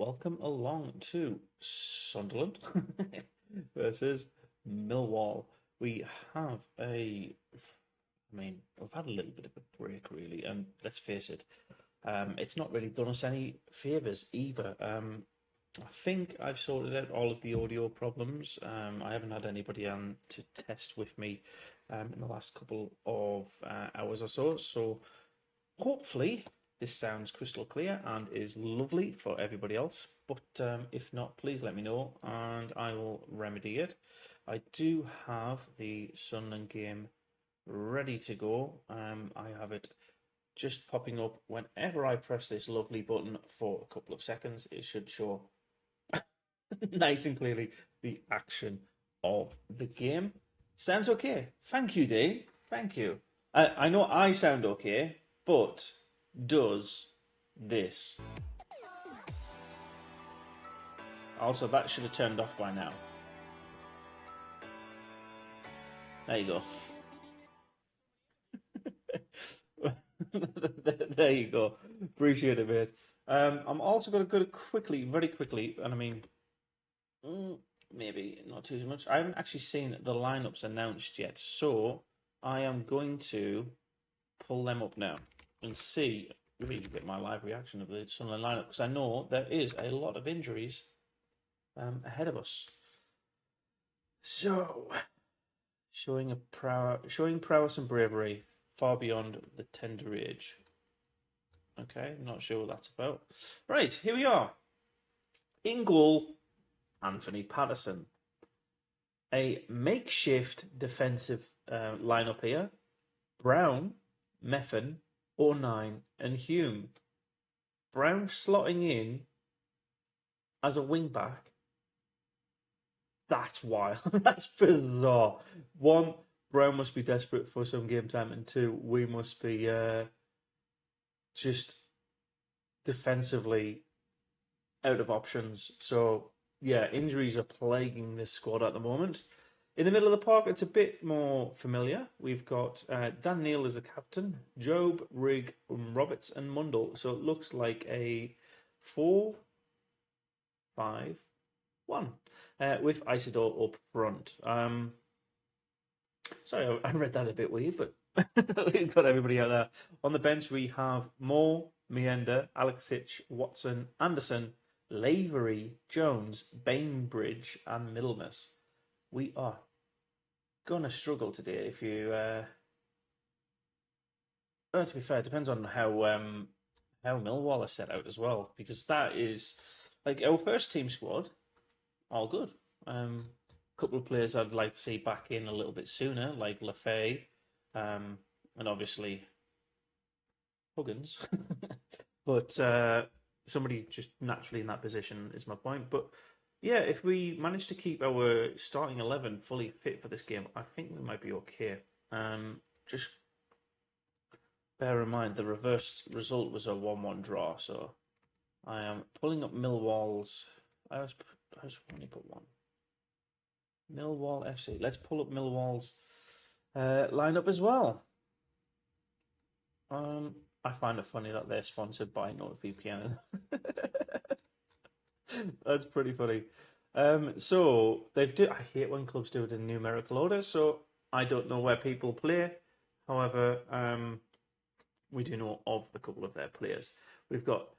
welcome along to Sunderland versus Millwall. We have we've had a little bit of a break really, and let's face it, it's not really done us any favours either. I think I've sorted out all of the audio problems. I haven't had anybody on to test with me in the last couple of hours or so, so hopefully this sounds crystal clear and is lovely for everybody else. But if not, please let me know and I will remedy it. I do have the Sunderland game ready to go. I have it just popping up whenever I press this lovely button for a couple of seconds. It should show nice and clearly the action of the game. Sounds okay. Thank you, Dave. Thank you. I know I sound okay, but does this? Also, that should have turned off by now. There you go. There you go. Appreciate it, mate. I'm also going to go quickly, very quickly, and I mean, maybe not too much. I haven't actually seen the lineups announced yet, so I am going to pull them up now and see, really get my live reaction of the Sunderland lineup, because I know there is a lot of injuries ahead of us. So, showing prowess and bravery far beyond the tender age. Okay, not sure what that's about. Right, here we are. In goal, Anthony Patterson. A makeshift defensive lineup here. Brown, Meffin, O'Nien and Hume. Brown slotting in as a wing back. That's wild. That's bizarre. One, Brown must be desperate for some game time, and two, we must be just defensively out of options. So yeah, injuries are plaguing this squad at the moment. In the middle of the park, it's a bit more familiar. We've got Dan Neil as the captain, Job, Rigg, Roberts, and Mundle. So it looks like a 4-5-1 with Isidore up front. Sorry, I read that a bit weird, but we've got everybody out there. On the bench, we have Moore, Meander, Alexic, Watson, Anderson, Lavery, Jones, Bainbridge, and Middlemas. We are going to struggle today if you... to be fair, it depends on how Millwall is set out as well, because that is... Like, our first team squad, all good. A couple of players I'd like to see back in a little bit sooner, like Lafay, and obviously Huggins. But somebody just naturally in that position is my point. But yeah, if we manage to keep our starting 11 fully fit for this game, I think we might be okay. Just bear in mind the reverse result was a 1-1 draw, so I am pulling up Millwall's. I was only put one. Millwall FC. Let's pull up Millwall's lineup as well. I find it funny that they're sponsored by NordVPN. That's pretty funny. So I hate when clubs do it in numerical order, so I don't know where people play. However, we do know of a couple of their players. We've got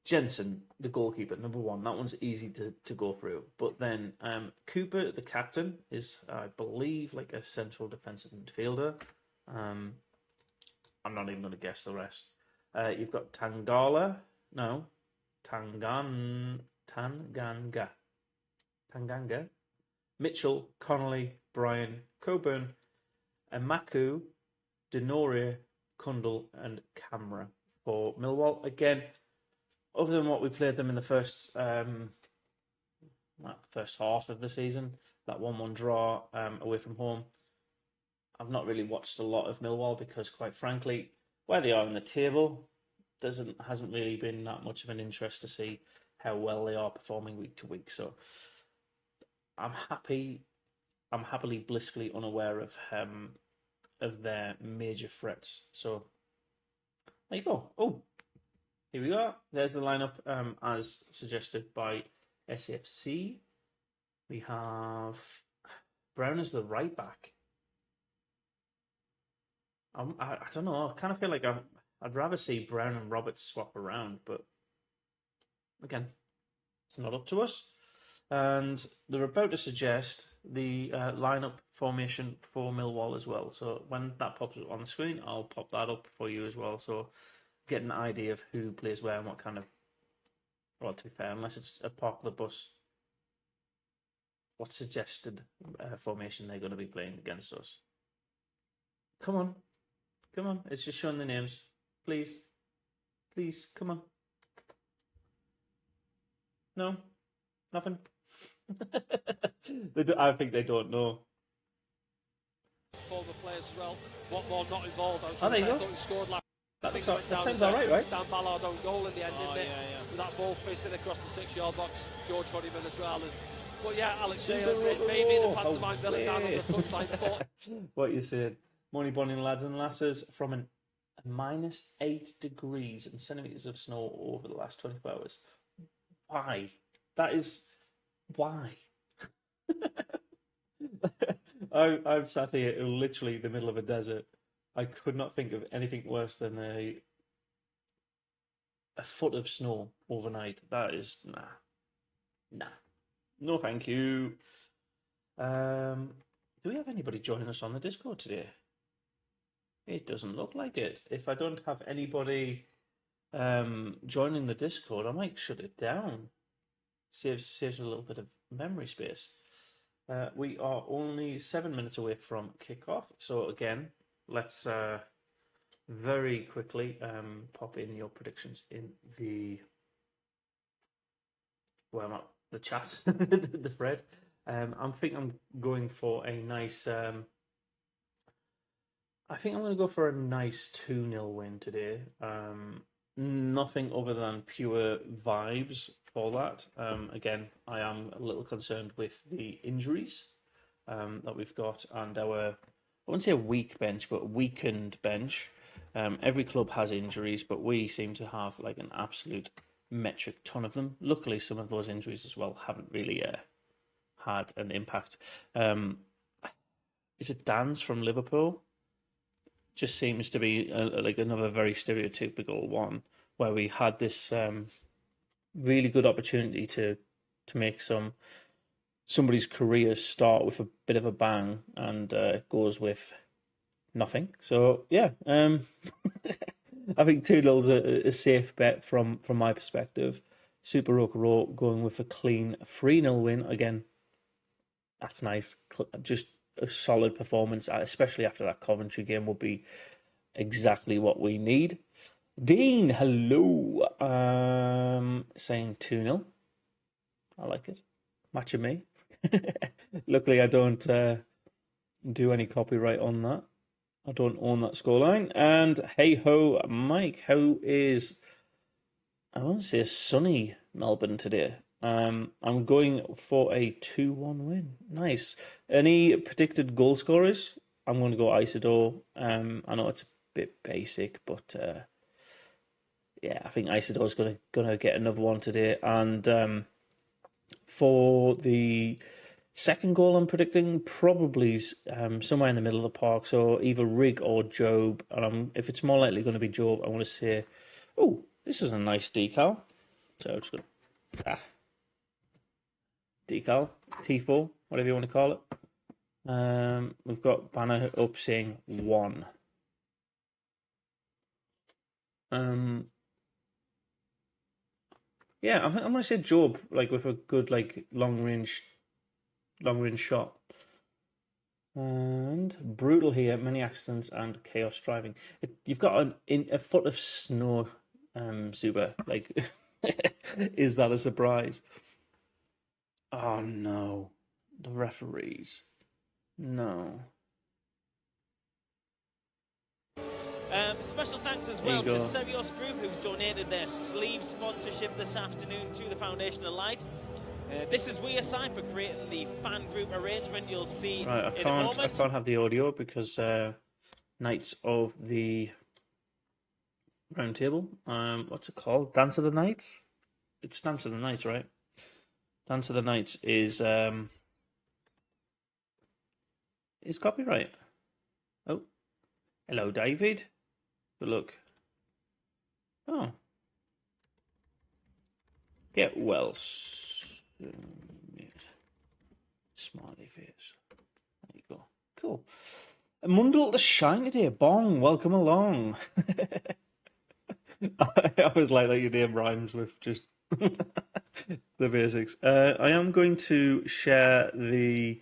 Jensen, the goalkeeper, number one. That one's easy to go through. But then Cooper, the captain, is, I believe, like a central defensive midfielder. I'm not even going to guess the rest. You've got Tanganga. Mitchell, Connolly, Bryan, Coburn, Amaku, Denore, Kundal, and Camera for Millwall. Again, other than what we played them in the first half of the season, that 1-1 draw away from home, I've not really watched a lot of Millwall because, quite frankly, where they are in the table hasn't really been that much of an interest to see how well they are performing week to week. So I'm happily, blissfully unaware of their major threats. So there you go. Oh, Here we go. There's the lineup as suggested by SFC. We have Brown as the right back. I don't know. I kind of feel like I'd rather see Brown and Roberts swap around, but again, it's not up to us. And they're about to suggest the lineup formation for Millwall as well. So when that pops up on the screen, I'll pop that up for you as well. So get an idea of who plays where and what kind of. Well, to be fair, unless it's a park the bus, what suggested formation they're going to be playing against us. Come on. Come on. It's just showing the names. Please. Please, come on. No? Nothing? I think they don't know. Former players as well. What more not involved? There you go. I thought he scored last. That sounds alright, right? Dan Ballard own goal in the end, didn't it? Yeah. With that ball fisted across the 6-yard box. George Honeyman as well. But yeah, Alex Taylor's maybe the pantomime villain down on the touchline. What you said, morning, morning, lads and lasses, from a -8 degrees and centimetres of snow over the last 24 hours. Why? That is why. I'm sat here in literally the middle of a desert. I could not think of anything worse than a foot of snow overnight. That is nah. No, thank you. Do we have anybody joining us on the Discord today? It doesn't look like it. If I don't have anybody joining the Discord, I might shut it down. Saves a little bit of memory space. We are only 7 minutes away from kickoff. So again, let's very quickly pop in your predictions in the the chat, the thread. I'm going for a nice. I think I'm going to go for a nice 2-0 win today. Nothing other than pure vibes for that. Again, I am a little concerned with the injuries that we've got and our, I wouldn't say a weak bench, but a weakened bench. Every club has injuries, but we seem to have like an absolute metric ton of them. Luckily, some of those injuries as well haven't really had an impact. Is it Dan's from Liverpool? Just seems to be like another very stereotypical one where we had this really good opportunity to make somebody's career start with a bit of a bang, and it goes with nothing. So yeah, I think 2-0 is a safe bet from my perspective. Super Rock going with a clean 3-0 win again. That's nice. Just a solid performance, especially after that Coventry game, will be exactly what we need. Dean, hello. Saying 2-0. I like it. Matching me. Luckily, I don't do any copyright on that. I don't own that scoreline. And hey ho, Mike, how is, I want to say, a sunny Melbourne today? I'm going for a 2-1 win. Nice. Any predicted goal scorers? I'm going to go Isidore. I know it's a bit basic, but yeah, I think Isidore's going to get another one today. And for the second goal, I'm predicting probably somewhere in the middle of the park. So either Rig or Job. And if it's more likely going to be Job, I want to say, oh, this is a nice decal. So I'm just going to... decal, T4, whatever you want to call it. We've got banner up saying 1. Yeah, I'm going to say Job, like with a good like long range shot. And brutal here, many accidents and chaos driving. You've got a foot of snow, Super. Like, is that a surprise? Oh no, the referees. No. Special thanks as well to Serios Group, who's donated their sleeve sponsorship this afternoon to the Foundation of Light. This is we aside for creating the fan group arrangement you'll see right, in a moment. I can't have the audio because Knights of the round table. What's it called? Dance of the Nights? It's Dance of the Nights, right? Dance of the Nights is copyright. Oh, hello, David. Good luck. Oh. Get well. Smiley face. There you go. Cool. Mundle to shine today. Bong, welcome along. I always like that your name rhymes with just the basics. I am going to share the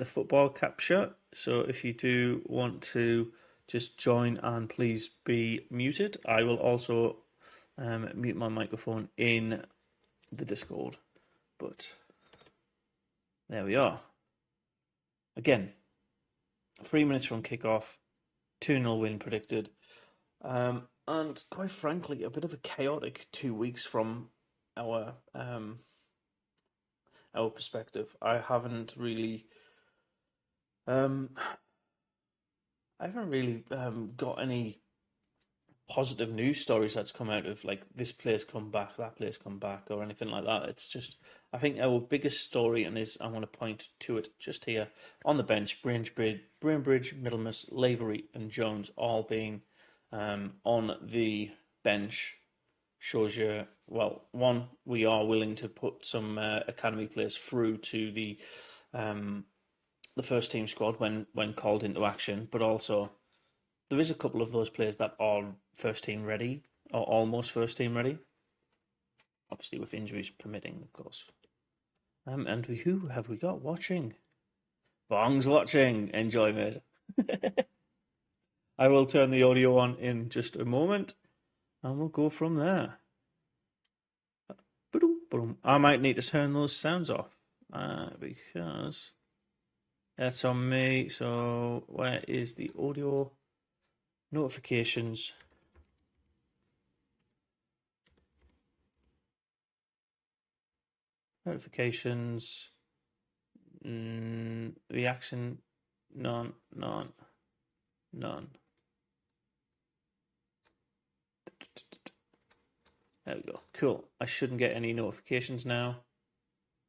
football capture. So if you do want to just join and please be muted, I will also mute my microphone in the Discord. But there we are. Again, 3 minutes from kickoff, 2-0 win predicted. And quite frankly, a bit of a chaotic 2 weeks from our perspective. I haven't really got any positive news stories that's come out of like this player's come back, that player's come back, or anything like that. It's just, I think our biggest story, and I want to point to it just here on the bench: Brainbridge, Middlemas, Lavery, and Jones all being on the bench. Shows you, well, one, we are willing to put some academy players through to the first team squad when called into action, but also there is a couple of those players that are first team ready or almost first team ready. Obviously, with injuries permitting, of course. And who have we got watching? Bong's watching. Enjoy, mate. I will turn the audio on in just a moment, and we'll go from there. I might need to turn those sounds off because that's on me. So where is the audio? Notifications. Notifications. Reaction. None. There we go. Cool. I shouldn't get any notifications now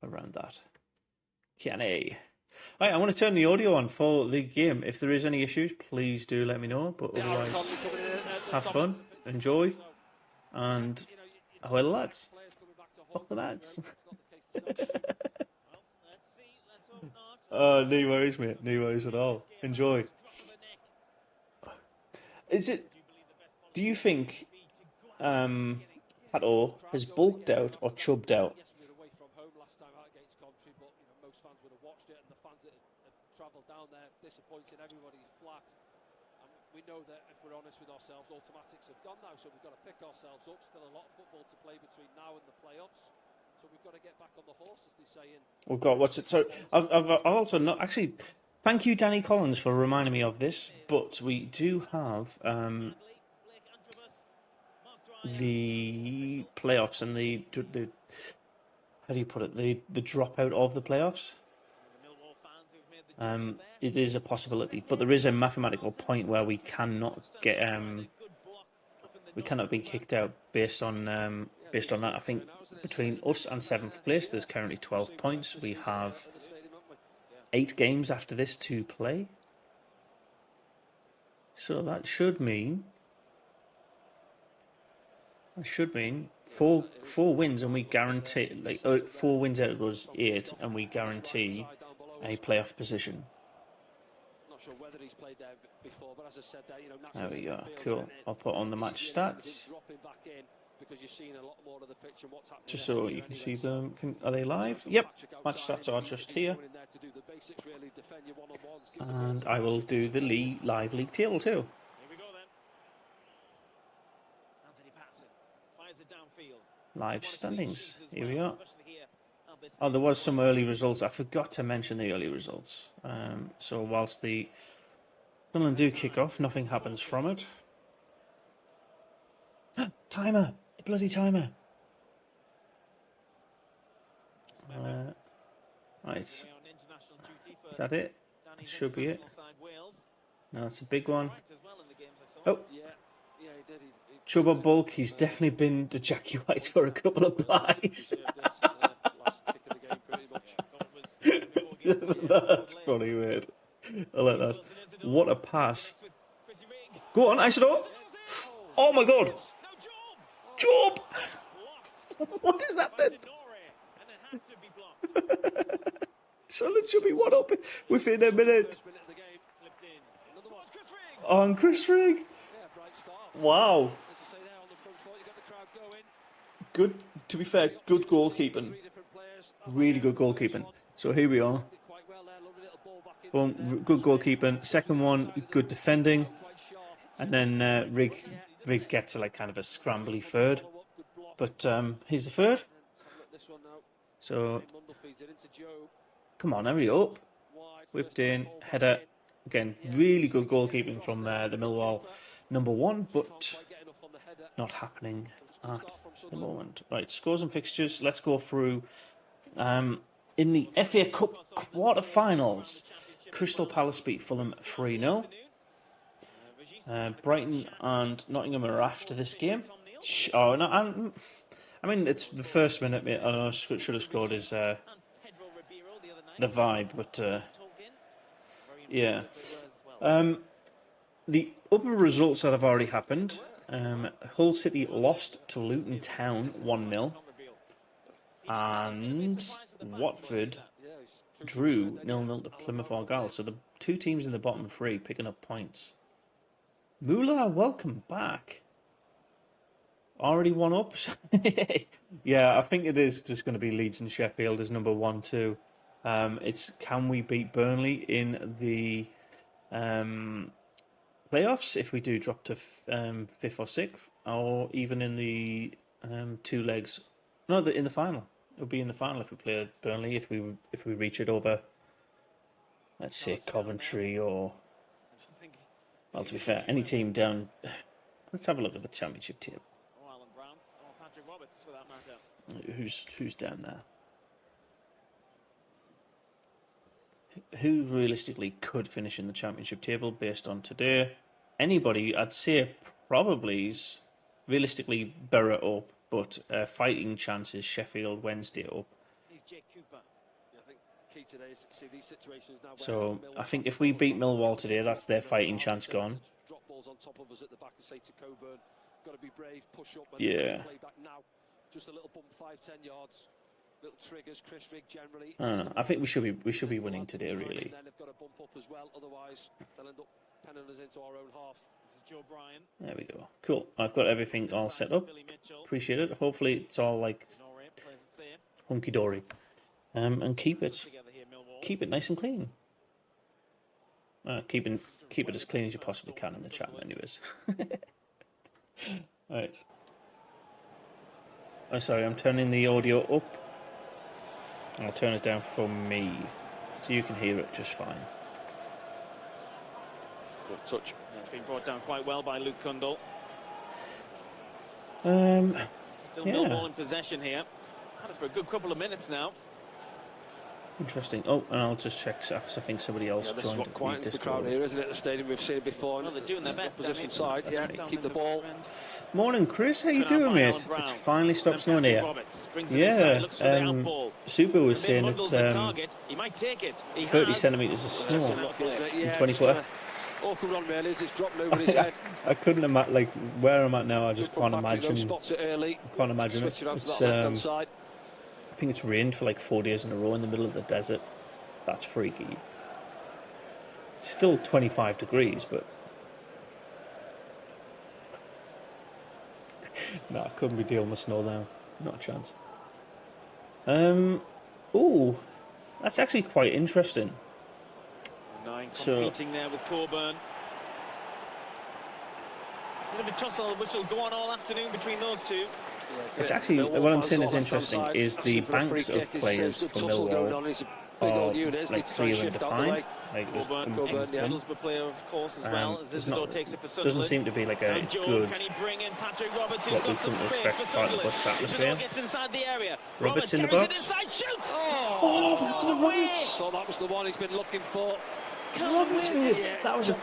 around that. Can I? Right, I want to turn the audio on for the game. If there is any issues, please do let me know. But otherwise, have fun, enjoy, and ahoy the lads. Fuck the lads. Oh, no worries, mate. No worries at all. Enjoy. Do you think Pato has bulked out or chubbed out? Yes, we were away from home last time out against Coventry, but most fans would have watched it, and the fans that had travelled down there disappointing everybody flat. And we know that if we're honest with ourselves, automatics have gone now, so we've got to pick ourselves up. Still a lot of football to play between now and the playoffs, so we've got to get back on the horse, as they say. We've got what's it? So I've also not actually. Thank you, Danny Collins, for reminding me of this. But we do have the playoffs and the how do you put it? The dropout of the playoffs. It is a possibility, but there is a mathematical point where we cannot get we cannot be kicked out based on that. I think between us and 7th place, there's currently 12 points. We have 8 games after this to play, so that should mean four wins, and we guarantee 4 wins out of those 8, and we guarantee a playoff position. Not sure whether he's played there before, but as I said, there we go. Cool. I'll put on the match stats just so you can see them. Are they live? Yep. Match stats are just here, and I will do the live league table too. Live standings. Here we are. Oh, there was some early results. I forgot to mention the early results. So whilst the Sunderland do kick off, nothing happens from it. Timer! The bloody timer! Right. Is that it? That should be it. No, it's a big one. Oh! Yeah, he did. Chubba Bulk, he's definitely been to Jackie White for a couple of buys. Last kick of the game, pretty much. That's funny, mate. I like that. What a pass. Go on, Isidore. Oh my god. Job! What is that then? Sunderland should be 1 up within a minute. Oh, and Chris Rigg. Wow. Good, to be fair, good goalkeeping. Really good goalkeeping. So here we are. Boom, good goalkeeping. Second one, good defending. And then Rigg gets like kind of a scrambly third. But here's the third. So, come on, hurry up. Whipped in, header. Again, really good goalkeeping from the Millwall #1, but not happening at the moment. Right, scores and fixtures. Let's go through. In the FA Cup quarter-finals, Crystal Palace beat Fulham 3-0. Brighton and Nottingham are after this game. Oh, no, I mean, it's the first minute. I know I should have scored is the vibe, but yeah. The other results that have already happened. Hull City lost to Luton Town 1-0. And Watford drew 0-0 to Plymouth Argyle. So the two teams in the bottom three picking up points. Moolah, welcome back. Already 1 up? Yeah, I think it is just going to be Leeds and Sheffield as number 1, 2. It's can we beat Burnley in the playoffs if we do drop to 5th or 6th, or even in the 2 legs? No, in the final. It'll be in the final if we play Burnley. If we reach it over, let's say Coventry or, well, to be fair, any team down. Let's have a look at the Championship table. Who's down there? Who realistically could finish in the Championship table based on today? Anybody, I'd say probably is realistically Borough up, but fighting chances Sheffield Wednesday up. So I think if we beat Millwall today, that's their fighting chance gone. Yeah. Just a little bump, 5-10 yards. Little triggers, Chris Rigg generally. I don't know. I think we should be winning today, really. And then they've got a bump up as well. Otherwise, they'll end up penning us into our own half. This is Joe Bryan. There we go. Cool. I've got everything all set up. Appreciate it. Hopefully, it's all like hunky dory. And keep it nice and clean. Keep it as clean as you possibly can in the chat, anyways. Right. Oh, sorry, I'm turning the audio up. I'll turn it down for me, so you can hear it just fine. Good touch. It's been brought down quite well by Luke Cundle. Still Millwall in possession here. Had it for a good couple of minutes now. Interesting. Oh, and I'll just check. So I think somebody else joined. This is what quietens the crowd here, isn't it? The stadium, we've seen it before. Well, they're doing their best. Opposition side, yeah. Keep the ball. Morning, Chris. How you doing, mate? It's finally stopped snowing here. Yeah. Super was saying it's 30 centimeters of snow in 24 hours. Awkward run, really. It's dropped over his head. I couldn't imagine, like, where I'm at now. I just can't imagine. Spots it early. I can't imagine it. It's I think it's rained for like 4 days in a row in the middle of the desert. That's freaky. Still 25 degrees, but no, I couldn't be dealing with snow now. Not a chance. Oh, that's actually quite interesting. 9 competing there with Coburn. A bit of a tussle which will go on all afternoon between those two. It's actually, what I'm saying is interesting is the banks of players for Millwall are like clear and defined. Like there's Middlesbrough player, of course, as well. As Isidore takes it for Sunderland. Doesn't seem to be like a good, can he bring in Patrick Roberts, what we come to expect part of the bus atmosphere. Gets inside the area. Roberts in the box. Inside, shoots! Oh, Roberts! So that was the one he's been looking for. Smith. That was a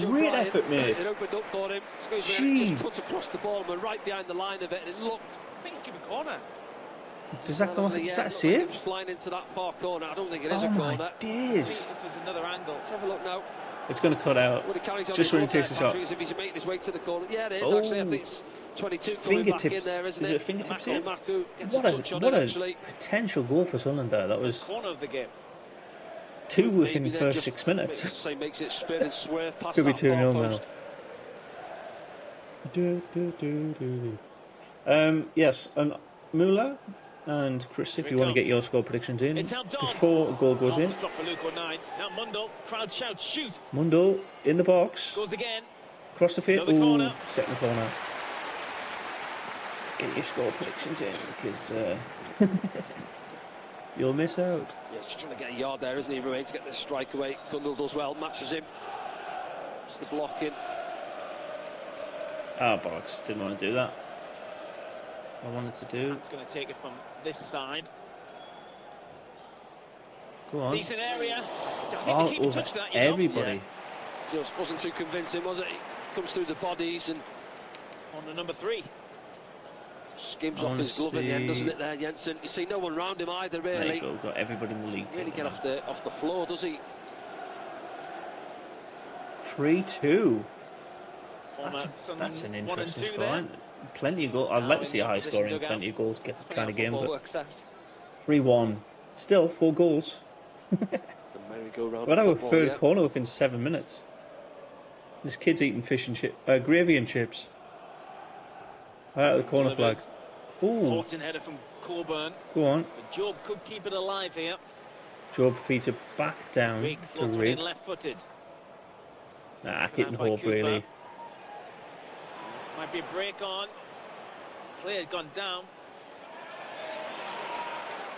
great effort, mate. It opened up for him. Just cut across the ball and we're right behind the line of it. And it looked. I think it's given corner. Does that come off? Is that a save? Like flying into that far corner. I don't think it is a corner. Oh my days! See if there's another angle. Let's have a look now. It's going to cut out just when he takes a shot. If he's making his way to the corner. Yeah, it is. Actually, I think it's 22 coming back in there, isn't it? Is it a fingertip save? What a potential goal for Sunderland there. That was corner of the game. 2 within the first 6 minutes. So he makes it spin and swerve past. Could be 2-0 now. Yes, and Muller and Chris, if you want to get your score predictions in before a goal goes in. Now Mundell, crowd shout, shoot. Mundell in the box. Goes again. Across the field. Ooh, second corner. Get your score predictions in because you'll miss out. Yeah, just trying to get a yard there, isn't he? Remain to get the strike away. Gundle does well, matches him. Just the blocking. Bollocks. Didn't want to do that. I wanted to do. It's going to take it from this side. Go on. Decent area. I think the keeper touched that, everybody. Yeah. Just wasn't too convincing, was it? He comes through the bodies and on the number 3. Skims off his glove at the end, doesn't it? There, Jensen. You see no one round him either, really. There you go. Got everybody in the league. Really get off the floor, does he? 3-2. That's an interesting score. Plenty of goals. I'd like to see a high scoring, plenty of goals kind of game, but 3-1. Still 4 goals. We're our third corner within 7 minutes. This kid's eating fish and gravy and chips. Right at the corner flag. Ooh. Horton header from Coburn. Go on. But Job could keep it alive here. Job feeds it back down to Rig. Left-footed. Hitting Hope really. Might be a break on. This player had gone down.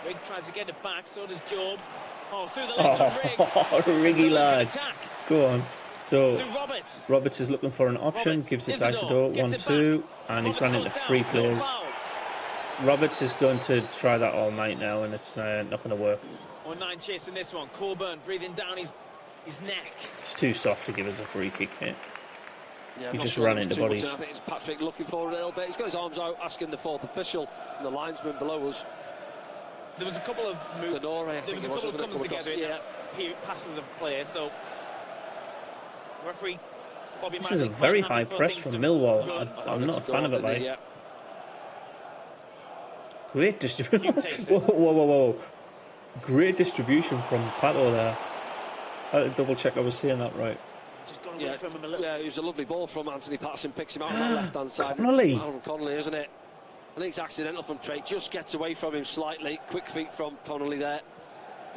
Rig tries to get it back, so does Job. Oh, through the legs of Rig. Riggy lad. Go on. So Roberts is looking for an option, gives it to Isidore, 1-2, and he's run into 3 players. Roberts is going to try that all night now, and it's not going to work. 9 chasing this one. Coburn breathing down his neck. It's too soft to give us a free kick, mate. Yeah, he just ran into bodies. I think it's Patrick looking forward a little bit. He's got his arms out, asking the 4th official and the linesman below us. There was a couple of moves. There was a couple of comings together. Yeah, he passes the player. So referee Bobby. This is a very high press from Millwall. I'm not a fan of it, like. Yeah. Great distribution. whoa. Great distribution from Pato there. I had to double check I was saying that right. Yeah, it was a lovely ball from Anthony Patterson, picks him out on that left-hand side. Connolly, isn't it? I think it's accidental from Trey, just gets away from him slightly. Quick feet from Connolly there.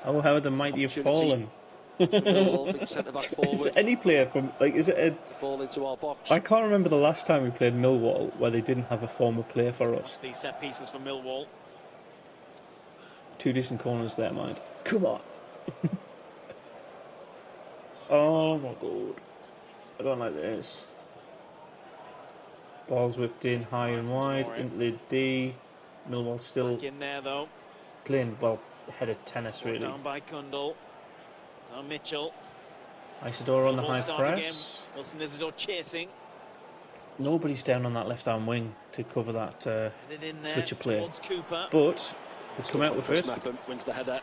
Oh, how the mighty have fallen. Is it any player from, is it a... Ball into our box. I can't remember the last time we played Millwall where they didn't have a former player for us. These set pieces for Millwall. 2 decent corners there, mind. Come on. Oh my god. I don't like this. Ball's whipped in high and wide into the D. Millwall still in there though. Playing headed tennis really. Down by Kundle. Now Mitchell. Isidore on the high press. Again. Wilson Isidore chasing. Nobody's down on that left arm wing to cover that switch of play. But we come out with it. Wins the header.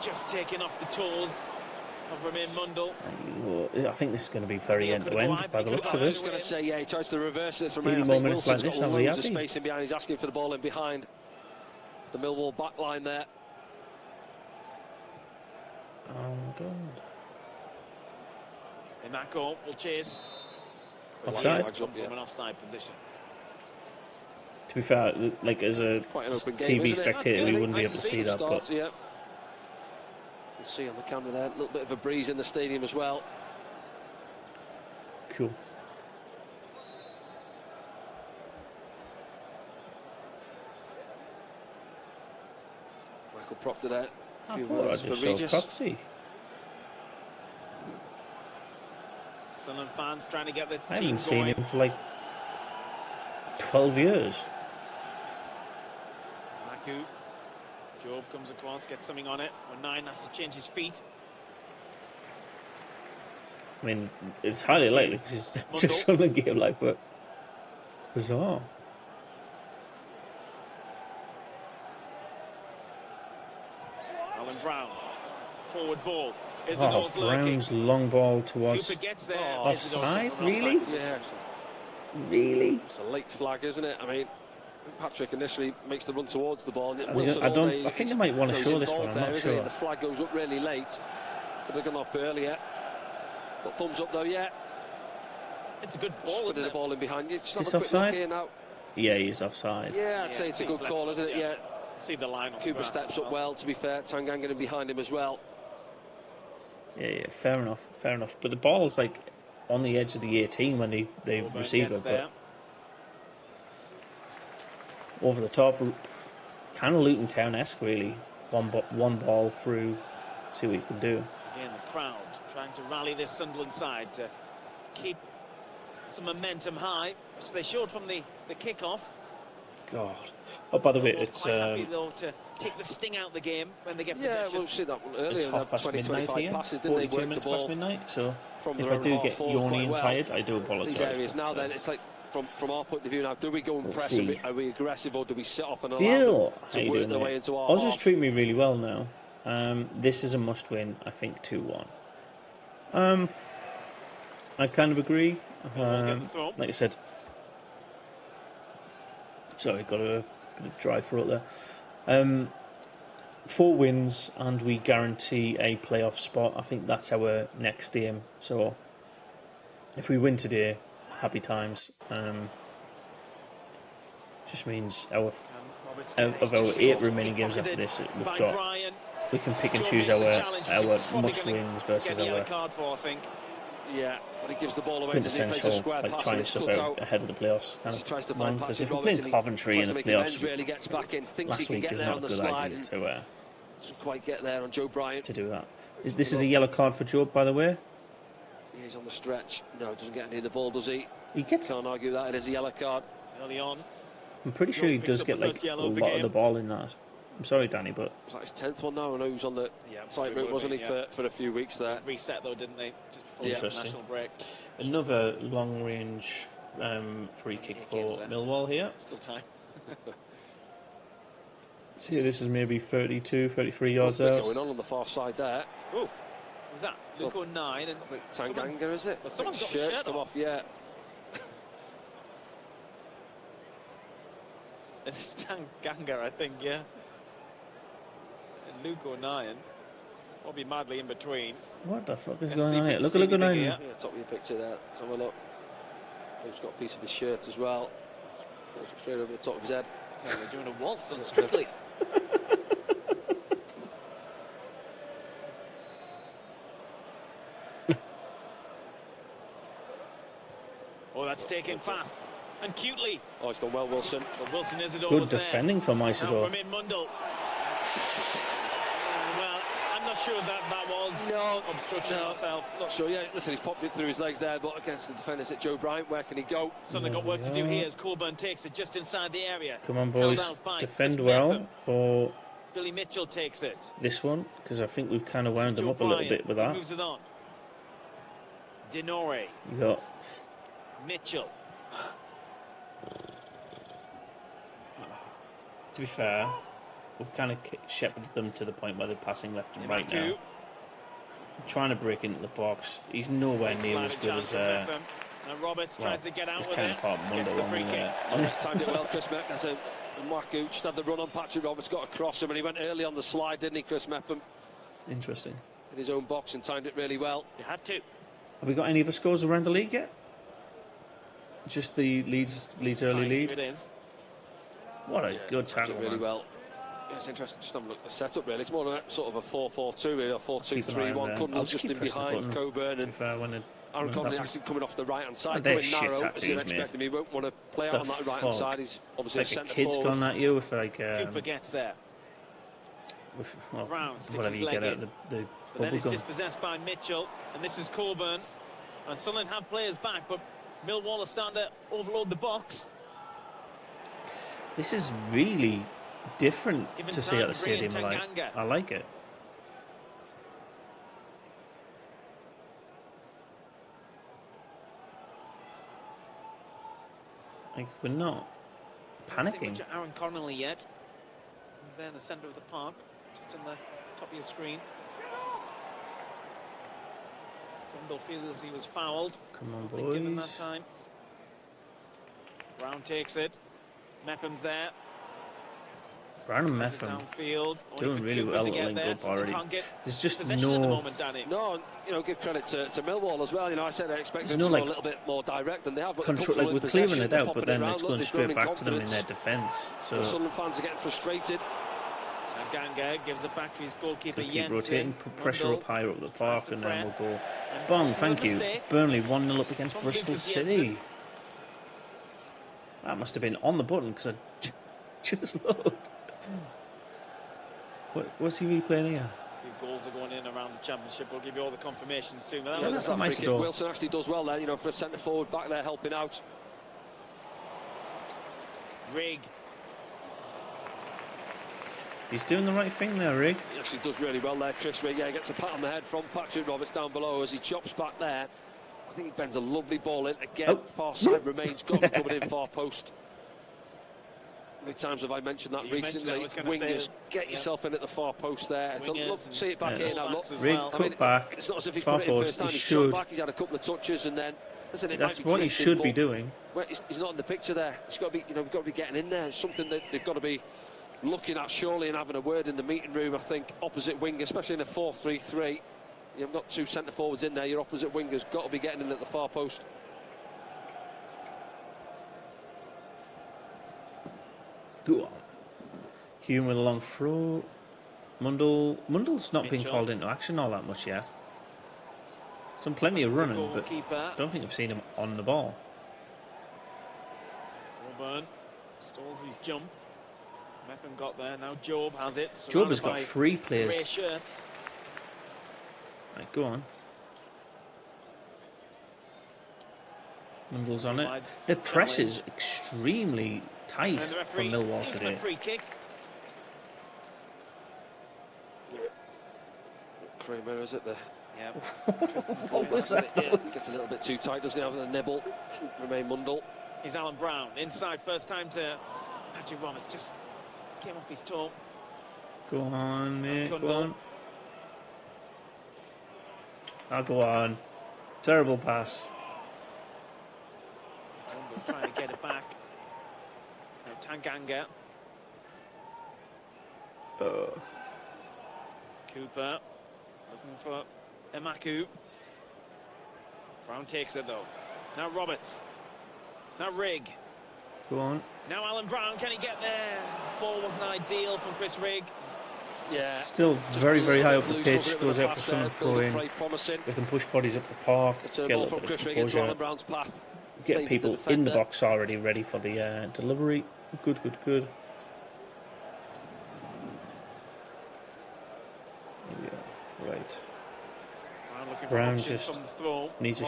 Just taking off the toes of Romain Mundell. I think this is going to be very end-to-end by the looks of it. I was just going to say, yeah, he tries to reverse it from 80 more minutes like this, I'll be happy. Space in behind. He's asking for the ball in behind the Millwall back line there. Oh my god. In that goal, we'll chase. Offside? From an offside position. To be fair, as a TV spectator, we wouldn't be able to see that. But yeah. You see on the camera there, a little bit of a breeze in the stadium as well. Cool. Michael Proctor there. A few words for Regis. Proxy. Sunderland fans trying to get the team going. I haven't seen him for 12 years. Maku. Job comes across, gets something on it. 9 has to change his feet. I mean, it's highly likely because it's just on the game, like, but bizarre. Alan Brown, forward ball. Oh, Brown's long ball towards offside? Really? Yeah. Really? It's a late flag, isn't it? I mean, Patrick initially makes the run towards the ball. And I think they might want to show this one. I'm not sure. The flag goes up really late. Could have gone up earlier. But thumbs up though, yeah. It's a good ball, isn't it? The ball in behind you. Just Is have this a quick look offside? here now. Yeah, he's offside. Yeah, I'd say it's a good call, isn't it? Yeah. See the line. Cooper steps up well, to be fair. Tanganga in behind him as well. Yeah, fair enough. But the ball's like on the edge of the 18 when they receive it, but over the top, kind of Luton Town-esque, really. One ball through, see what you can do. Again, the crowd trying to rally this Sunderland side to keep some momentum high, which they showed from the kickoff. God. Oh, by the way, it's happy though to take the sting out of the game when they get possession. Yeah, we'll see that one earlier. It's half past midnight here. 42 minutes past midnight. So if I do get yawny and tired, I do apologise. These areas now, then it's like from our point of view now. Do we go and press? Are we aggressive, or do we sit off and allow them to work their way into our half? Oz treat me really well now. This is a must-win. I think 2-1. I kind of agree. Like I said. Sorry, got a bit of dry throat there. 4 wins and we guarantee a playoff spot. I think that's our next aim. So if we win today, happy times. Just means of our 8 remaining games after this, we can pick and choose our must-wins versus our yeah, but he gives the ball away. Quintessential, like trying stuff out ahead of the playoffs. Kind of one, because if we're playing Coventry in the playoffs, really gets back in, last week is not a good idea to doesn't quite get there on Joe Bryant to do that. This is a yellow card for Joe, by the way. Yeah, he's on the stretch. No, doesn't get near the ball, does he? He gets. Can't argue that. It is a yellow card early on. I'm pretty sure he does get like a lot of the ball in that. I'm sorry, Danny, but it's like his 10th one now. I know he was on the site route, wasn't he, for a few weeks there? Reset though, didn't they? Just before the international break. Another long-range free kick for Millwall here. Still time. See, this is maybe 32, 33 yards out. Going on the far side there. Oh, was that Luko 9 and Tanganga? Is it? Well, someone's got the shirt come off. Yeah. It's Tanganga, I think. Yeah. And Luko 9 will be madly in between. What the fuck is going on here? Look at Luko 9. Yeah, top of your picture there. Let's have a look. He's got a piece of his shirt as well. Goes straight over the top of his head. Okay, they're doing a waltz on Strictly. Oh, that's taken fast and cutely. Oh, it's gone well, Wilson. But Wilson Isidore good was defending there. from Isidore. From Mundell. Well, I'm not sure that was obstruction herself. Not sure. Yeah, listen, he's popped it through his legs there, but against the defenders at Joe Bryant, where can he go? Something got work to do here as Coburn takes it just inside the area. Come on, boys, defend well for Billy Mitchell takes it. This one, because I think we've kind of wound them up a little bit with that. Moves it on. Denore. You got Mitchell. To be fair, we've kind of shepherded them to the point where they're passing left and right now. Trying to break into the box. He's nowhere near as good as and Roberts tries to get out with it. Timed it well, Chris Mepham. And Waku just had the run on Patrick Roberts, got across him, and he went early on the slide, didn't he, Chris Mepham? Interesting. In his own box and timed it really well. You had to. Have we got any other scores around the league yet? Just the Leeds early lead. It is. What a good tackle, really well. Yeah, it's interesting just have a look at the setup, really. It's more of a sort of a 4-4-2, really, or 4-2-3-1. Cundall just in behind Coburn, and Aaron Conley actually coming off the right-hand side, coming narrow, as you'd expect him. He won't want to play out on that right-hand side. He's obviously like a centre kid's forward. gone at you with like Cooper gets there. Well, Brown sticks whatever his you leg get in. out the But then it's dispossessed by Mitchell, and this is Coburn. And Sunderland have players back, but Millwall are starting to overload the box. This is really different to see at the stadium. I like it. Like, we're not panicking. Aaron Connolly yet. He's there in the centre of the park, just on the top of your screen. Brundle feels he was fouled. Come on, Nothing given boys. that time. Brown takes it. Mepham's there. Brown and Passes Mepham downfield. doing really well at link up already. There's just no... No, you know, give credit to Millwall as well. You know, I said I expected them to go a little bit more direct than they have. But control, like, we're clearing it out, but then it's going straight back to them in their defence. So the Sunderland fans are getting frustrated. Tanganga gives it back to his goalkeeper keep Jensen. rotating, put pressure up higher up the park, and then we'll go. And Bong, thank you. Burnley 1-0 up against From Bristol Lucas City. Jensen. That must have been on the button because I just looked. What's he replaying here? A few goals are going in around the championship. We'll give you all the confirmations soon. But Yeah, that that's was not nice at all. Wilson actually does well there, you know, for a centre forward back there helping out. Rigg. He's doing the right thing there, Rigg. He actually does really well there, Chris Rigg. Yeah, he gets a pat on the head from Patrick Roberts down below as he chops back there. I think he bends a lovely ball in. Again, far side remains, got to be coming in far post. How many times have I mentioned that recently? Wingers, get yourself in at the far post there. Look, see it back here now. Look, Rigg cut back. It's not as if he's far put it in post. first time. He He's should. shot back. He's had a couple of touches, and then listen, That's what he should be doing. Well, he's not in the picture there. He's got to be, you know, we've got to be getting in there. It's something that they've got to be looking at surely and having a word in the meeting room. I think opposite wing, especially in a 4-3-3. You've got two centre forwards in there. Your opposite wingers got to be getting in at the far post. Go on. Hume with a long throw. Mundle's not been called into action all that much yet. He's done plenty of running, but I don't think I've seen him on the ball. Auburn stalls his jump. Mepham got there. Now Job has it. Job has got 3 players. Grey shirts. Right, go on. Mundle's on it. The press is extremely tight from Millwall today. Free kick. Kramer, is it? Yeah. What was that? It gets a little bit too tight, doesn't he? Having a nibble. Remain Mundle. He's Alan Brown inside. First time to Patrick Roberts. Just came off his toe. Go on, mate. Go on. I'll go on. Terrible pass. Mundle trying to get it back. Now Tanganga. Cooper looking for Emaku. Brown takes it though. Now Roberts. Now Rigg. Go on. Now Alan Brown, can he get there? Ball wasn't ideal from Chris Rigg. Yeah. Still very, very high up the pitch. Goes out for someone throwing. They can push bodies up the park. Get a little bit of composure. Get people in the box already ready for the delivery. Good. Here we go. Right. Brown just needs an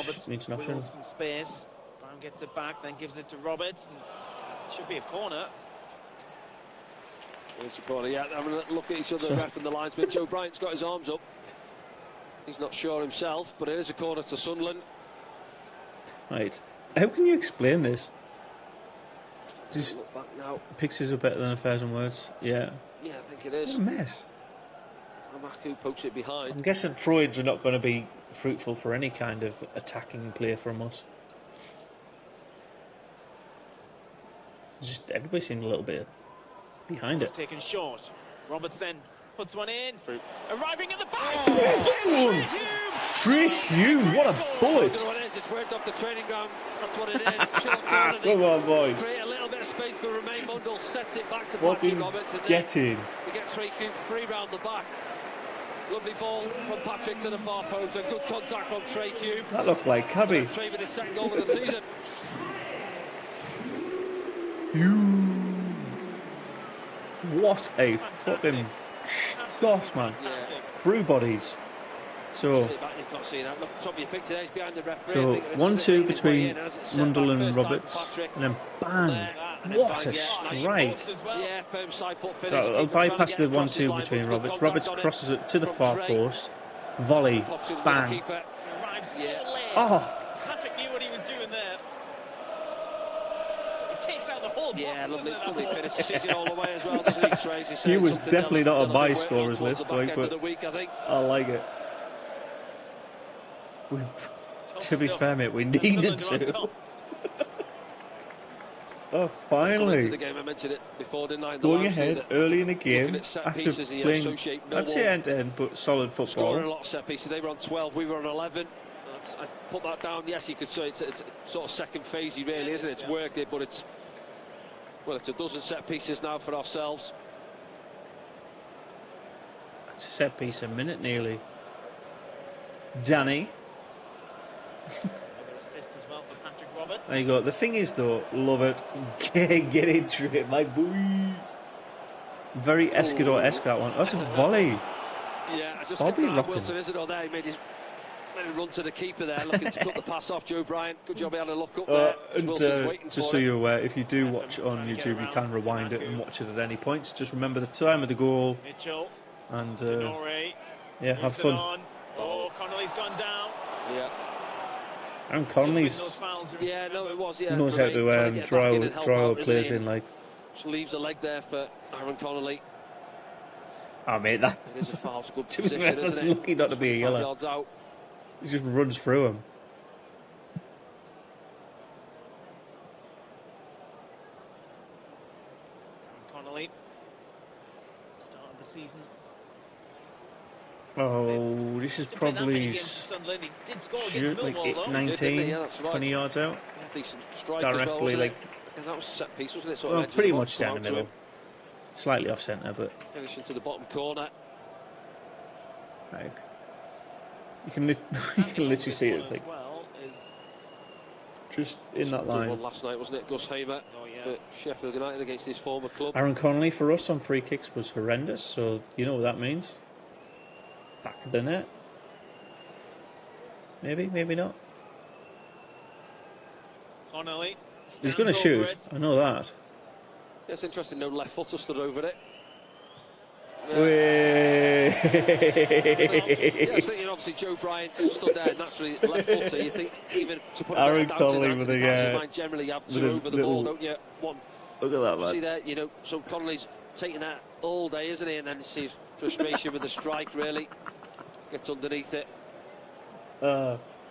option. Some space. Brown gets it back, then gives it to Roberts. And should be a corner. It's a corner, yeah. Having a look at each other, the ref and the linesman. Joe Bryant's got his arms up. He's not sure himself, but it is a corner to Sunderland. Right. How can you explain this? Just look back now. Pictures are better than affairs and words. Yeah. Yeah, I think it is. What a mess. Amaku pokes it behind. I'm guessing Freud's are not going to be fruitful for any kind of attacking play from us. Just everybody seemed a little bit behind it. Taken short. Roberts then puts one in. Arriving at the back. Trey Hume, what a bullet! That's what it is. It's worked off the training ground. That's what it is. Come on, boys. Create a little bit of space for Romain Mundle. Sets it back to Patrick Roberts. And get in. We get Trey Hume free round the back. Lovely ball from Patrick to the far post. A good contact from Trey Hume. That looked like Cabby. Trey with his second goal of the season. What a fucking shot, man. Through bodies. So 1-2 between Mundle and Roberts, and then bang! What a strike! So I'll bypass the 1-2 between Roberts. Roberts crosses it to the far post. Volley, bang! Oh! Patrick knew what he was doing there. He Yeah, doesn't lovely it? finish. Sees it all the way as well, doesn't he, Tracy? He was Something definitely not on they'll my be working scorers towards list, the back but end of the week, I think. I like it. To be fair, mate, we needed to. Oh, finally. The game, I mentioned it before, didn't I? Going ahead early in the game after pieces, playing, I'd say end-to-end, but solid football. Scoring a lot of set pieces. They were on 12, we were on 11. I put that down. Yes, you could say it's sort of second phasey, really, isn't it? It's worked it, but it's a dozen set pieces now for ourselves. It's a set piece a minute nearly. Danny. Assist as well for Patrick Roberts. There you go. The thing is, though, love it. Get into it, my boy. Very Escudor-esque, that one. That's a volley. Yeah, I just Bobby skipped rocking. Wilson Isidore there. He made a run to the keeper there, looking to cut the pass off. Joe Bryant, good job he had a look up there. And just so you're aware, if you do watch on YouTube, you can rewind it and watch it at any point. Just remember the time of the goal. Mitchell. And yeah, have fun. Oh, Connolly's gone down. Yeah. And Connolly's knows how to draw our players in, like. Just leaves a leg there for Aaron Connolly. Oh, mate, that is a foul, good to position, be fair, that's lucky not to be a yellow. Out. He just runs through him. Connolly, start of the season. Oh, this is probably like 19, 20 yards out. Decent strike directly, as well, like. And that was set piece, wasn't it? Sort Well, of pretty much down the middle. Slightly off centre, but. Finishing to the bottom corner. Like, you can literally see it. It's like. Just in that line. One last night, wasn't it? Gus Hamer for Sheffield United against his former club. Aaron Connolly for us on free kicks was horrendous, so you know what that means. Back of the net. Maybe, maybe not. Connolly. He's going to shoot. I know that. Yeah, it's interesting. No left footer stood over it. Yeah. I was thinking, obviously, Joe Bryant stood there naturally left footer. You think even to put Aaron Connolly with a generally have two over the ball, don't you? One. Look at that, man. See there, you know, so Connolly's taking that all day, isn't he? And then you see his frustration with the strike. Really gets underneath it.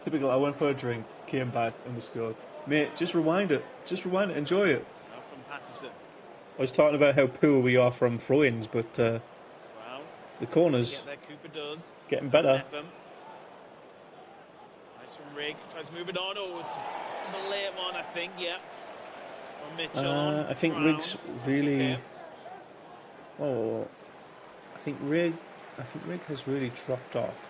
Typical. I went for a drink, came back, and we scored. Mate, just rewind it. Just rewind it. Enjoy it. From Patterson. I was talking about how poor we are from throw-ins, but the corners Cooper does. getting better. Nice from Rigg. Tries to move it on. Oh, it's the late one, I think. Yeah. From Mitchell. I think Rigg's really. Oh, I think Rigg has really dropped off.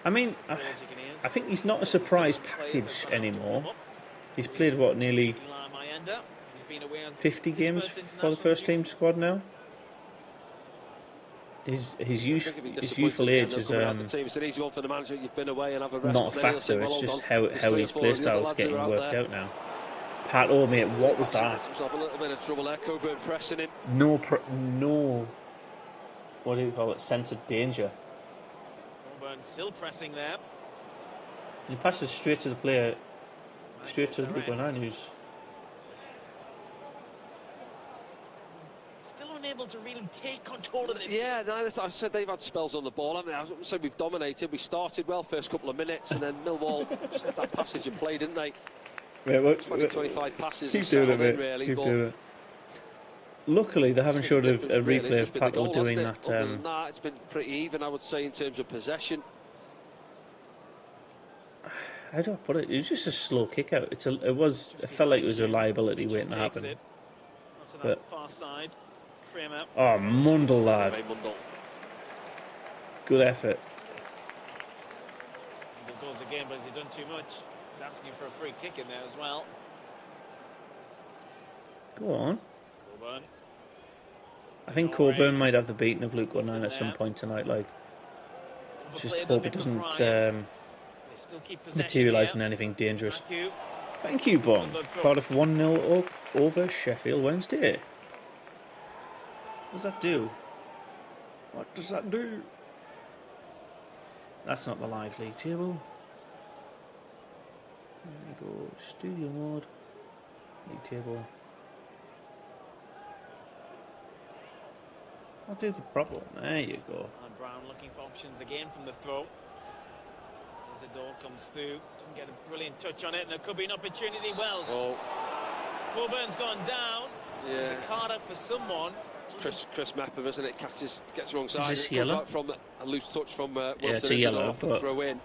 I mean, I think he's not a surprise package anymore. He's played what, nearly 50 games for the first team squad now. His youthful age is not a factor. It's just how his play style is getting worked out now. Pat, oh mate, what was that? A little bit of trouble there. Coburn pressing him. No. What do you call it? Sense of danger. Coburn still pressing there. He passes straight to the player. Straight to the Luke 9, who's still unable to really take control of this. Yeah, no, I said they've had spells on the ball. I mean, I said we've dominated. We started well first couple of minutes, and then Millwall just had that passage in play, didn't they? Yeah, 25 passes. Keep doing it, mate. Really, keep doing it. Luckily, they haven't showed a replay of Pato doing that. Other than that, it's been pretty even, I would say, in terms of possession. How do I put it? It was just a slow kick out. It felt like it was a liability waiting to happen. But, far side. Oh, Mundle, lad. Good effort. Mundle goes again, but has he done too much? He's asking for a free kick in there as well. Go on. Coburn. I think Coburn might have the beating of Luke 9 at some point tonight. Like, just hope it doesn't materialise in anything dangerous. Thank you, Bon. Cardiff 1-0 up over Sheffield Wednesday. What does that do? What does that do? That's not the live league table. There we go. Studio mode. League table. I'll do the problem. There you go. And Brown looking for options again from the throw. Isidore comes through, doesn't get a brilliant touch on it, and there could be an opportunity. Well, Coburn's gone down. Yeah. There's a card up for someone. It's Chris Mepham, isn't it? Gets the wrong side. Is this It yellow? Out from a loose touch from Wilson. Yeah, it's a yellow, off the but throw in.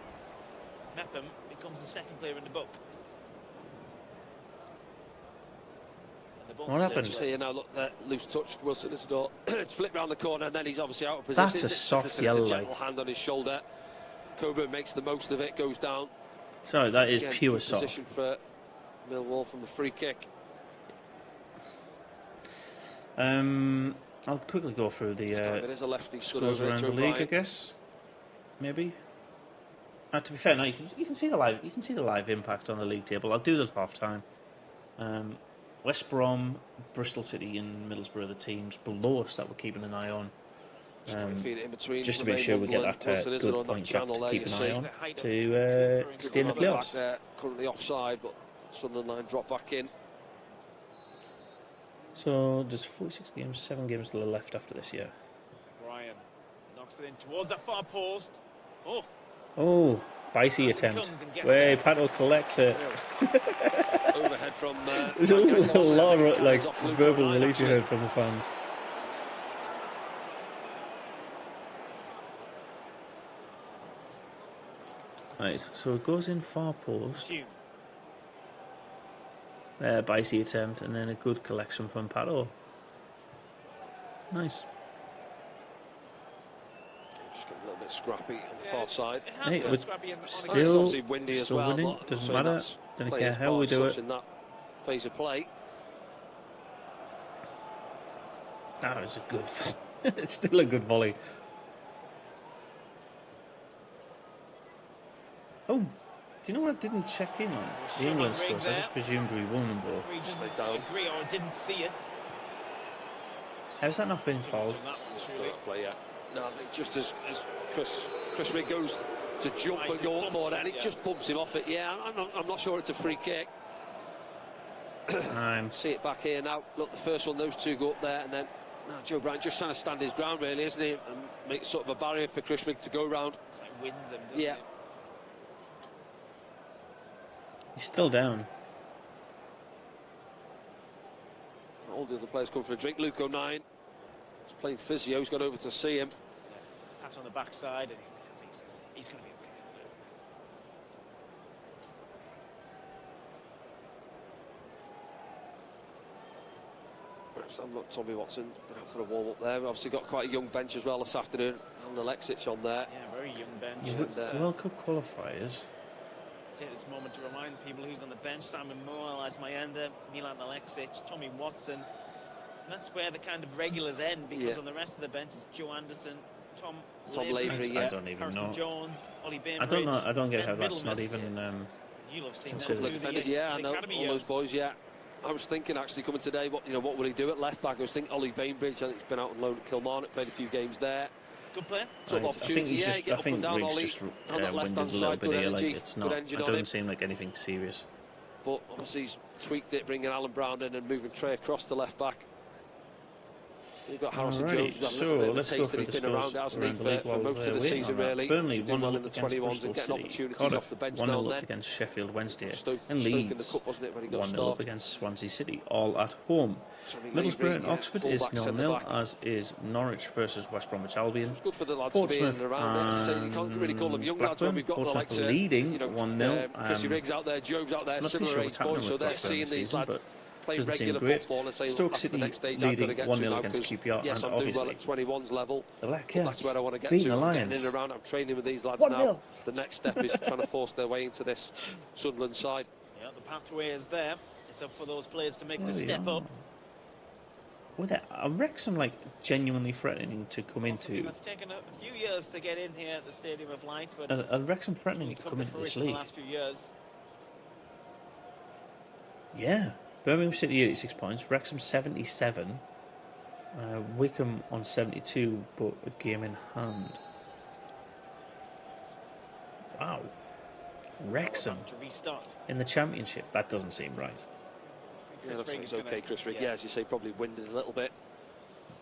Mepham becomes the second player in the book. What happened? Just here now, look, that loose touch. Wilson is not. It's flipped round the corner, and then he's obviously out of position. That's a soft yellow. It's a gentle hand on his shoulder. Coburn makes the most of it, goes down. Sorry, that is Again, pure good soft. Position for Millwall from the free kick. I'll quickly go through the It is a lefty scores around the league, I guess. Maybe. To be fair, no, you can see the live impact on the league table. I'll do that at half time. West Brom, Bristol City, and Middlesbrough are the teams below us that we're keeping an eye on. Just to make sure we get that good point gap to keep an eye on to stay in the playoffs. Currently offside, but Sunderland line drop back in. So there's 46 games, 7 games still left after this year. Brian knocks it in towards that far post. Oh, Bicey attempt. Where Pato collects it. Overhead from. There's a lot of like verbal relief you heard from the fans. Right, so it goes in far post. Bicey attempt, and then a good collection from Pato. Nice. Just getting a little bit scrappy on the far side. Hey, it's still windy as still well. winning. Doesn't matter. Don't care how we do it. In that phase of play. That was a good. It's still a good volley. Oh, do you know what I didn't check in on? The England scores. I just presumed we won them both. Stay down. Agree or didn't see it. How's that not been called? Play, yeah. No, I think just as Chris Rigg goes to jump and go up for it, and it just bumps him off it. Yeah, I'm not sure it's a free kick. See it back here now. Look, the first one, those two go up there, and then Joe Brown just trying to stand his ground, really, isn't he? And make sort of a barrier for Chris Rigg to go round. It's like wins him, doesn't yeah. it? He's still down. All the other players come for a drink. Luke O'Nien is playing physio. He's gone over to see him. Pat on the backside, and I think he's going to be okay. Look, Tommy Watson been out for a warm up there. We've obviously got quite a young bench as well this afternoon. And Alexic on there. Yeah, very young bench. Yeah, World Cup qualifiers. Take this moment to remind people who's on the bench: Simon Moore, as Mayenda, Milan Alexic, Tommy Watson. And that's where the kind of regulars end, because on the rest of the bench is Joe Anderson, Tom Lavery, I don't even Harrison know. Jones, Ollie Bainbridge. I don't know. I don't get how Ben that's not even. You'll have seen considered. that. Defenders, I know all those boys. Yeah, I was thinking actually coming today, what would he do at left back? I was thinking Ollie Bainbridge. I think he's been out on loan at Kilmarnock, played a few games there. Good player. Sort of opportunity. I think Riggs just winded a little bit here. Like it's not. It doesn't seem like anything serious. But obviously he's tweaked it, bringing Alan Brown in and moving Trey across the left back. You've got Harrison Jones, who's having a bit of a taste that he's been around, hasn't he, for most of the season, really. Burnley doing 1-0 well in the against 21s Bristol and getting City. opportunities off the bench now 1-0 and up then. against Sheffield Wednesday. Stoke And in Leeds the cup, wasn't it, when he got 1-0 up started? against Swansea City, all at home. Middlesbrough and Oxford is 0-0, as is Norwich versus West Bromwich Albion. It's good for the lads to be in and around it. You can't really call them young lads when we've got the likes of leading 1-0. Chrissy Riggs out there, Job's out there, Not too similar sure age what's happening boys, so with they're Blackburn seeing this these season, lads but playing doesn't seem regular great. football and saying, Stoke that's the City next stage I've got to leading get 1-0 to now, against because QPR, yes, and I'm doing well obviously at 21s level. the Black That's Cats where I want to get beating to. the I'm getting Lions. in and around. I'm training with these lads 1-0. now. The next step is trying to force their way into this Sunderland side. Yeah, the pathway is there. It's up for those players to make the step up. With it, Wrexham like genuinely threatening to come into. It's taken a few years to get in here at the Stadium of Light, but Wrexham threatening to come into this league. The last few years. Yeah, Birmingham City 86 points, Wrexham 77, Wickham on 72, but a game in hand. Wow, Wrexham To restart. in the Championship. That doesn't seem right. Yeah, looks like it's okay, Chris Rigg. Yeah, as you say, probably winded a little bit.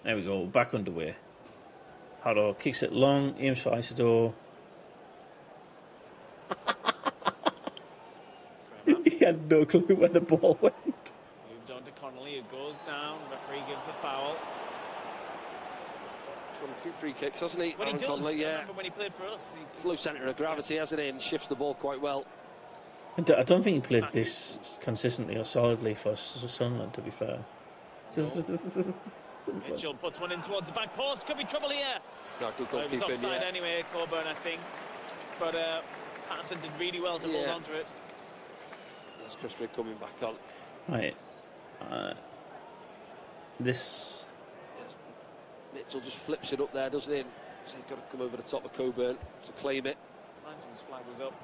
There we go, back underway. Hado kicks it long, aims for Isidore. He had no clue where the ball went. Moved on to Connolly, who goes down. Referee gives the foul. He's won a few free kicks, hasn't he? Well, he does. Connolly, yeah. Remember when he played for us? He's low centre of gravity, hasn't he? And shifts the ball quite well. I don't think he played this consistently or solidly for Sunderland, to be fair. Mitchell puts one in towards the back post. Could be trouble here. No, good It was goalkeeping, offside yeah. anyway, Coburn, I think. But Patterson did really well to hold on to it. That's Chris Rigg coming back on. Right. This... Mitchell just flips it up there, doesn't he? So he's got to come over the top of Coburn to claim it. Linesman's flag was up.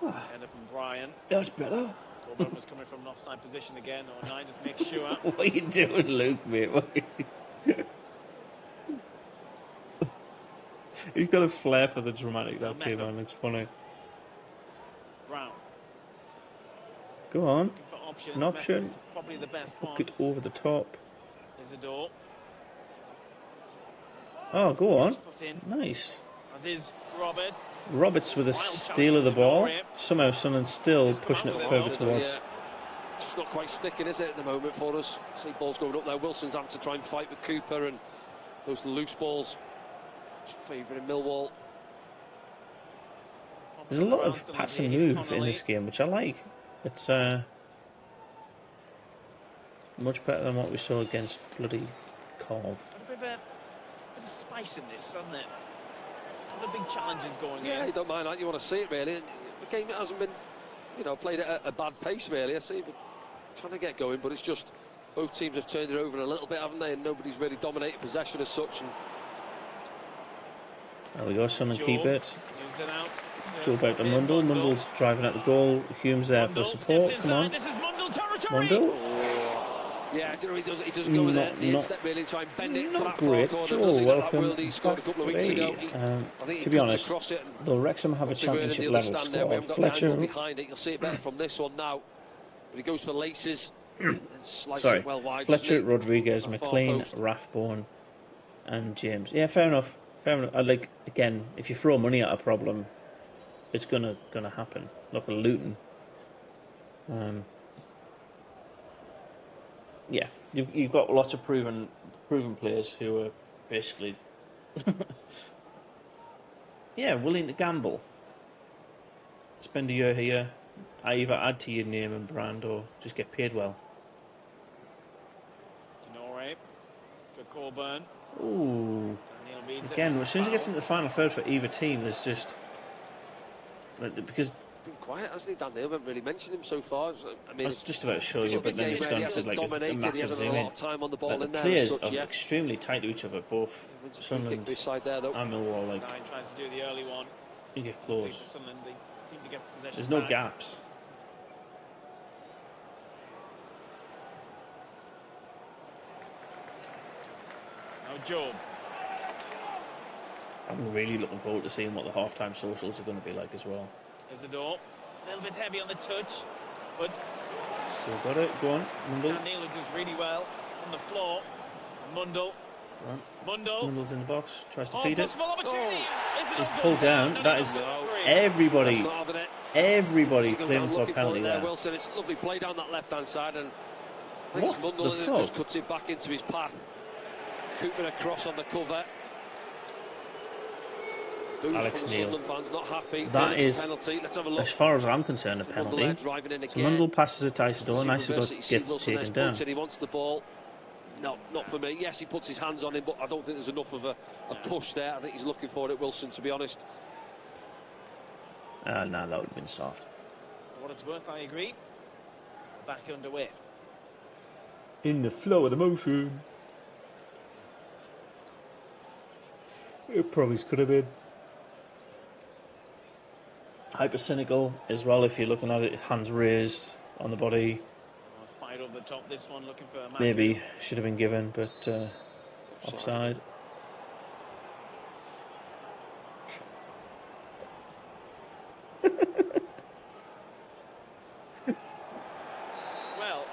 Header from Brian. That's better. Coburn was coming from an offside position again. Or 9 just makes sure. What are you doing, Luke, mate? He's got a flair for the dramatic, that kid, man. It's funny. Brown. Go on. Looking for options. An option. Method's probably the best Hook one. it over the top. Isidore. Oh, go on. Foot in. Nice. As is Roberts. Roberts with a steal of the ball. Somehow Sunderland still pushing it further towards. Just not quite sticking, is it, at the moment for us? See balls going up there. Wilson's having to try and fight with Cooper, and those loose balls favouring Millwall. There's a lot of pass and move in this game, which I like. It's much better than what we saw against bloody Cove. It's got a bit of spice in this, hasn't it? The big challenges going in. Yeah, you don't mind that. You want to see it, really. And the game hasn't been, played at a bad pace, really. I see them trying to get going, but it's just both teams have turned it over a little bit, haven't they? And nobody's really dominated possession as such. And there we go, Sunderland keep it. Moves it out. It's all about the Mundle. Mundle's driving out the goal. Hume's there for support. Come on. This is Mundle territory. Mundle. Yeah, he doesn't go with it. He instead really try and bend it to that great. far corner. Joel, welcome. He scored a couple of weeks ago. To be honest, though Wrexham have a championship level squad, Fletcher. Behind it, you'll see it better from this one now. But he goes for laces. Sorry, well wide, Fletcher, Rodriguez, McLean, Rathbone, and James. Yeah, fair enough. Fair enough. Like, again, if you throw money at a problem, it's gonna happen. Look at Luton. Yeah, you've got lots of proven players who are basically willing to gamble. Spend a year here, either add to your name and brand or just get paid well. Denore for Coburn. Ooh. Again, as soon as it gets into the final third for either team, there's just because. Been quiet, hasn't he, Dan Neil? We haven't really mentioned him so far. I mean, I was just about to show you, but then it's gone to like a massive zoom in. The players are extremely tight to each other, both Sunderland and Millwall. Like, tries to do the early one. You get close. Sunderland, they seem to get possession. There's no gaps. Now Job. I'm really looking forward to seeing what the half-time socials are going to be like as well. Isidore, a little bit heavy on the touch, but still got it. Go on, Mundle. Neil does really well on the floor. Mundle. Mundle's in the box, tries to feed it. He's pulled down. That is everybody claiming for a penalty there. Wilson, it's lovely play down that left-hand side, and what the fuck? Just cuts it back into his path. Cooper across on the cover. Alex Neil. Fans not happy. That is, Let's have a look. as far as I'm concerned, a penalty. So Mundle passes it to Isidore, and Isidore gets taken down. He wants the ball. No, not for me. Yes, he puts his hands on him, but I don't think there's enough of a push there. I think he's looking for it, Wilson, to be honest. No, that would have been soft. For what it's worth, I agree. Back underway. In the flow of the motion. It probably could have been. Hyper cynical as well if you're looking at it, hands raised on the body. Fight over the top, this one looking for a maybe should have been given, but offside. Well,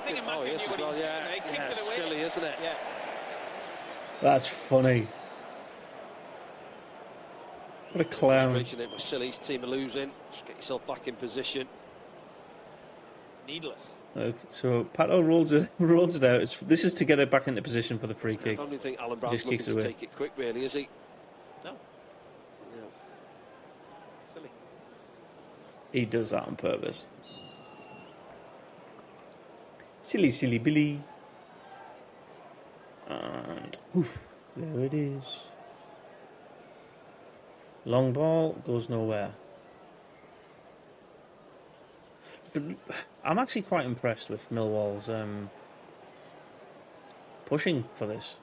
thinking Oh, Mackey yes, knew as what he well, was doing. yeah. He kicked Yeah, it away. silly, isn't it? Yeah. That's funny. What a clown. Frustration, it was silly. His team are losing. Just get yourself back in position. Needless. Okay, so Pato rolls it out. This is to get it back into position for the free I kick. don't think Alan He Brown's just looking kicks it to away. take it quick, really, is he? No. Yeah. Silly. He does that on purpose. Silly, silly Billy. And oof, there it is. Long ball goes nowhere. But I'm actually quite impressed with Millwall's pushing for this.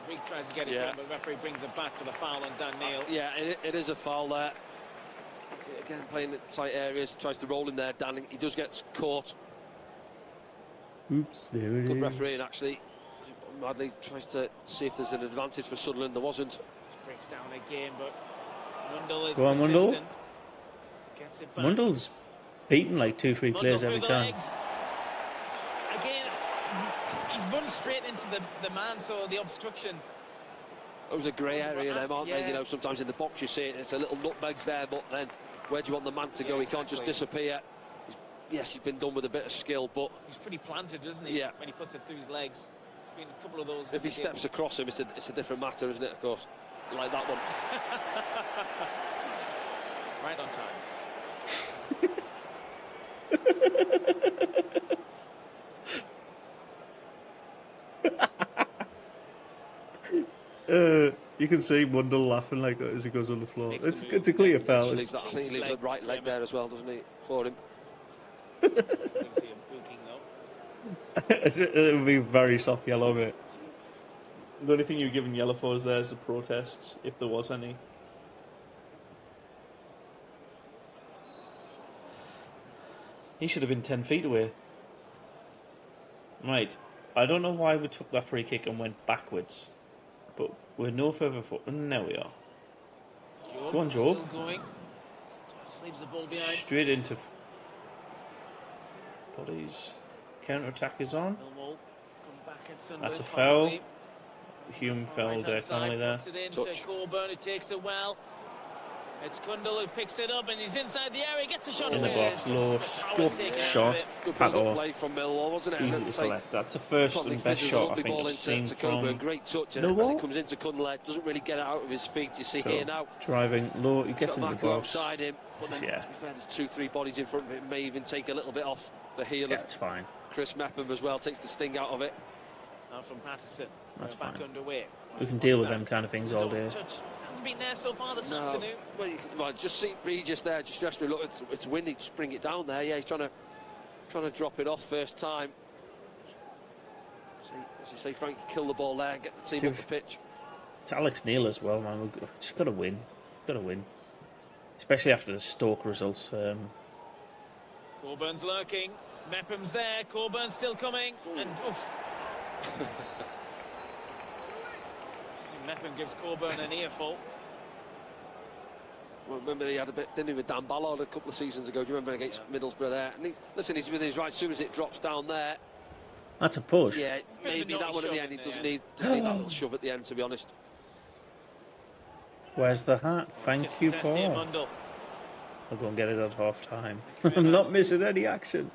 Reed tries to get it going, but the referee brings it back for the foul on Dan Neil. Yeah, it is a foul there. Again, playing in tight areas, tries to roll in there. Dan, he does get caught. Oops, there it is. Good refereeing, actually. Madley tries to see if there's an advantage for Sunderland. There wasn't. Just breaks down again, but Mundle is Go on, persistent. Mundle. Gets it back. Mundle's beaten like 2-3 players through every the time. legs. Again, he's run straight into the man, so the obstruction. Those are grey area, them, aren't they? Yeah. You know, sometimes in the box you see it, it's a little nutmegs there, but then where do you want the man to go? He can't just disappear. Yes, he's been done with a bit of skill, but He's pretty planted, isn't he? Yeah. When he puts it through his legs. There's been a couple of those. if he steps across him, it's a different matter, isn't it? Of course, like that one. Right on time. You can see Mundle laughing like that as he goes on the floor. Makes the It's move. a clear foul. I It's- think he leaves a right leg there as well, doesn't he? For him. You can see him booking though. It would be very soft yellow, mate. The only thing you're giving yellow for is there's the protests, if there was any. He should have been 10 feet away. Right. I don't know why we took that free kick and went backwards. But we're no further forward. Now we are. Go on, Joe. Still going. Just leaves the ball behind. Straight into bodies. Counter-attack is on. Millwall come back at Sunderland. That's a foul. finally. Hume From fouled right-hand side, Connolly there. puts it in Touch. to Coburn, who takes it well. It's Kundal who picks it up, and he's inside the area. Gets a shot In the away. box, It's low, just the power's scuffed taken out of shot. it. Good build-up Pato. play from Millwall, wasn't it? And Easy then to take- collect. That's the first Probably and best fizzes a shot I lovely think ball I've into seen Coburn. from Great touch, and Millwall. as it comes into Cunliffe, doesn't really get it out of his feet. You see So, here now. driving low, he He's gets got in the Marco box. outside him, but then, Yeah. to be fair, there's 2-3 bodies in front of him. May even take a little bit off the heel Yeah, of it's fine. Chris Mepham as well. Takes the sting out of it. Now from Patterson. That's Back fine. underway. We can Watch deal with that. them kind of things There's a all day. Dawson touch. Hasn't been there so far this No. afternoon. Well, just see Regis there, just gesturing. Look, it's windy. Just bring it down there. Yeah, he's trying to drop it off first time. See, as you say, Frank, kill the ball there, get the team up the pitch. It's Alex Neil as well, man. We've just got to win. Got to win. Especially after the Stoke results. Corburn's lurking. Mepham's there. Corburn's still coming. And oof. Mepham gives Coburn an earful. Well, remember he had a bit, didn't he, with Dan Ballard a couple of seasons ago? Do you remember against Middlesbrough there? And listen, he's within his right. As soon as it drops down there, That's a push. yeah, bit of a maybe that naughty one at the shove end. He in doesn't the need that little shove at the end, to be honest. Where's the hat? Thank you, Dispossessed here, Paul. Mundle. I'll go and get it at half time. I'm not missing any action.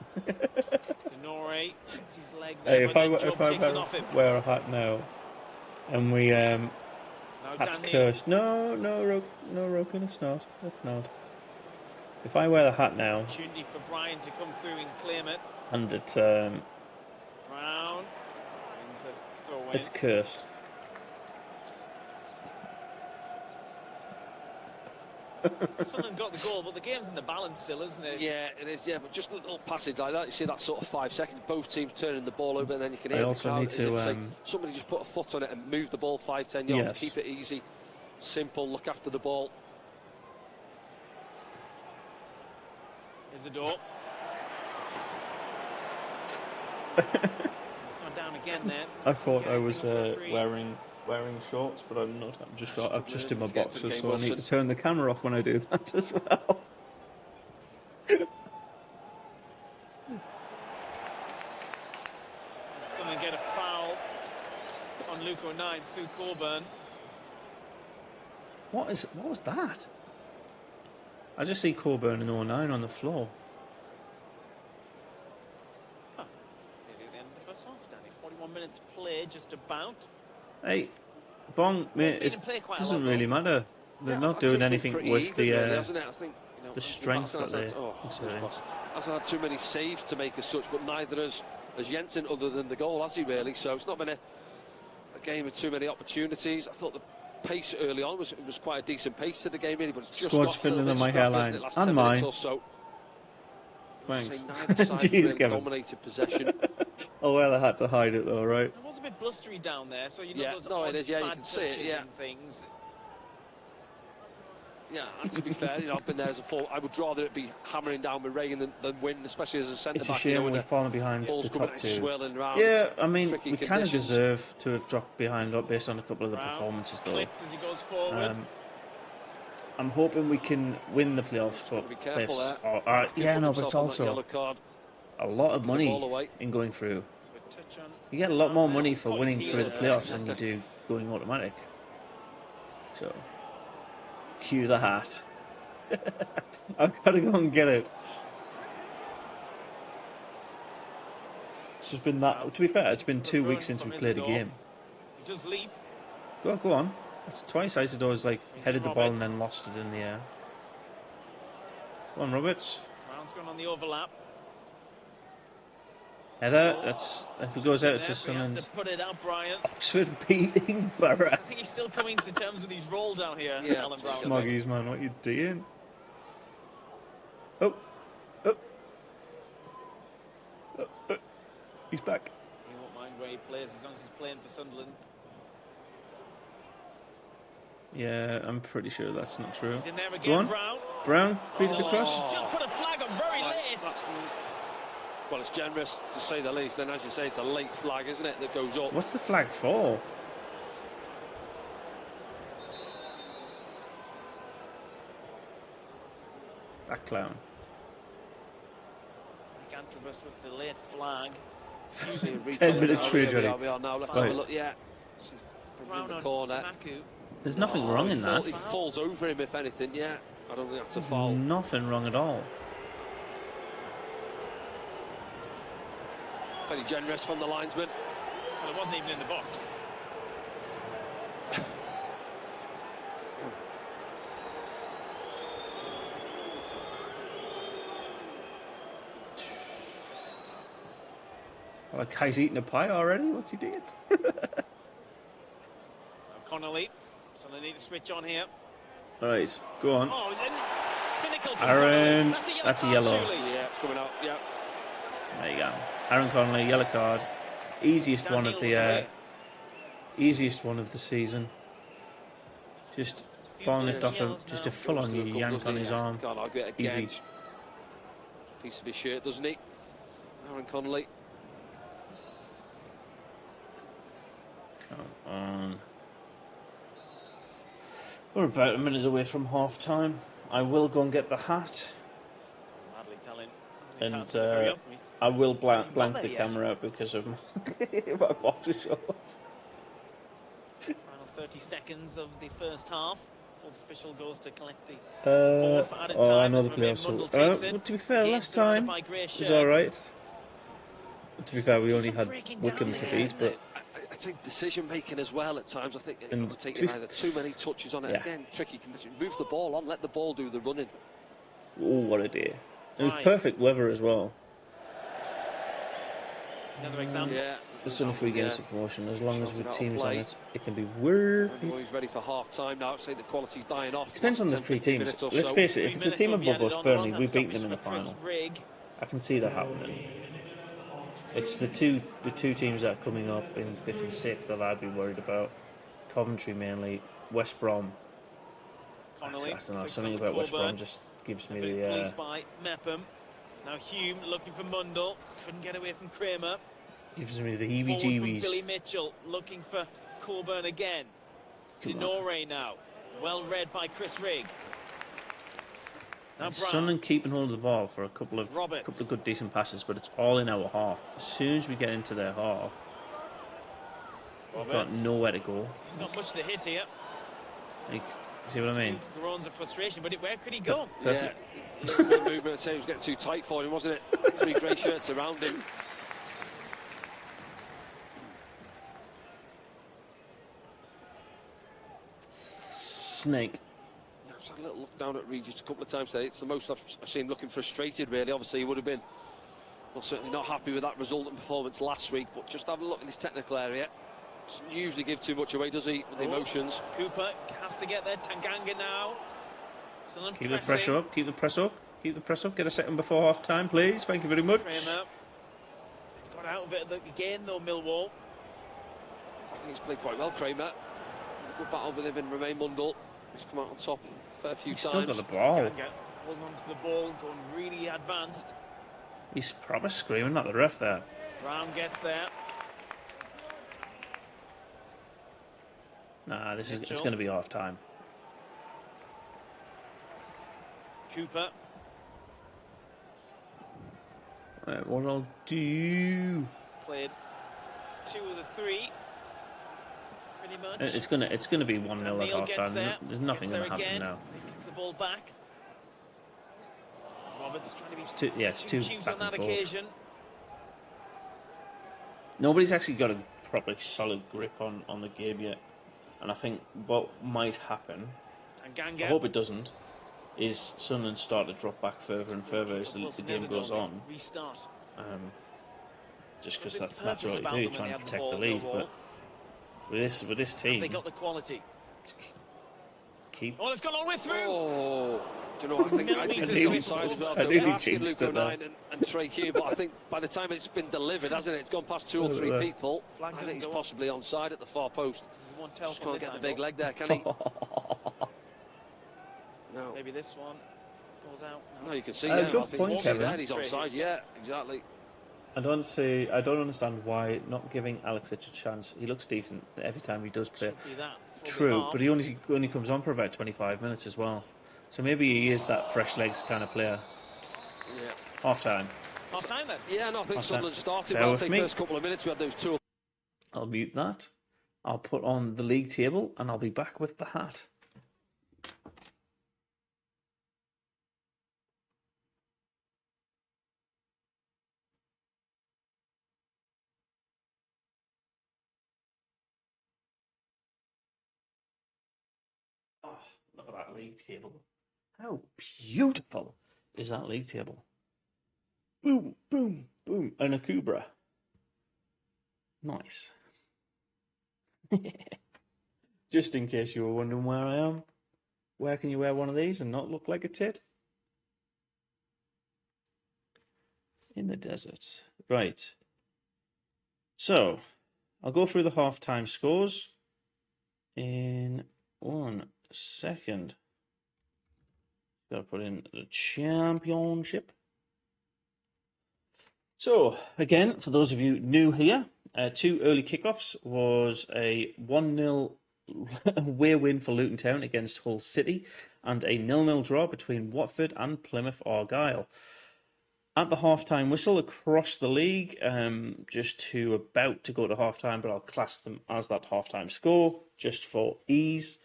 Tenore gets his leg there, Hey, if but I, then Job if I takes it off him. wear a hat now, and we Now that's Dan Neil. cursed. No, Roken, it's not. It's not. If I wear the hat now, Opportunity for Brian to come through and claim it. and it Brown wins the throw in. it's cursed. Sunderland got the goal, but the game's in the balance still, isn't it? Yeah, it is. Yeah, but just a little passage like that. You see that sort of 5 seconds. Both teams turning the ball over, and then you can I hear the also crowd need as to, if saying, somebody just put a foot on it and move the ball 5-10 yards. Yes. Keep it easy, simple. Look after the ball. Here's the door. It's gone down again then. I thought Okay, I was think for a free. wearing shorts, but I'm not. I'm just in my Let's get to the boxers, game, so I need Wilson. to turn the camera off when I do that as well. Someone get a foul on Luke O'Nine through Coburn. What was that? I just see Coburn and 09 on the floor. Nearly the end of the first half, Danny. 41 minutes played, just about. Hey, Bong, mate, it doesn't really matter. They're not doing anything with the really, hasn't it? I think, the strength that they. Hasn't had too many saves to make as such, but neither has Jensen, other than the goal, has he really? So it's not been a game with too many opportunities. I thought the pace early on was quite a decent pace to the game, really, but it's just Squad's filling in my hairline and mine. So. Thanks. Jeez, Kevin. Dominated possession. Oh well, I had to hide it though, right? It was a bit blustery down there, so you know those it is. Yeah, you bad can see it. Yeah. and things. Yeah, and to be fair, I've been there as a full. I would rather it be hammering down with rain than win, especially as a centre back. It's a shame we've fallen behind the top two. Swirling around. Yeah, I mean, we kind of deserve to have dropped behind based on a couple of the performances, though. As he goes forward. I'm hoping we can win the playoffs, but be careful there. but it's also a lot of money in going through. You get a lot more money for winning through the playoffs than you do going automatic. So. Cue the hat. I've got to go and get it. It's just been that. To be fair, it's been 2 weeks since we played a game. Go on. That's twice Isidore's headed the ball and then lost it in the air. Go on, Roberts. Brown's gone on the overlap. Header. If it goes out, it's just Sunderland. Put it out, Brian. Oxford beating Borough. I think he's still coming to terms with his role down here. Yeah, Alan Brown. Smoggies, man, what you doing? Oh. He's back. He won't mind where he plays as long as he's playing for Sunderland. Yeah, I'm pretty sure that's not true. He's in there again, Go on. Brown. Feed it across. Just put a flag on very late. Well, it's generous to say the least. Then, as you say, it's a late flag, isn't it, that goes up? What's the flag for? That clown. Gantrebus with the late flag. 10-minute trade, we are now. Let's have a look. Yeah. Brown the corner. There's nothing wrong in that. He falls over him, if anything. Yeah. I don't think that's a There's foul. Nothing wrong at all. Very generous from the linesman. Well, it wasn't even in the box. Like guy's eating a pie already? What's he doing? Connolly. So they need to switch on here. Alright, go on. Oh, cynical from Aaron, Connolly. that's a yellow. Yeah, it's coming out. Yeah. There you go. Aaron Connolly, yellow card. Easiest one of the season. Just falling it off just a full-on yank on his arm. Can't argue it again. Easy. Piece of his shirt, doesn't he? Aaron Connolly. Come on. We're about a minute away from half time. I will go and get the hat. Madly telling. And I will blank the camera because of my boxer shorts. Final 30 seconds of the first half. Fourth official goes to collect the I know the playoffs. To be fair, last time it was alright. To be fair, we only had Wickham to beat, but I think decision making as well at times. I think and we're taking either too many touches on it. Again, tricky condition. Move the ball on, let the ball do the running. Oh, what a day! It was perfect weather as well. Another example. Yeah, it's only 3 games of promotion. As long as with teams on it, it can be worth it. He's ready for half time now. Say the quality's dying off. Depends on the 3 teams. Let's face it. If it's a team above us, Burnley, we beat them in the final. I can see that happening. It's the two teams that are coming up in 5th and 6th that I'd be worried about. Coventry mainly, West Brom. I don't know, something about West Brom just gives me the. By Mepham. Now Hume looking for Mundle, couldn't get away from Kramer. Gives me the heebie-jeebies. Billy Mitchell looking for Coburn again. Denore now, well read by Chris Rigg. Now Sunderland keeping hold of the ball for a couple of good decent passes, but it's all in our half. As soon as we get into their half, we've got nowhere to go. He's got much to hit here. Like, see what I mean? Groans of frustration, but where could he go? Perfect. Yeah, movement. I'd say it was getting too tight for him, wasn't it? 3 grey shirts around him. Snake. I've just had a little look down at Regis a couple of times today. It's the most I've seen him looking frustrated, really. Obviously, he would have been, well, certainly not happy with that result and performance last week, but just having a look in his technical area. Doesn't usually give too much away, does he, with the emotions? Cooper has to get there. Tanganga now. Keep the pressure up, keep the press up, keep the press up. Get a second before half time, please. Thank you very much. Kramer. They've got out of it again, though, Millwall. I think he's played quite well, Kramer. Good battle with him and Romain Mundle. He's come out on top a fair few times. Still got the ball. Holding on to the ball, going really advanced. He's probably screaming at the ref there. Brown gets there. Nah, it's going to be half time. Cooper. Right, what I'll do? Played 2 of the 3. Pretty much. It's gonna be 1-0 at half time. There's nothing going to happen now. Gets the ball back. Roberts trying to be it's too cute back on that and forth. occasion. Nobody's actually got a properly solid grip on the game yet, and I think what might happen, I hope it doesn't, is Sunderland start to drop back further and further as the game goes on. Restart. Just because that's what you do. You're trying to protect the lead, but with this team, they got the quality. Keep. Oh, it's gone all the way through. Oh, do you know? I think it's onside as well. I nearly jinxed it there. And Trey Q, but I think by the time it's been delivered, hasn't it? It's gone past 2 or 3 people. I think he's possibly onside at the far post. Just can't get the big leg there, can he? No. Maybe this one goes out. No, you can see. Good point, Kevin. He's onside. Yeah, exactly. I don't understand why not giving Alexic a chance. He looks decent every time he does play. True, but he only comes on for about 25 minutes as well. So maybe he is that fresh legs kind of player. Yeah. Half time. Half time then? Yeah, no, I think Sunderland started. Bear I'll with say me. first couple of minutes we had those 2. I'll mute that. I'll put on the league table and I'll be back with the hat. Oh, look at that league table. How beautiful is that league table? Boom, boom, boom. And a Kubra. Nice. Just in case you were wondering where I am, where can you wear one of these and not look like a tit? In the desert. Right. So, I'll go through the half-time scores in 1 second. Got to put in the championship. So, again, for those of you new here, 2 early kickoffs was a 1-0 away win for Luton Town against Hull City and a 0-0 draw between Watford and Plymouth Argyle. At the half-time whistle across the league, just about to go to half-time, but I'll class them as that half-time score just for ease.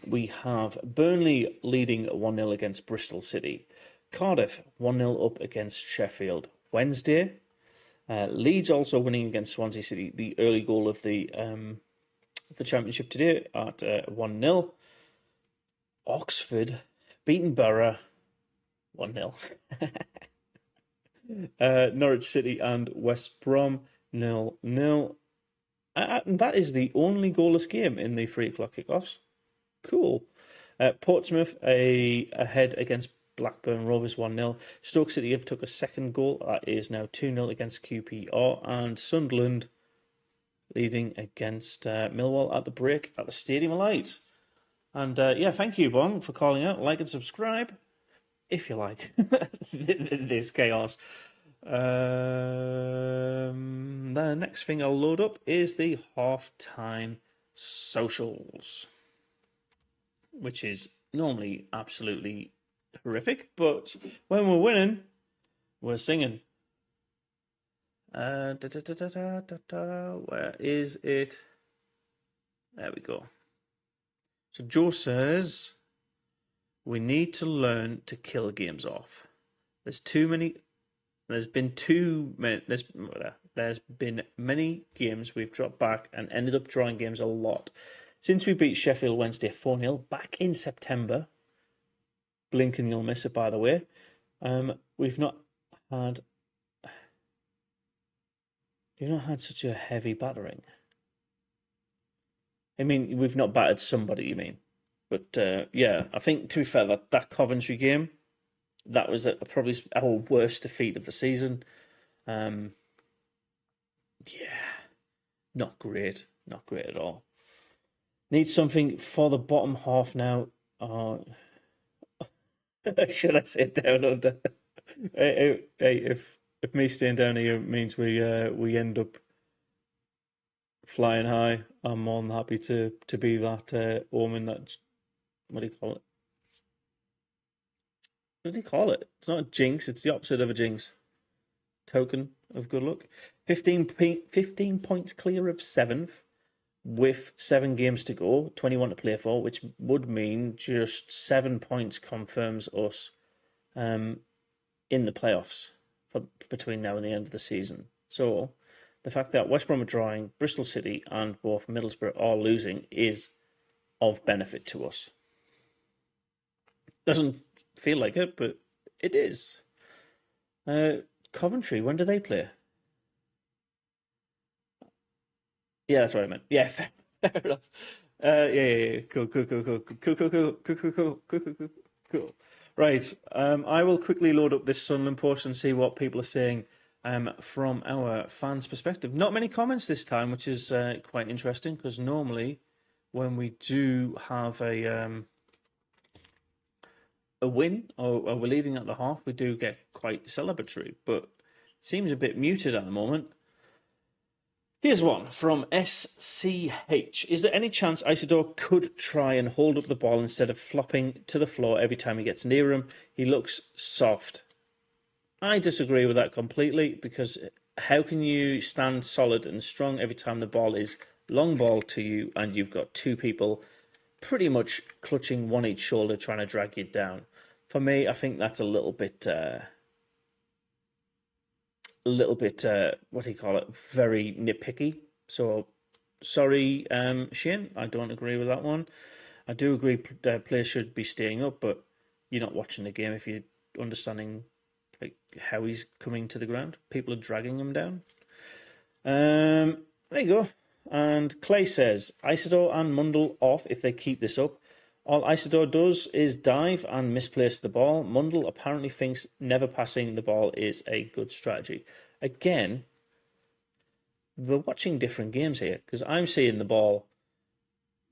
We have Burnley leading 1-0 against Bristol City. Cardiff 1-0 up against Sheffield Wednesday. Leeds also winning against Swansea City, the early goal of the championship today at 1-0. Oxford beaten Borough 1-0. Norwich City and West Brom 0-0. And that is the only goalless game in the 3 o'clock kickoffs. Cool. Portsmouth ahead against Blackburn Rovers 1-0. Stoke City have took a second goal. That is now 2-0 against QPR. And Sunderland leading against Millwall at the break at the Stadium of Light. And thank you, Bong, for calling out. Like and subscribe if you like this chaos. The next thing I'll load up is the half-time socials, which is normally absolutely horrific, but when we're winning, we're singing. Where is it? There we go. So Joe says we need to learn to kill games off. There's been many games we've dropped back and ended up drawing games a lot. Since we beat Sheffield Wednesday 4-0 back in September, blink and you'll miss it, by the way, we've not had such a heavy battering. I mean, we've not battered somebody, you mean? But yeah, I think, to be fair, that Coventry game, that was probably our worst defeat of the season. Yeah, not great at all. Need something for the bottom half now. Should I say down under? Hey, if me staying down here means we end up flying high, I'm more than happy to be that omen. That, what do you call it? What do you call it? It's not a jinx. It's the opposite of a jinx. Token of good luck. 15 points clear of 7th with 7 games to go, 21 to play for, which would mean just 7 points confirms us in the playoffs for between now and the end of the season. So the fact that West Brom are drawing, Bristol City and both Middlesbrough are losing is of benefit to us. Doesn't feel like it, but it is. Coventry, when do they play? Yeah, that's what I meant. Yeah, fair enough. Yeah. Cool. Right. I will quickly load up this Sunderland post and see what people are saying from our fans' perspective. Not many comments this time, which is quite interesting, because normally when we do have a win or we're leading at the half, we do get quite celebratory, but it seems a bit muted at the moment. Here's one from SCH. Is there any chance Isidore could try and hold up the ball instead of flopping to the floor every time he gets near him? He looks soft. I disagree with that completely, because how can you stand solid and strong every time the ball is long ball to you and you've got 2 people pretty much clutching one each shoulder trying to drag you down? For me, I think that's a little bit what do you call it? Very nitpicky. So, sorry, Shane, I don't agree with that one. I do agree players should be staying up, but you're not watching the game if you're understanding like how he's coming to the ground. People are dragging him down. There you go. And Clay says, Isidore and Mundle off if they keep this up. All Isidore does is dive and misplace the ball. Mundle apparently thinks never passing the ball is a good strategy. Again, we're watching different games here, because I'm seeing the ball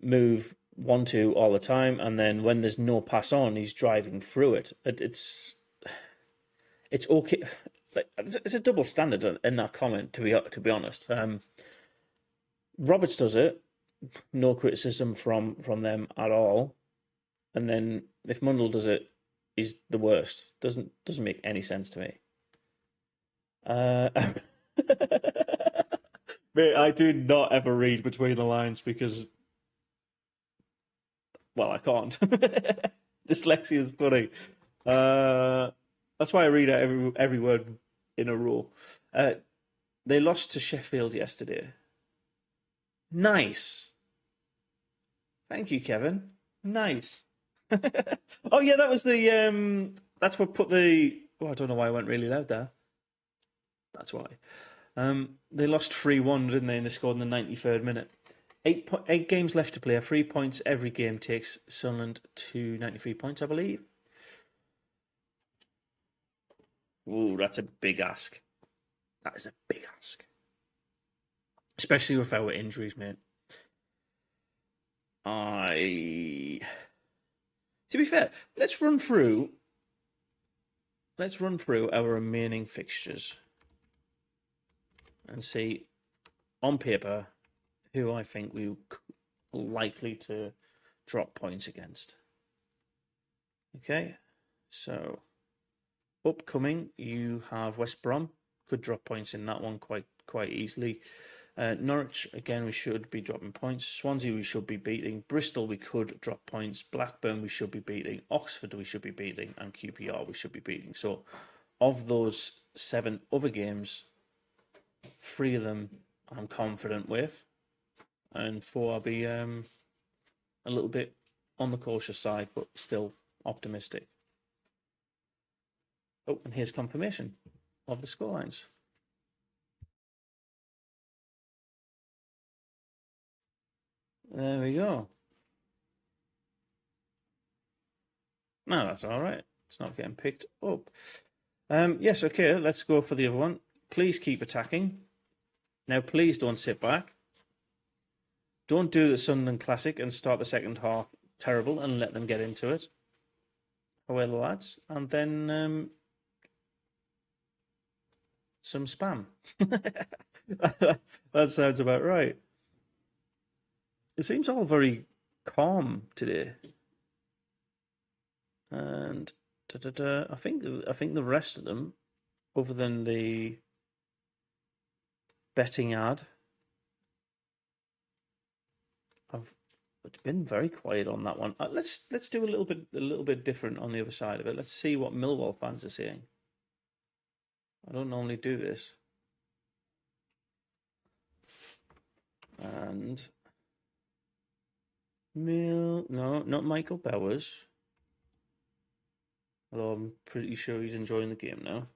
move 1-2 all the time, and then when there's no pass on, he's driving through it. It's okay. Like, it's a double standard in that comment, to be honest. Roberts does it, no criticism from them at all. And then if Mundle does it, he's the worst. Doesn't make any sense to me. Mate, I do not ever read between the lines because, well, I can't. Dyslexia is funny. That's why I read out every word in a row. They lost to Sheffield yesterday. Nice. Thank you, Kevin. Nice. Oh yeah, that was the that's what put the. Oh, I don't know why I went really loud there. That's why. They lost 3-1, didn't they? And they scored in the 93rd minute. 8 games left to play. 3 points every game takes Sunderland to 93 points, I believe. Ooh, that's a big ask. That is a big ask. Especially with our injuries, mate. To be fair, let's run through our remaining fixtures and see, on paper, who I think we are likely to drop points against. Okay, So, upcoming, you have West Brom. Could drop points in that one quite easily. Norwich, again, we should be dropping points. Swansea, we should be beating. Bristol, we could drop points. Blackburn, we should be beating. Oxford, we should be beating. And QPR, we should be beating. So, of those 7 other games, 3 of them I'm confident with. And 4 I'll be a little bit on the cautious side, but still optimistic. Oh, and here's confirmation of the scorelines. There we go. No, that's all right. It's not getting picked up. Yes, okay, let's go for the other one. Please keep attacking. Now, please don't sit back. Don't do the Sunderland Classic and start the second half terrible and let them get into it. Away the lads. And then some spam. That sounds about right. It seems all very calm today. And I think the rest of them, other than the betting ad, have been very quiet on that one. Let's do a little bit different on the other side of it. Let's see what Millwall fans are saying. I don't normally do this. And no, not Michael Bowers. Although I'm pretty sure he's enjoying the game now.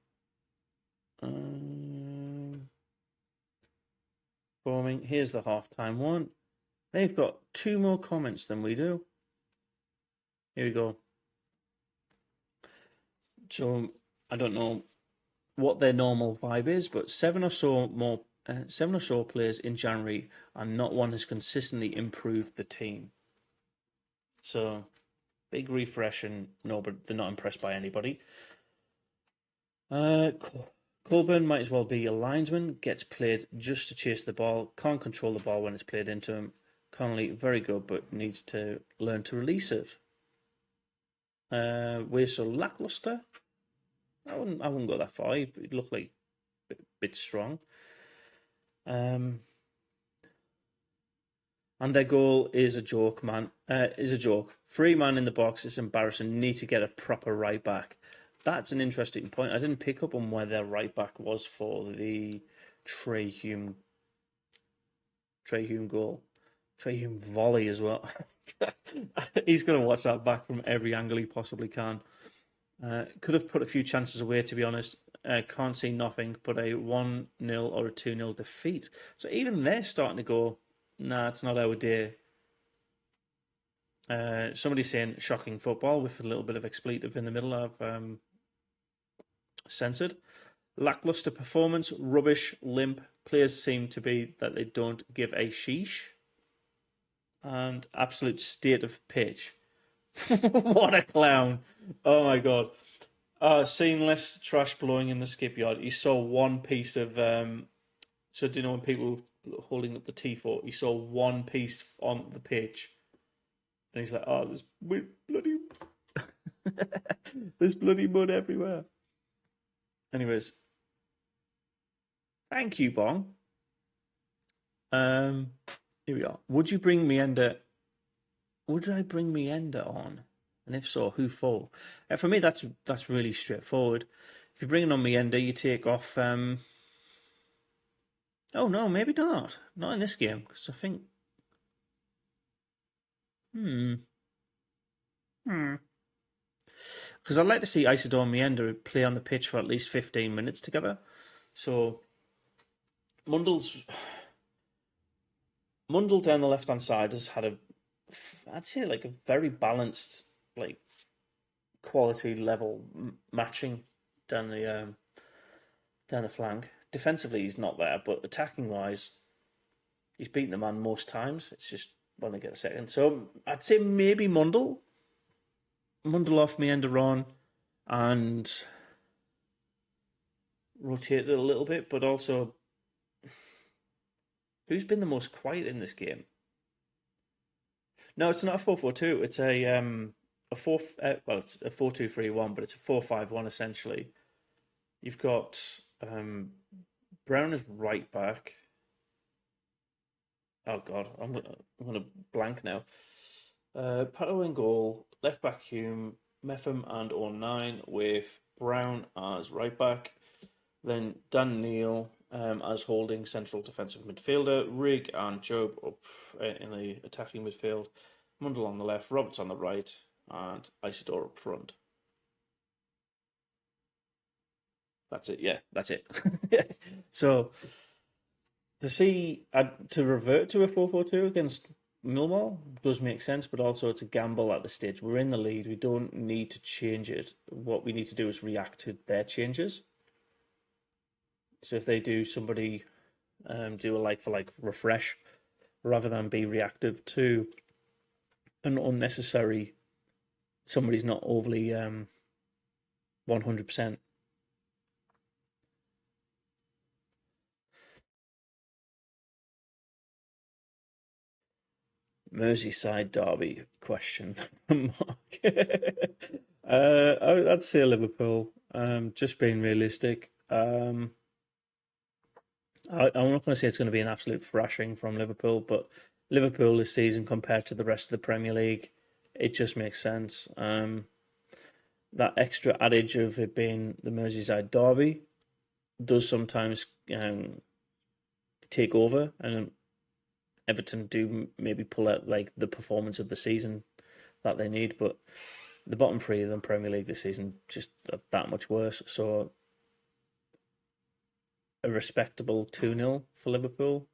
Forming. Here's the halftime one. They've got 2 more comments than we do. Here we go. So I don't know what their normal vibe is, but 7 or so players in January, and not one has consistently improved the team. So big refresh, and no, but they're not impressed by anybody. Colburn might as well be a linesman. Gets played just to chase the ball. Can't control the ball when it's played into him. Connolly, very good, but needs to learn to release it. We're so lackluster. I wouldn't go that far. He'd look like a bit strong. And their goal is a joke, man. Is a joke. 3 man in the box. It's embarrassing. Need to get a proper right back. That's an interesting point. I didn't pick up on where their right back was for the Trey Hume goal. Trey Hume volley as well. He's going to watch that back from every angle he possibly can. Could have put a few chances away, to be honest. Can't see nothing but a 1-0 or a 2-0 defeat. So even they're starting to go, nah, it's not our day. Somebody's saying shocking football with a little bit of expletive in the middle. I've censored. Lackluster performance, rubbish, limp. Players seem to be that they don't give a sheesh. And absolute state of pitch. What a clown. Oh my god. Seeing less trash blowing in the skipyard. You saw one piece of so do you know when people were holding up the T4, you saw one piece on the pitch. And he's like, oh, there's bloody there's bloody mud everywhere. Anyways. Thank you, Bong. Here we are. Would I bring Meander on? And if so, who for? For me, that's really straightforward. If you're bringing on Meander, you take off... Oh, no, maybe not. Not in this game, because I think... Because I'd like to see Isidore and Meander play on the pitch for at least 15 minutes together. So, Mundle down the left-hand side has had I'd say like a very balanced, like, quality level matching down the flank. Defensively, he's not there, but attacking-wise, he's beaten the man most times. It's just when they get a second. So I'd say maybe Mundle off, Meander on, and rotate it a little bit, but also... Who's been the most quiet in this game? No, it's not a 4-4-2. It's a it's a 4-2-3-1, but it's a 4-5-1 essentially. You've got Brown as right back. Oh God, I'm gonna blank now. Pato in goal, left back Hume, Metham and O'Nien with Brown as right back. Then Dan Neil as holding central defensive midfielder. Rigg and Job up in the attacking midfield. Mundell on the left, Roberts on the right, and Isidore up front. That's it. Yeah, that's it. So to revert to a 4-4-2 against Millwall does make sense, but also it's a gamble at the stage. We're in the lead. We don't need to change it. What we need to do is react to their changes. So if they do do a like for like refresh, rather than be reactive to an unnecessary, somebody's not overly 100%. Merseyside derby question mark. I'd say Liverpool. Just being realistic. I'm not going to say it's going to be an absolute thrashing from Liverpool, but Liverpool this season compared to the rest of the Premier League, it just makes sense. That extra adage of it being the Merseyside derby does sometimes take over, and Everton do maybe pull out like the performance of the season that they need, but the bottom three of the Premier League this season just are that much worse. So a respectable 2-0 for Liverpool.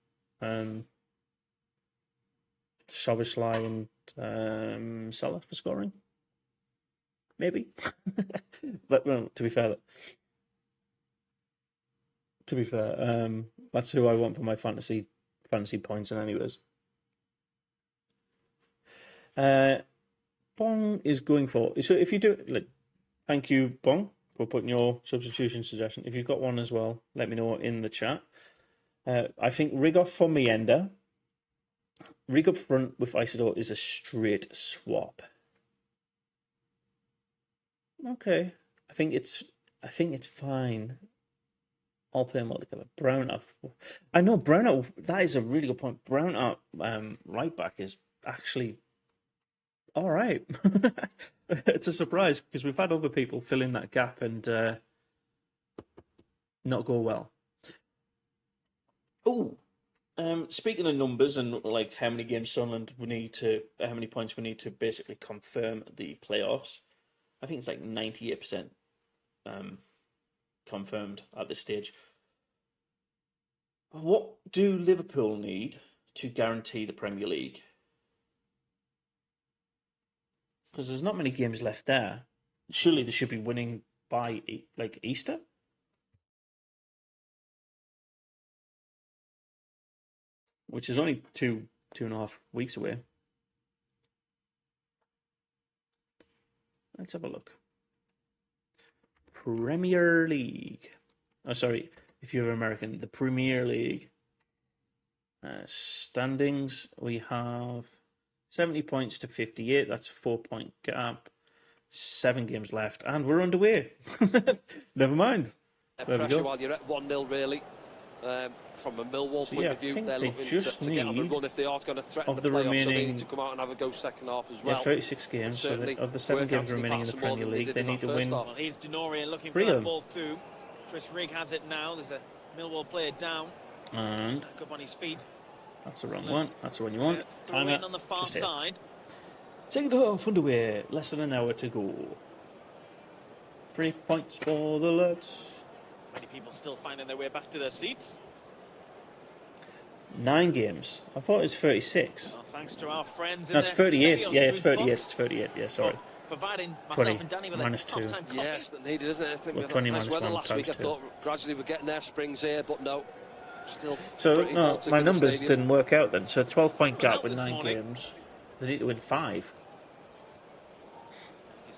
Szoboszlai and Salah for scoring, maybe. But well, to be fair, that's who I want for my fantasy points. And anyways, Bong is going for. So if you do, like, thank you, Bong, for putting your substitution suggestion. If you've got one as well, let me know in the chat. I think Rigg off for Mienda. Rigg up front with Isidore is a straight swap. Okay, I think it's fine. All playing well together. Brown up. I know Brown up. That is a really good point. Brown up right back is actually all right. It's a surprise because we've had other people fill in that gap and not go well. Oh, speaking of numbers and like how many games Sunderland how many points we need to basically confirm the playoffs. I think it's like 98% confirmed at this stage. What do Liverpool need to guarantee the Premier League? Because there's not many games left there. Surely they should be winning by like Easter. Which is only two and a half weeks away. Let's have a look. Premier League. Oh, sorry. If you're American, the Premier League. Standings. We have 70 points to 58. That's a 4-point gap. 7 games left. And we're underway. Never mind. There we go. While you're at 1-0, really. From a Millwall point of view, they're looking to get on a run if they are going to threaten the playoffs, so they need to come out and have a go second half as well. 36 games, so of the 7 games remaining in the Premier League, they need to win. Well, here's Denoria looking for that ball through. Chris Rigg has it now. There's a Millwall player down. And back up on his feet. That's the wrong one. That's the one you want. Time in on the far side. Second half underway. Less than an hour to go. 3 points for the lads. Many people still finding their way back to their seats. 9 games. I thought it was 36. Well, thanks to our friends. No, it's 38. Yeah, it's 38. It's 38. Yeah, sorry. Well, providing 20 and Danny with minus 2. Yes, that needed, isn't it? I think well, 20 minus weather 1 last week. I thought gradually we're getting their springs here, but no. Still. So no, my numbers didn't work out then. So 12-point gap with 9 games. They need to win 5.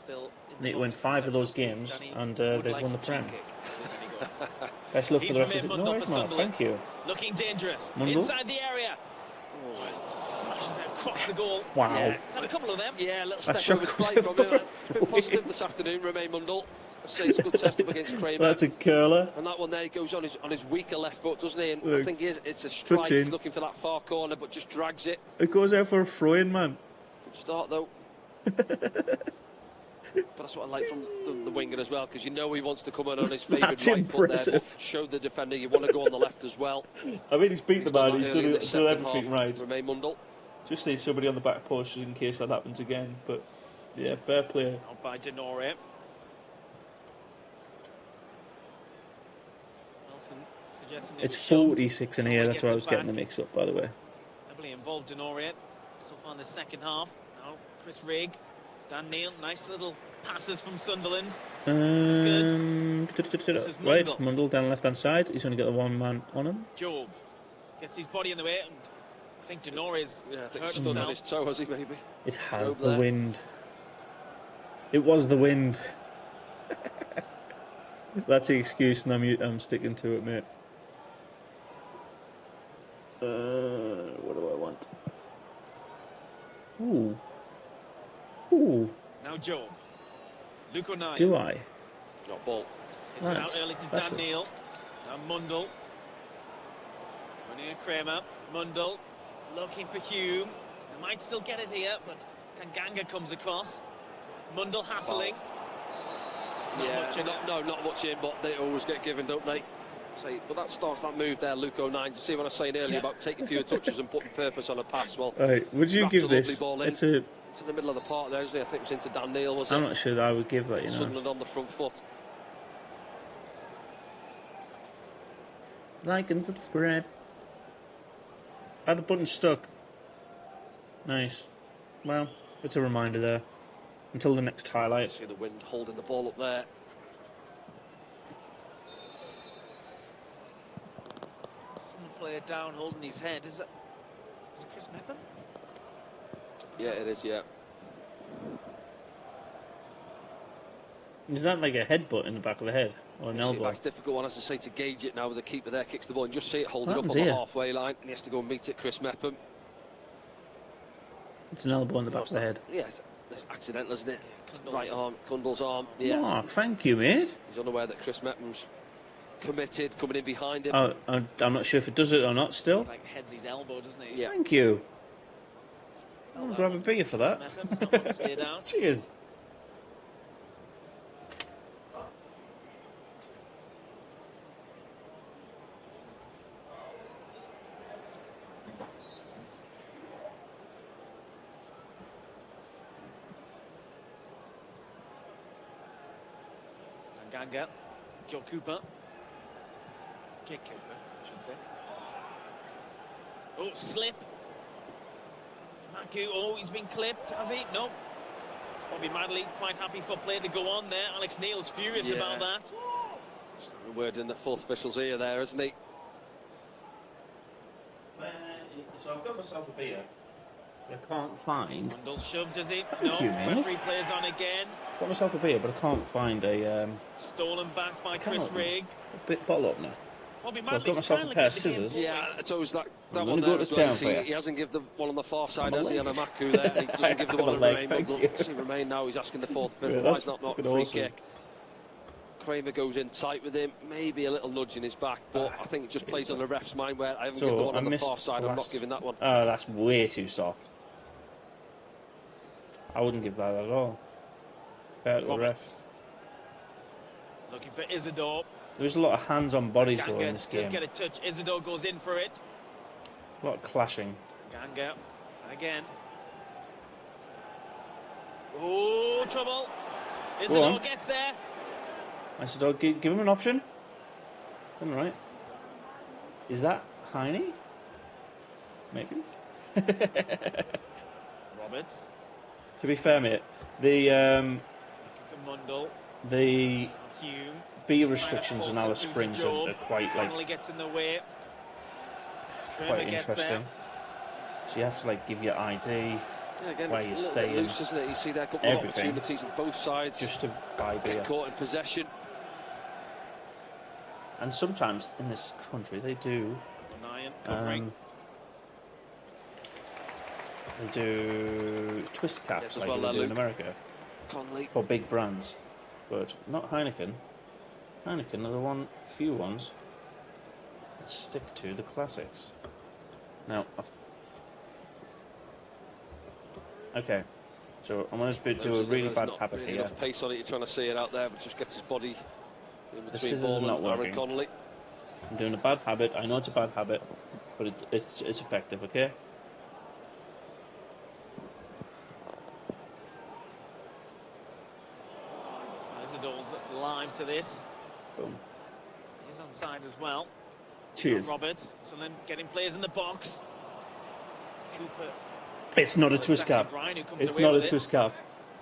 They need to win 5 of those games, and they've won the Prem. Best luck for the rest of it. No, it's not. Thank you. Looking dangerous Mundell? inside the area. Oh, it smashes it across the goal. Wow. Yeah. He's had a couple of them. Yeah, a little That step shot over his goes plate from over him. a Bit positive throw-in. this afternoon, Romain Mundle. I say it's a good test up against Kramer. That's a curler. And that one there, he goes on his weaker left foot, doesn't he? And I Look, think it's a strike. puts in. He's looking for that far corner, but just drags it. It goes out for a throw-in, man. Good start, though. But that's what I like from the winger as well, because you know he wants to come in on his favourite That's right foot there, impressive. but show the defender you want to go on the left as well. I mean, he's beat the man. that He's early in the done second everything half, right. Romain Mundle. Just need somebody on the back post in case that happens again. But yeah, fair play. Out by Denore. Wilson suggesting it It's was shoved. 46 in here. That's why I was getting the mix up, by the way. Heavily involved Denore so far in the second half. Now Chris Rigg, Dan Neil, nice little passes from Sunderland. This is good. This is Right, Mundle. Mundle down the left-hand side. He's only got the one man on him. Job gets his body in the way, and I think Denore is Yeah, I think hurt he's stood on himself. his toe, has he, maybe? It has Job the there. wind. It was the wind. That's the excuse, and I'm sticking to it, mate. What do I want? Ooh. Ooh. Now Job. Luke O'Neill. Do I? Not ball. It's Right. out early to That's Dan it. Neil. Now Mundle. Running at Kramer. Mundle looking for Hume. They might still get it here, but Tanganga comes across. Mundle hassling. It's not Yeah, much in it. not much in, but they always get given, don't they? But that starts that move there, Luke O'Neill. You see what I was saying earlier about taking fewer touches and putting purpose on a pass? Well, Right, would you wraps give a lovely this? ball in. It's a. It's in the middle of the park there, isn't it? I think it was into Dan Neil, was I'm it? not sure that I would give that. You know. Sunderland on the front foot. Like and subscribe. Oh, the button's stuck. Nice. Well, it's a reminder there. Until the next highlight. See the wind holding the ball up there. Someone player down holding his head. Is it Chris Mepham? Yeah, it is, yeah. Is that like a headbutt in the back of the head? Or an See, elbow? that's a difficult one, as I say, to gauge it now with the keeper there, kicks the ball and just see it holding What up on happens the here? halfway line, and he has to go and meet it, Chris Mepham. It's an elbow in the back of the head. Yes, it's accidental, isn't it? Cundle's. Right arm, Cundle's arm. Yeah, Mark, thank you, mate. he's unaware that Chris Mepham's committed, coming in behind him. Oh, I'm not sure if it does it or not still. Like heads his elbow, doesn't he? Yeah. Thank you. I'll grab a beer for that. Mepham's not going to stay down. Cheers. Tanganga, Joe Cooper, Jake Cooper, I should say. Oh, slip. Maku, oh, he's been clipped, has he? No. Bobby Madley quite happy for play to go on there. Alex Neil's furious Yeah. about that. A word in the fourth official's ear there, isn't he? So I've got myself a beer. I can't find. Mundle shoved, does he? No. you, mate. Referee plays on again. Got myself a beer, but I can't find a Stolen back by Come Chris on. Rigg. bottle opener. Bobby So I've got Madley's myself a trying pair of to give scissors. him- Yeah, it's always that I'm one gonna there go as to well. town See, for you. he hasn't given the one on the far side, I'm a has he, on lady. a Maku there? And he doesn't give the I'm one a on leg, Romain thank Mundle. you. See Romain now, he's asking the fourth official, Yeah, why that's is not a fucking free awesome. kick? Kramer goes in tight with him, maybe a little nudge in his back, but I think it just plays on the ref's mind where I haven't given the one I on the missed far side, the I'm not last- giving that one. Oh, that's way too soft. I wouldn't give that at all. Fair to the ref. Roberts. Looking for Isidore. There's a lot of hands-on bodies though in Ganga this does game. get a touch. Isidore goes in for it. A lot of clashing. Ganga again. Oh, trouble. Isidore on. gets there. I said, oh, give him an option. All right. Is that Heine? Maybe. Roberts. To be fair, mate, the Looking for Mundle. the Hume. beer Trying to restrictions force on Alice it through Springs to Job. are quite Connolly gets in the way. Kramer quite gets interesting. So you have to like give your ID Yeah, again, Where it's you a little stay bit in loose, isn't it? You see there a couple of everything. opportunities on both sides. just to buy beer. Get caught in possession. And sometimes in this country they do Ryan covering. They'll do twist caps like well they do there, in America Conley. for big brands, but not Heineken. Heineken are the few ones that stick to the classics. Now, okay, so I'm going to do a really bad habit really here. enough pace on it. You're trying to see it out there, but just gets his body in The between scissors ball are not and Aaron working. Connolly. I'm doing a bad habit. I know it's a bad habit, but it's effective. Okay. Isidor's live to this. Boom. He's onside as well. Cheers. Roberts, so then getting players in the box. Cooper. It's not a twist cap. It's not a twist cap.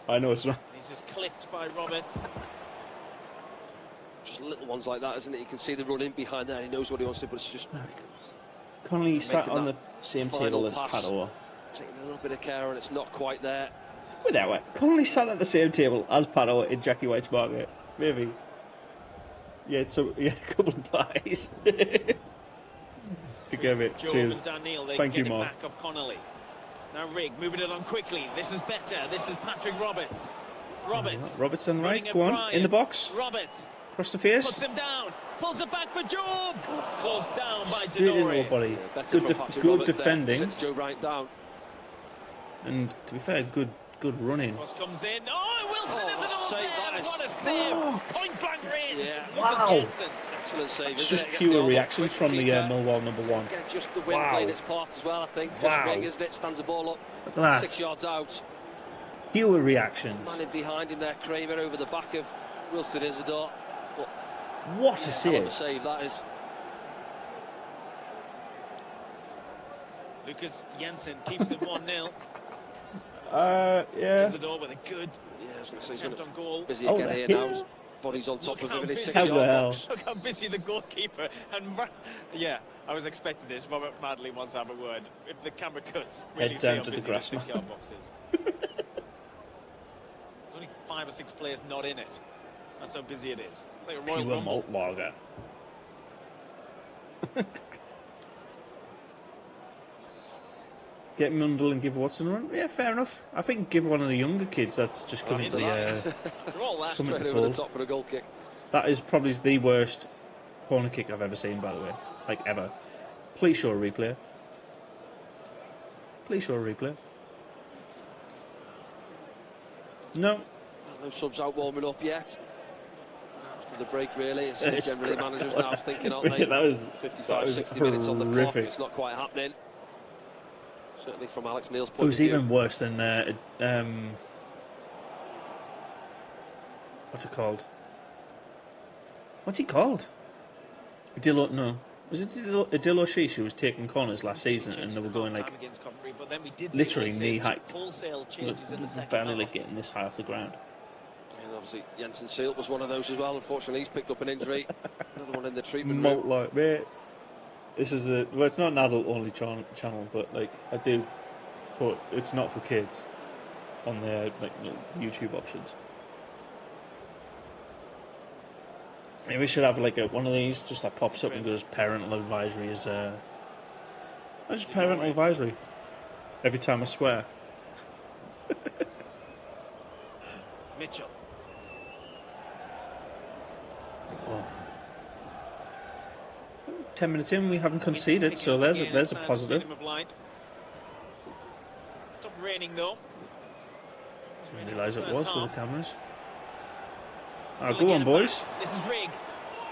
I know it's not. He's just clipped by Roberts. Just little ones like that, isn't it? You can see the run in behind there. He knows what he wants to do, but it's just Connolly sat on the same table as Padua. Taking a little bit of care, and it's not quite there. Wait that way. Connolly sat at the same table as Padua in Jackie White's market. Maybe. Yeah, a couple of pies. Okay, mate. Cheers. Thank you, Mark. Back of Connolly. Now Rigg moving it on quickly. This is better. This is Patrick Roberts. Robertson, right? Go on. In the box. Roberts. Across the face. Puts him down. Pulls it back for Job. Pulls down by Straight in, Didori. body. Yeah, good defending. Sets Joe right down. And to be fair, good running. Cross comes in. Oh, Wilson is save there. that. What a save. Oh. Point blank range. Yeah. Wow. Excellent save. It's just pure reactions from the Millwall number one. Again, just the wind playing its part as well, I think. Just Rigg, isn't it? Stands the ball up. Look at that. 6 yards out. Pure reactions. Man in behind him there, Kramer over the back of Wilson Isidore. But what a hell of save. a save that is. Lucas Jensen keeps it 1-0. Yeah. Isidore with a good Yeah, I was going to say, he's attempt on goal. busy Oh, again the here hell? now. His body's on top Look of him how in his busy- 6 How the yard hell? box. Look how busy the goalkeeper and yeah, I was expecting this. Robert Madley wants to have a word. If the camera cuts, really Head see down how to the busy grass, 6 yard box is. There's only 5 or 6 players not in it. That's how busy it is. It's like a Royal Pure Rumble. malt lager. Get Mundell and give Watson a run. Yeah, fair enough. I think give one of the younger kids that's just coming to the They're all last. coming Straight to over the fold. top for a goal kick. That is probably the worst corner kick I've ever seen, by the way. Like, ever. Please show a replay. Please show a replay. No. No subs out warming up yet. After the break, really. It's It's generally crap. managers now thinking, aren't they? That was 55, 60 minutes on the clock. horrific. It's not quite happening. Certainly from Alex Neil's point It was of view. even worse than what's it called? What's he called? Adilo, no. Was it Adilo Sheesh who was taking corners last season and they were going like literally knee height. Barely like getting this high off the ground. And obviously Jensen Seelt was one of those as well. Unfortunately, he's picked up an injury. Another one in the treatment Malt room. like mate. This is it's not an adult only channel, but like but it's not for kids on their the YouTube options. Maybe we should have like one of these just that pops up and goes parental advisory is just parental advisory every time I swear. Mitchell. Oh. 10 minutes in, we haven't conceded, so there's a positive. Stop raining though. Didn't realise it was with the cameras. Still Go on, again boys. This is Rigg.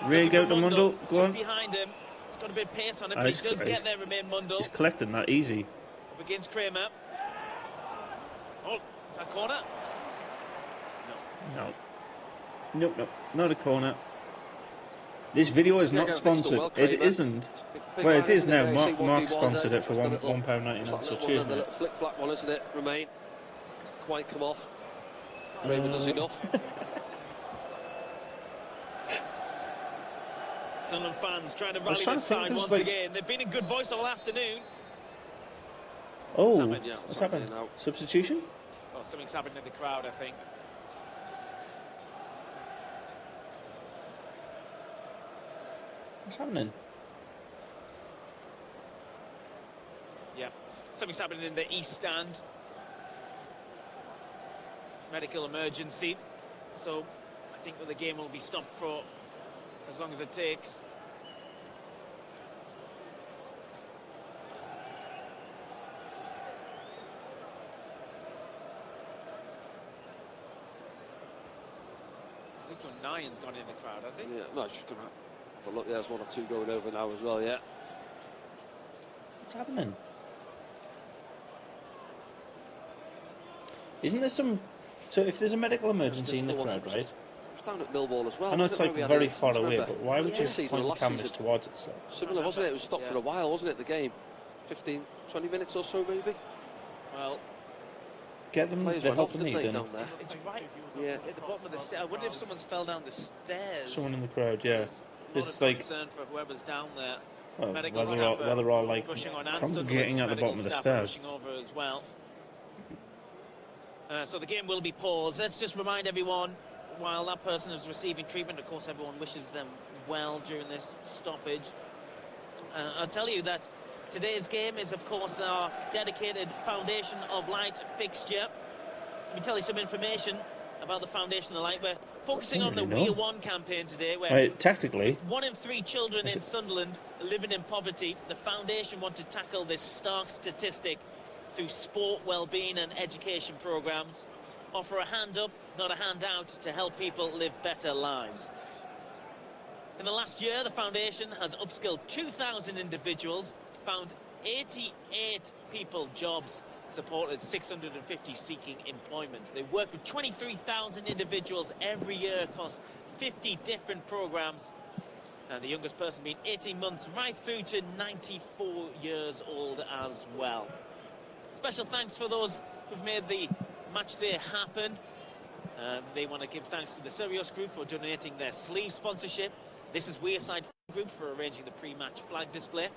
Rigg out to Mundell. It's Go just on. behind him. It's got a bit of pace on him, but he does get there, remain Mundell. He's collecting that easy. Up against Kramer. Oh, is that corner? No. Nope, not a corner. This video is not sponsored. It isn't. Well, it is now. Mark sponsored it for £1.99. So cheers, mate. Flick flack one, isn't it? Remain. Doesn't quite come off. Kramer does enough. Sunderland fans trying to rally this side once again. They've been in good voice all afternoon. Oh, what's happened? Substitution? Oh, something's happened in the crowd, I think. What's happening? Yeah, something's happening in the east stand. Medical emergency. So I think that the game will be stopped for as long as it takes. Nine's gone in the crowd, has he? Yeah, no, just going to have a look. There's 1 or 2 going over now as well, yeah. What's happening? Isn't there some... So if there's a medical emergency in the crowd, right? It's down at Millwall as well. I know it's like very far away, but why would you point the cameras towards it? So? Similar, wasn't it? It was stopped for a while, wasn't it, the game? 15, 20 minutes or so, maybe? Well... Get them the help they need. Down there. It's right at the bottom of the stairs. I wonder if someone's fell down the stairs. Someone in the crowd, yeah. It's like concern for whoever's down there. Well, whether all like congregating at the bottom of the stairs. Over as well. So the game will be paused. Let's just remind everyone, while that person is receiving treatment, of course everyone wishes them well during this stoppage. I'll tell you that today's game is, of course, our dedicated Foundation of Light fixture. Let me tell you some information about the Foundation of Light. We're focusing on the We Are One campaign today, where tactically 1 in 3 children in Sunderland living in poverty. The Foundation want to tackle this stark statistic through sport, well-being and education programmes. Offer a hand up, not a handout, to help people live better lives. In the last year, the Foundation has upskilled 2,000 individuals, found 88 people jobs, supported 650 seeking employment. They work with 23,000 individuals every year across 50 different programmes, and the youngest person being 18 months right through to 94 years old as well. Special thanks for those who've made the match day happen. They want to give thanks to the Sirius Group for donating their sleeve sponsorship. This is Wearside Group for arranging the pre-match flag display,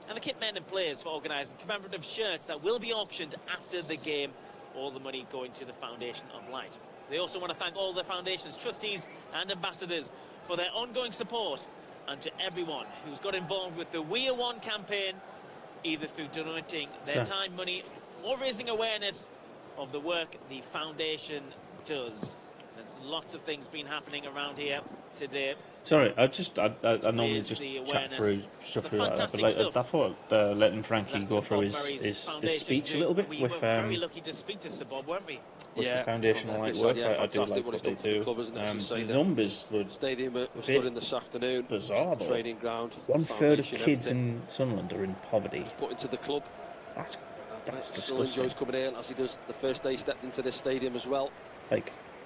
and the kit men and players for organising commemorative shirts that will be auctioned after the game, all the money going to the Foundation of Light. They also want to thank all the Foundation's trustees and ambassadors for their ongoing support, and to everyone who's got involved with the We Are One campaign, either through donating their time, money, or raising awareness of the work the Foundation does. There's lots of things been happening around here today. Sorry, I normally just chat through stuff through that, but I thought letting Frankie go through his speech a little bit with very lucky to speak to Sir Bob, weren't we? With the Foundation of Light work. I do like what they do. The numbers were stadium was stood in this afternoon. Bizarre, though. Training ground. 1/3 of kids in Sunderland are in poverty. Put into the club. That's disgusting. Still enjoys coming in, as he does the first day he stepped into this stadium as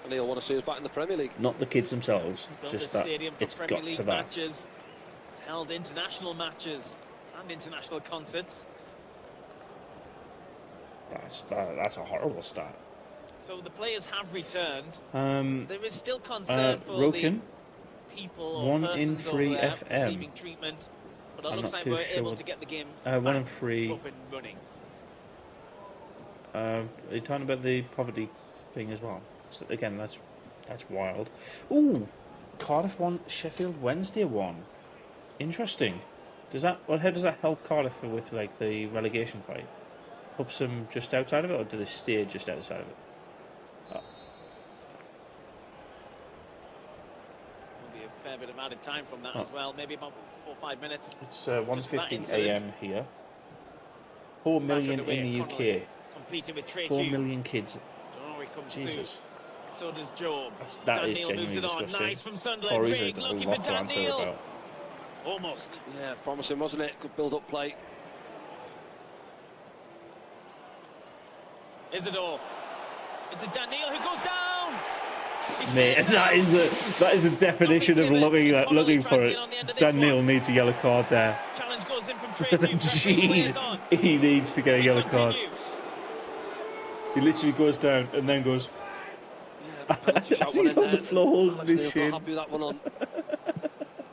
and he'll want to see us back in the Premier League. Not the kids themselves, just that it's got to that. Matches. It's held international matches and international concerts. That's a horrible start. So the players have returned. There is still concern for Roken, the people or 1 in 3 FM. receiving treatment, but it looks like we're able to get the game 1 in 3 up and running. Are you talking about the poverty thing as well? So again, that's wild. Ooh, Cardiff won, Sheffield Wednesday won. Interesting. How does that help Cardiff with like the relegation fight? Helps them just outside of it, or do they stay just outside of it? There'll be a fair bit of added time from that as well. Maybe about 4 or 5 minutes. It's 1:50 a.m. here. 4 million in the UK. 4 million kids. Jesus. So does Joe. That is genuinely disgusting. Nice from Sunderland. Tories have got a lot to answer about. Almost. Yeah, promising, wasn't it? Good build-up play. Isidore. Into Daniel, who goes down. Mate, that is the definition of looking for it. Daniel needs a yellow card there. Challenge goes in from Tracy. Jeez, he needs to get a yellow card. He literally goes down and then goes. As he's on the floor holding his shin. Happy with that one on.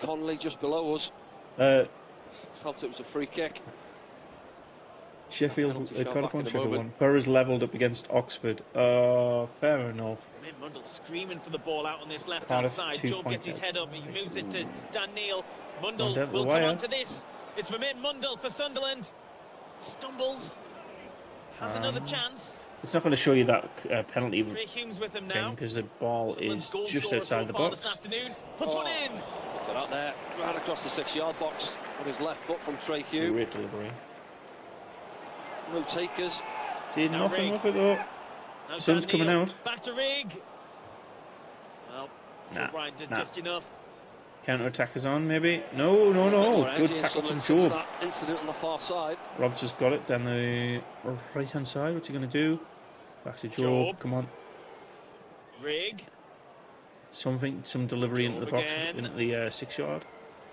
Conley just below us. Felt it was a free kick. Sheffield, Cardiff won, Sheffield won. Borough's levelled up against Oxford. Fair enough. Mundle screaming for the ball out on this left-hand side. Joe gets his head up. He moves it to Dan Neil. Mundle will come on to this. It's Romain Mundle for Sunderland. stumbles, has another chance. It's not going to show you that penalty Trey Hume's with him again now. because the ball is Goal just scorer outside so the far box. this afternoon. Puts one in. Look at that there, right across the 6-yard box on his left foot from Trey Hume. Great delivery. No takers. Did Now nothing Rigg. with it though. Now Sun's Dan Neil, coming out. Back to Rigg. Well, Nah, Brian did nah. just enough. Counter-attack is on, maybe. No. Good tackle from Job. That incident on the far side. Roberts has got it down the right-hand side. What's he going to do? Back to Job. Come on. Rigg. Some delivery into the box, again. into the 6-yard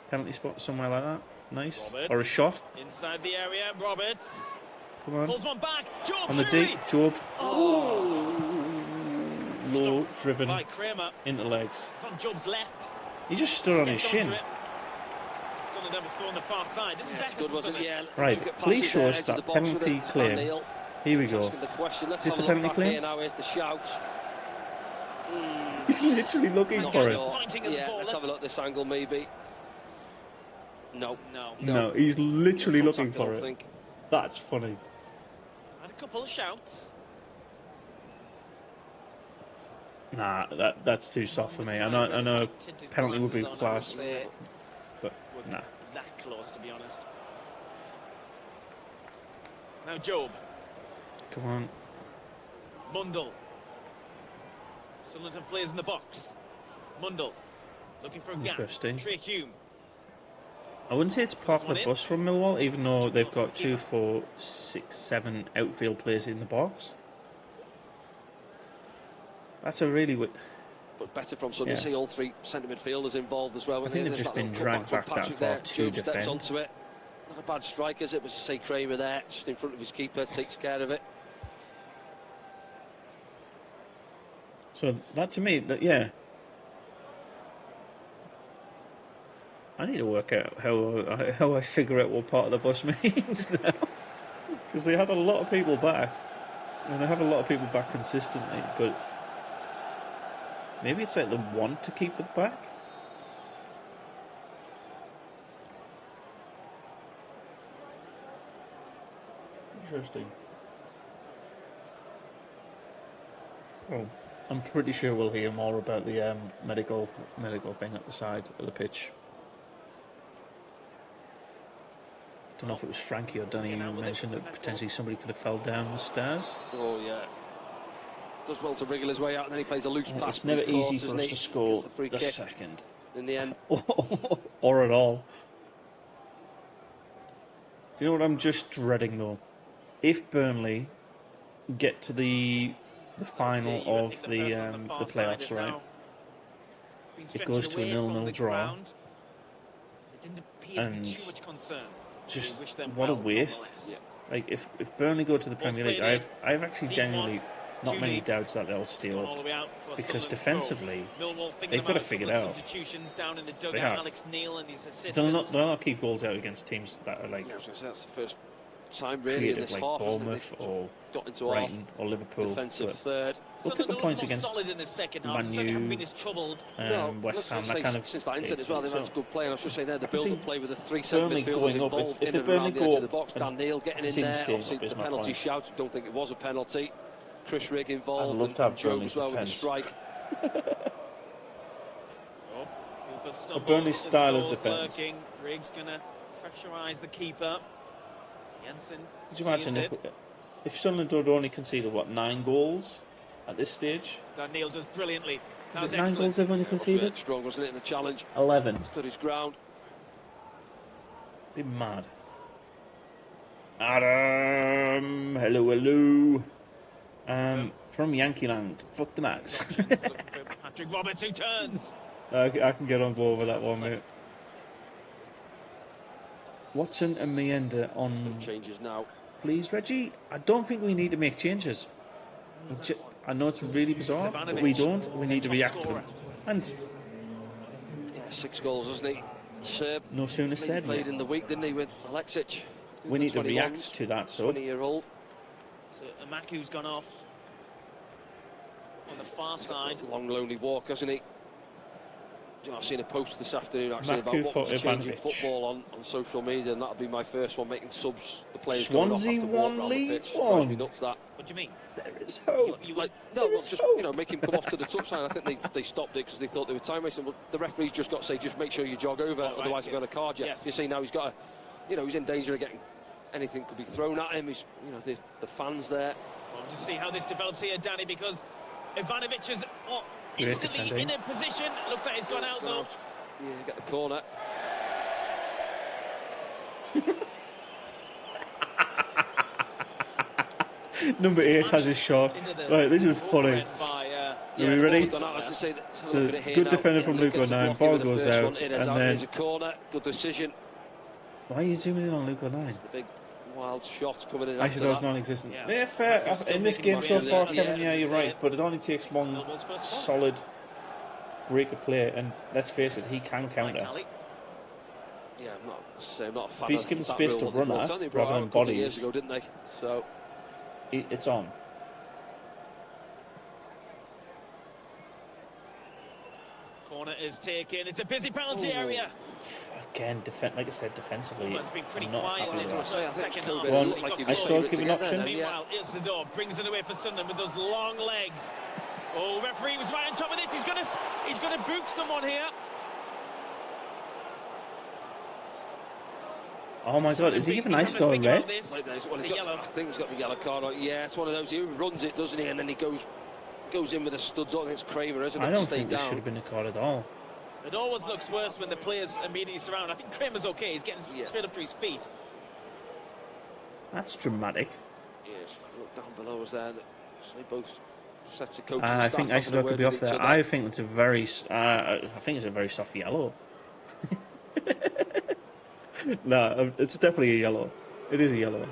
penalty spot, somewhere like that. Nice. Roberts. Or a shot. Inside the area, Roberts. Come on. Pulls one back. Job, On the D. Job. Low, driven by Kramer. into legs. It's on Job's left. He just stood on his Stepped shin. onto it. Sunderland have a throw on the far side. This is better Good, from wasn't it? Sunderland. Yeah. Right, Took it past please it show there, us edge of the that box with penalty it. It's claim. Van Neil. Here we go. Asking the question. Let's Is this have the a look penalty back claim? here now. Here's the shout. He's literally looking Not for it. sure. Pointing at the Yeah, ball. let's have a look at this angle maybe. No. No, he's literally looking Contact, I for don't it. think. That's funny. Had a couple of shouts. Nah, that's too soft for me. I know Tinted penalty would be glasses on, I class, say. but Wouldn't nah. be that close, to be honest. Now Job. Come on. Mundle. Sunderland have players in the box. Mundle. Looking for a gap. Interesting. Trey Hume. I wouldn't say it's park one the in. bus from Millwall, even though they've got 2, 4, 6, 7 outfield players in the box. That's a really... But better from Sunderland. Yeah. You see all 3 centre midfielders involved as well. I think they've just been dragged back that far to Job steps defend. onto it. Not a bad strike, is it? But you say Kramer there, just in front of his keeper, takes care of it. So that to me, yeah. I need to work out how I figure out what part of the bus means now, because they had a lot of people back, and they have a lot of people back consistently. But maybe it's like they want to keep it back. Interesting. Well, I'm pretty sure we'll hear more about the medical thing at the side of the pitch. Don't know if it was Frankie or Danny who mentioned that potentially somebody could have fell down the stairs. Oh, yeah. Does well to wriggle his way out, and then he plays a loose pass. It's never for his easy course, for isn't us he? to score Gets the free the kick second. in the end. Or at all. Do you know what I'm just dreading though? If Burnley get to the final of the playoffs, right? It goes to a 0-0 draw. And just what a waste. Yeah. Like if Burnley go to the Premier League, I've actually genuinely not many doubts that they'll steal it, because defensively they've got to figure it out. They have. They'll not keep goals out against teams that are like That's the first time really in creative, this like half, Bournemouth or got into Brighton or Liverpool. defensive But third. we'll pick up points against Man U, West Ham, that kind of. Since that incident as well, they've had a good play. And I was just saying there, the can see build-up play with the 3 centre Burnley midfielders going up. involved If in the and around Burnley the edge go of the up box. and Dan Neil getting in see them there. staying Obviously, up is the my penalty point. shout. Don't think it was a penalty. Chris Rigg involved. I'd love to have and Job Burnley's as well with the defence. strike. A Burnley style of defence. Riggs going to pressurise the keeper. Jensen. Could you imagine if Sunderland had only conceded 9 goals at this stage? Dan Neil does brilliantly. Is it 9 goals they've only conceded? Strong, wasn't it, in the challenge? 11. Stood his ground. Be mad. Adam, hello. From Yankee Land. Fuck the Max. Patrick Roberts who turns. I can get on board with that one, mate. Watson and Meander on. Changes now. Please, Reggie. I don't think we need to make changes. I know it's really bizarre, but we don't. We need to react to them. And Yeah, 6 goals, hasn't he? Serb. no sooner said. Played in the week, didn't he, with Alexic? We need to react to that. So 20-year-old. So Amaku's gone off on the far side. Long, lonely walk, hasn't he? I've seen a post this afternoon actually Maku about what was changing Ivanovic. football on social media, and that'll be my first one, making subs. The players Swansea going off after walk 1, round the Leeds pitch. Drives me 1. nuts, that. What do you mean? There is hope. Like, no, not just make him come off to the touchline. I think they stopped it because they thought they were time wasting. Well, the referee's just got to say, just make sure you jog over, otherwise you've got a card. You see now he's got he's in danger of getting anything could be thrown at him. He's the fans there. Well, we'll just see how this develops here, Danny, because Ivanovic is instantly in a position. Looks like it's gone out though. Yeah, get the corner. Number 8 has his shot. Right, this is funny. Are we ready? So, good defender from Luke 09. Ball goes out, and then a corner. Good decision. Why are you zooming in on Luke 09? The big wild shot coming in. Isidor's non-existent. Yeah, fair. In this game so far, Kevin, yeah, you're right. But it only takes one solid break of play, and let's face it, he can counter. Yeah, I'm not a fan. If he's given space to run at, rather than bodies, years ago, didn't they? So it's on. Corner is taken. It's a busy penalty area. Again, like I said, defensively, Well, it's been pretty I'm not quiet happy in with this that. second half. I still give an option. Meanwhile, Isidore brings it away for Sunderland with those long legs. Oh, referee was right on top of this. He's gonna book someone here. Oh my God, is he giving Isidore a red? I think he's got the yellow card on. Yeah, it's one of those. He runs it, doesn't he? And then he goes in with the studs on. It's Kramer, isn't it? I don't think this should have been a card at all. It always looks worse when the players immediately surround. I think Kramer's okay. He's getting straight up to his feet. That's dramatic. Yes, look down below us there. So both sets of coaches. I think Isidore could be off there. I think it's a very soft yellow. No, it's definitely a yellow. It is a yellow.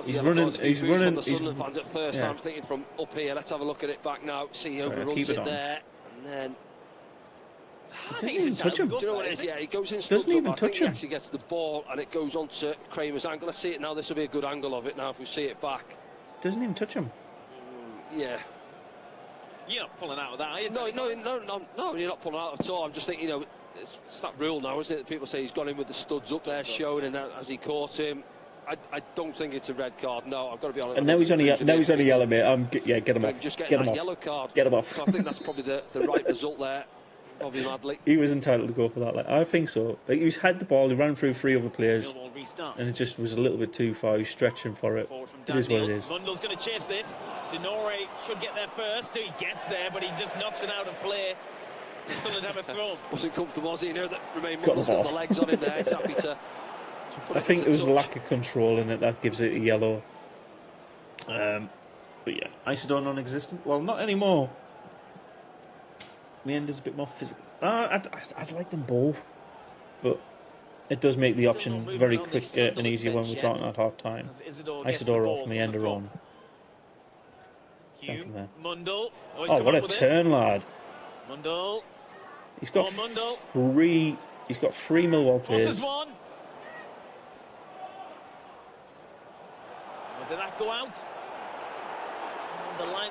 He's running. From the Sunderland fans at first. Yeah. I'm thinking from up here. Let's have a look at it back now. See, he overruns it there, and then he doesn't even touch him. Do you know what it is? Yeah, he goes in. Doesn't even touch him. He actually gets the ball, and it goes onto Kramer's angle. Let's see it now. This will be a good angle of it now if we see it back. Doesn't even touch him. Yeah. You're not pulling out of that, are you? No, you're not pulling out at all. I'm just thinking, it's that rule now, isn't it? People say he's gone in with the studs up there, showing, and as he caught him. I don't think it's a red card. No, I've got to be honest. And now he's only yellow, mate. Get him off. Just get him off. Yellow card. Get him off. So I think that's probably the right result there. Bobby Madley. He was entitled to go for that. I think so. He had the ball. He ran through 3 other players, and it just was a little bit too far. He was stretching for it. It is what it is. Mundell's going to chase this. Denore should get there first. He gets there, but he just knocks it out of play. Sunderland have a throw. Wasn't comfortable, was he? That remained Mundell's got the legs on him there. He's happy to. I think it was a lack of control in it that gives it a yellow. But yeah, Isidore non-existent. Well, not anymore. The end is a bit more physical. I'd like them both, but it does make the option very quick and easier when we're talking at half time. Isidore off and the end are on. Mundell. Oh, what a turn, lad! Mundell. He's got 3. He's got 3 Millwall players. Did that go out? The line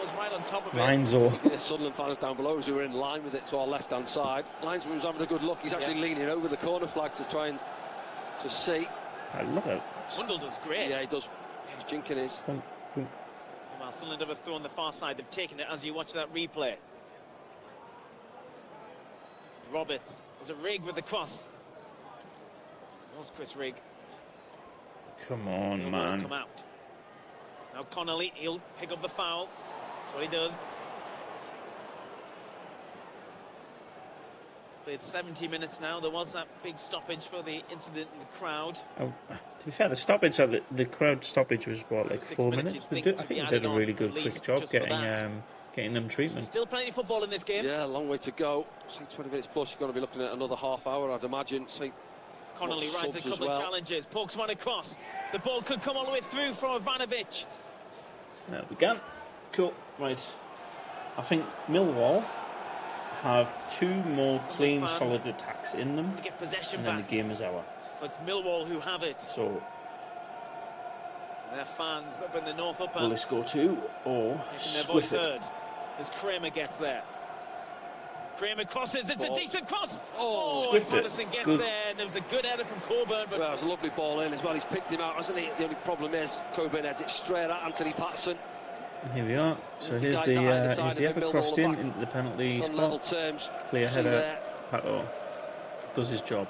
was right on top of it. The Sunderland fans down below who were in line with it to our left-hand side. Linesman was having a good look. He's actually leaning over the corner flag to try and to see. I love it. Mundell does great. Yeah, he does. He's jinking his. Well, Sunderland have a throw on the far side. They've taken it as you watch that replay. Roberts. Was it Rigg with the cross? It was Chris Rigg. Come on, man. Come out. Now Connolly, he'll pick up the foul. That's what he does. Played 70 minutes now. There was that big stoppage for the incident in the crowd. Oh, to be fair, the stoppage, the crowd stoppage was what, like 4 minutes? I think they did a really good, quick job getting them treatment. Still plenty of football in this game. Yeah, a long way to go. Say 20 minutes plus. You're going to be looking at another half hour, I'd imagine. Say Connolly rides a couple of challenges, pokes one across. The ball could come all the way through from Ivanovic. There we go. Cool. Right. I think Millwall have 2 more clean, solid attacks in them, get possession and then back. the game is over. It's Millwall who have it. So their fans up in the North Upper. Will this go 2 or split it? As Kramer gets there. Kramer crosses, it's a decent cross. Oh, And Patterson gets Good. there, and there was a good header from Coburn. But well, it was a lovely ball in as well. He's picked him out, hasn't he? The only problem is Coburn heads it straight at Anthony Patterson. Here we are. So here's Guys out either the side here's of the him, effort Millwall crossed are in back into the penalty on level spot. terms. Clear See header. there. Pato does his job.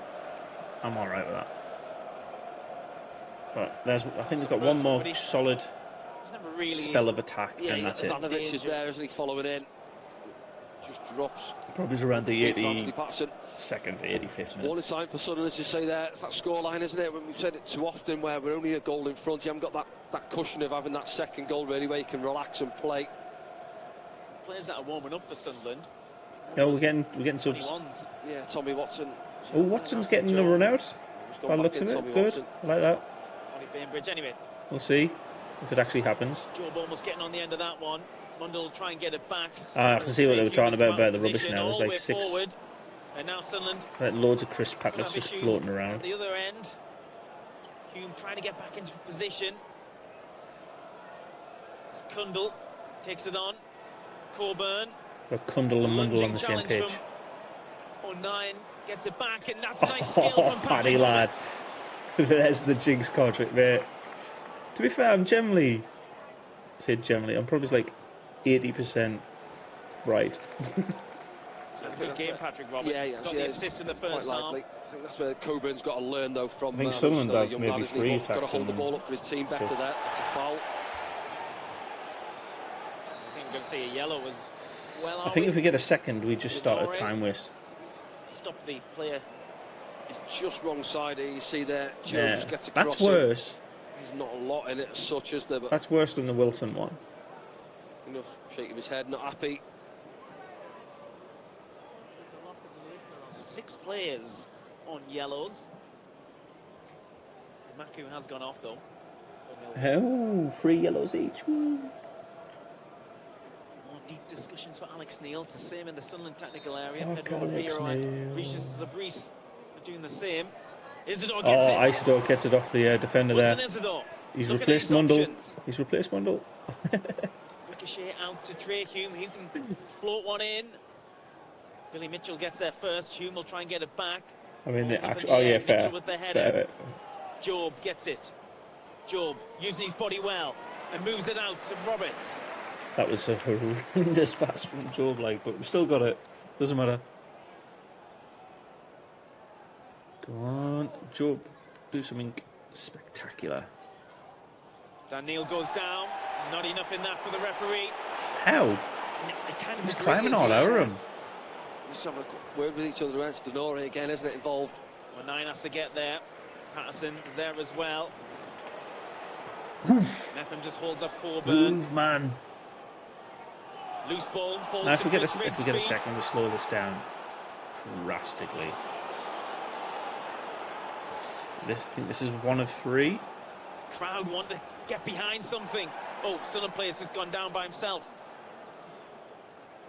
I'm all right with that. But I think we've got one more solid really spell of attack, Yeah, and that's it. Ivanovic is there, isn't he, following in? Just drops. Probably around the Anthony Patterson. 82nd, 85th minute. Warning sign for Sunderland, as you say there. It's that scoreline, isn't it? When we've said it too often, where we're only a goal in front, you haven't got that cushion of having that second goal really, where you can relax and play. Players that are warming up for Sunderland. Oh, we're getting subs. 21s. Yeah, Tommy Watson. Oh, Watson's getting a run out. By the looks of it, good. Watson. I like that. Ollie Bainbridge, anyway. We'll see if it actually happens. Job almost getting on the end of that one. Mundell will try and get it back. I can see what they were talking about the rubbish now. There's like six, forward. And now Sunderland like loads of crisp packets just floating at around. the other end. Hume trying to get back into position. It's Kundle takes it on. Coburn. Got Kundle and Mundell on the same page. O'Nien gets it back, and that's a nice skill from Paddy Patrick lad. Roberts. There's the jinx card trick there. To be fair, I'm probably like 80% right. So a good game, Patrick Roberts. Got the assist in the first half. I think that's where Coburn's got to learn, though, from. I think Sunderland have maybe 3 attacks. Got to hold the ball up for his team better there. That's a foul. I think we're going to see a yellow as well. I think if we get a second, we just start a time waste. Stop the player. It's just wrong side here, you see there. Joe Yeah, just gets across. that's worse. There's not a lot in it as such, as there, but That's worse than the Wilson one. enough shaking his head, not happy. 6 players on yellows. Maku has gone off though. Oh, 3 yellows each. Woo. More deep discussions for Alex Neil. It's the same in the Sunderland technical area. Fuck Pedro Alex Ribeiro and Neil. Regis Zabris are doing the same. Isidore Oh, gets it. Isidore gets it off the defender there. Wilson Isidore. He's Looking at replaced his Mundell. options. He's replaced Mundell. Ricochet out to Trey Hume. He can float one in. Billy Mitchell gets there first. Hume will try and get it back. I mean, the Balls up in actual. the Oh air. yeah, fair. Mitchell with the header. Fair. Job gets it. Job using his body well and moves it out to Roberts. That was a horrendous pass from Job, but we've still got it. Doesn't matter. Go on, Job. Do something spectacular. Daniel goes down. Not enough in that for the referee. How? They kind of He's agree climbing as all well. over him. Just having a word with each other. It's Denori again, isn't it, involved? Well, 9 has to get there. Patterson is there as well. Nepham just holds up Coburn. Move, man. Loose ball falls Now, if to we get Chris a Ridspeed. second, we'll slow this down drastically. I think this is 1 of 3. Crowd want to get behind something. Oh, Sunderland player's just gone down by himself.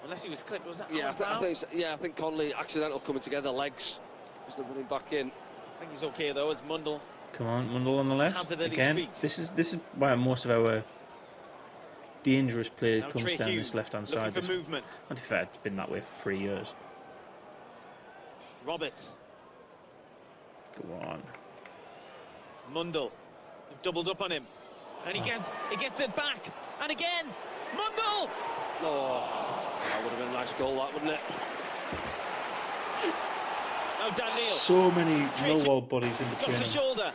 Unless he was clipped, was that? Yeah, Alan Brown? I think Conley accidental coming together, legs as they're running back in. I think he's okay though. As Mundell. Come on, Mundell on the left Hands it at his again. feet. This is why most of our dangerous play Now comes Trey down Hume this left-hand looking side. for This, movement. and to be fair, it's been that way for 3 years. Roberts. Go on. Mundell. They've doubled up on him. And he gets it back. And again, Mundell! Oh, that would have been a nice goal, that, wouldn't it? Now Daniel. So many Millwall bodies in Drops between. the shoulder.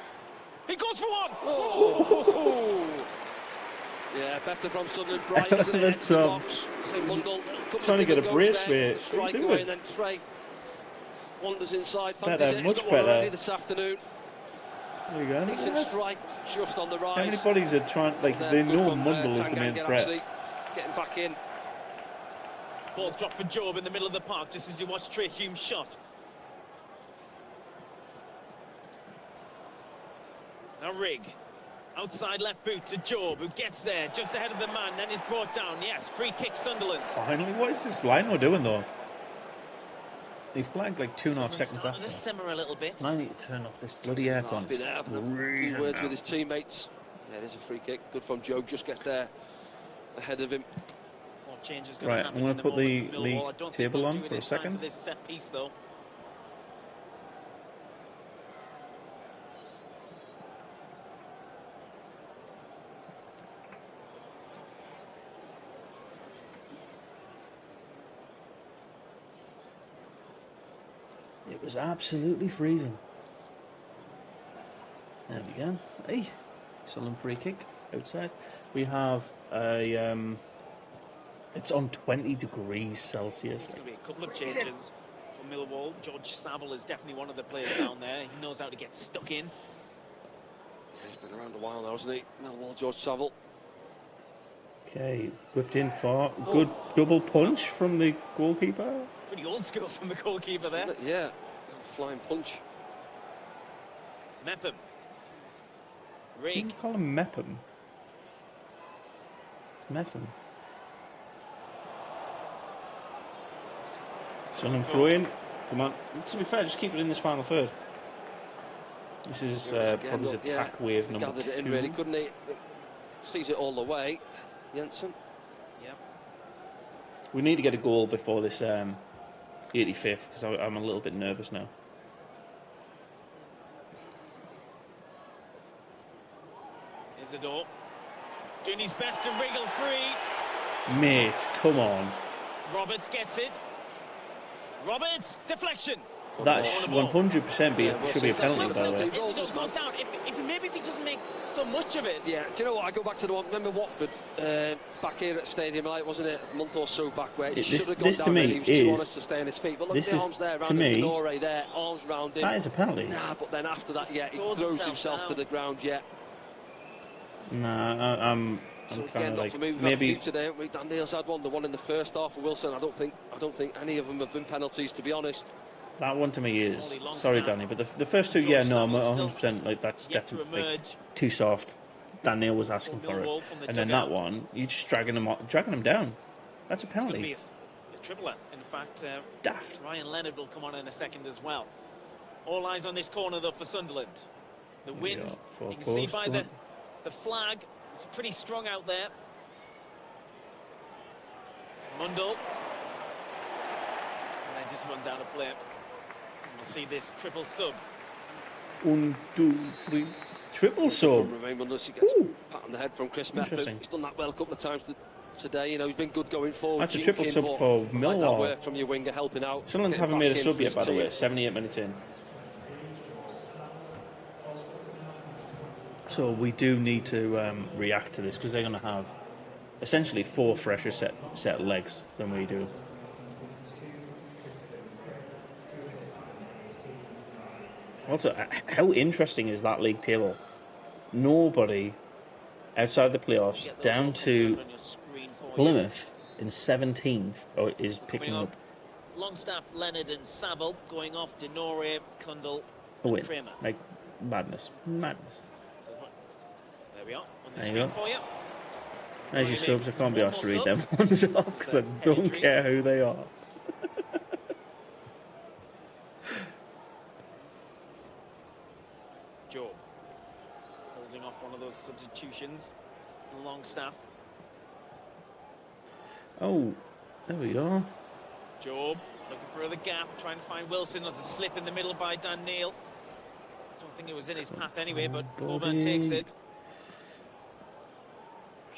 He goes for one! Oh. Yeah, better from Sunderland. Bright, isn't it? Into the box. So Mundell, trying to get a brace there, with it. strike What are you away, doing? and then Trey wanders inside. Fancies Better, it. much He's got one better. already this afternoon. There you go. Decent Yes. strike, just on the rise. How many bodies are trying? They Good know from, Mundell is the main Tanganga, threat. actually, getting back in. Ball's dropped for Job in the middle of the park just as you watch Trey Hume's shot. Now Rigg. Outside left boot to Job, who gets there just ahead of the man, then is brought down. Yes, free kick Sunderland. Finally, what is this line we're doing though? They've flagged like 2.5 seconds Starting after. to simmer a little bit. And I need to turn off this bloody aircon. Been there, having a few words with his teammates. Yeah, it is a free kick. Good from Joe. Just gets there ahead of him. Well, What change is going Right, to happen I'm going in to the put the moment for Millwall? league I don't think table they'll on do it for a in time second. for this set piece, though. It was absolutely freezing. There we go. Hey, Sunderland free kick outside. We have a. It's on 20 degrees Celsius. There's going to be a couple of changes for Millwall. George Saville is definitely one of the players down there. He knows how to get stuck in. Yeah, he's been around a while now, hasn't he? Millwall, George Saville. Okay, whipped in for good double punch from the goalkeeper. Pretty old school from the goalkeeper there. Yeah, flying punch. Mepham. What do you call him Mepham? It's Mepham. Sunderland throw in. Come on. To be fair, just keep it in this final third. This is probably his attack wave number 2. Gathered it in really, couldn't he? Sees it all the way. Jensen. Yeah. We need to get a goal before this 85th because I'm a little bit nervous now. Isidore doing his best to wriggle free. Mate, come on. Roberts gets it. Roberts, deflection. That 100% should be a penalty, by the way. If he just goes down, maybe if he doesn't make so much of it. Yeah, do you know what? I go back to the one. Remember Watford back here at Stadium Light, wasn't it? A month or so back, where he should have gone down there. He was too honest to stay on his feet. But look at the arms there, around Denore there, arms round him. That is a penalty. Nah, but then after that, yeah, he throws himself to the ground. Yeah. Nah, I'm kind of like maybe today. Dan Neil's had one. The one in the first half for Wilson. I don't think any of them have been penalties, to be honest. That one to me is. Sorry, Danny, but the first two, yeah, no, I'm 100% like that's definitely like, too soft. Dan Neil was asking for it, and then that one, you're just dragging him down. That's a penalty. A tripler, in fact. Daft. Ryan Leonard will come on in a second as well. All eyes on this corner though for Sunderland. The wind, you can see by the flag, it's pretty strong out there. Mundell. And then just runs out of play. We'll see this triple sub. 1, 2, 3. Triple sub. He gets a pat on the head from Chris Mepham. He's done that well a couple of times today. You know, he's been good going forward. That's a triple sub for Millwall. Like work from your winger helping out. Sunderland haven't made a sub yet, by the way. 78 minutes in. So we do need to react to this because they're going to have essentially 4 fresher set of legs than we do. Also, how interesting is that league table? Nobody outside the playoffs down to Plymouth in 17th is picking up. Longstaff, Leonard and Saville going off. Denore, Kundal, and Kramer. Like madness. Madness. There we are. On the there you go. For you. There's your subs. I can't be asked to read them ones off because I don't care who they are. Job holding off one of those substitutions. Longstaff. Oh, there we go. Job looking for the gap, trying to find Wilson. There's a slip in the middle by Dan Neil. Don't think it was in his path anyway, but Coburn takes it.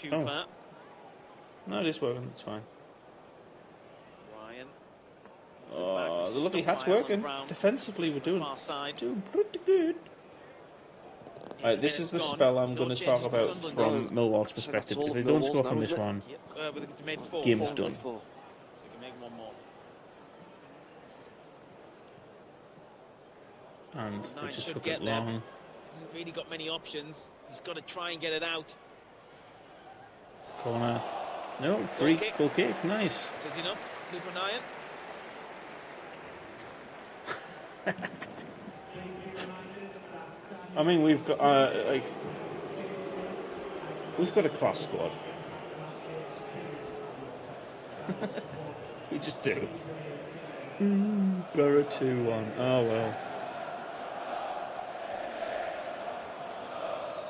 Cooper. No, it is working. It's fine. Ryan. Oh, the lovely hat's working. Defensively, we're doing pretty good. Right, this is the spell I'm going to talk about from Millwall's perspective. If they don't score from this one, game's done. And they just took it long. Hasn't really got many options. He's got to try and get it out. Corner. No, free goal kick. Nice. Does he not? Cooper Nyan. I mean, we've got we've got a class squad. We just do. Borough 2-1. Oh well.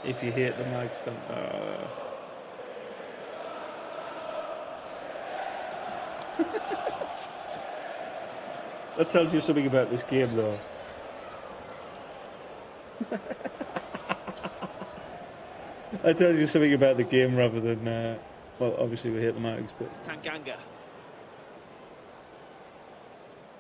If you hit the mag stump. That tells you something about this game, though. That tells you something about the game rather than, well, obviously we hit the marks, but It's Tanganga.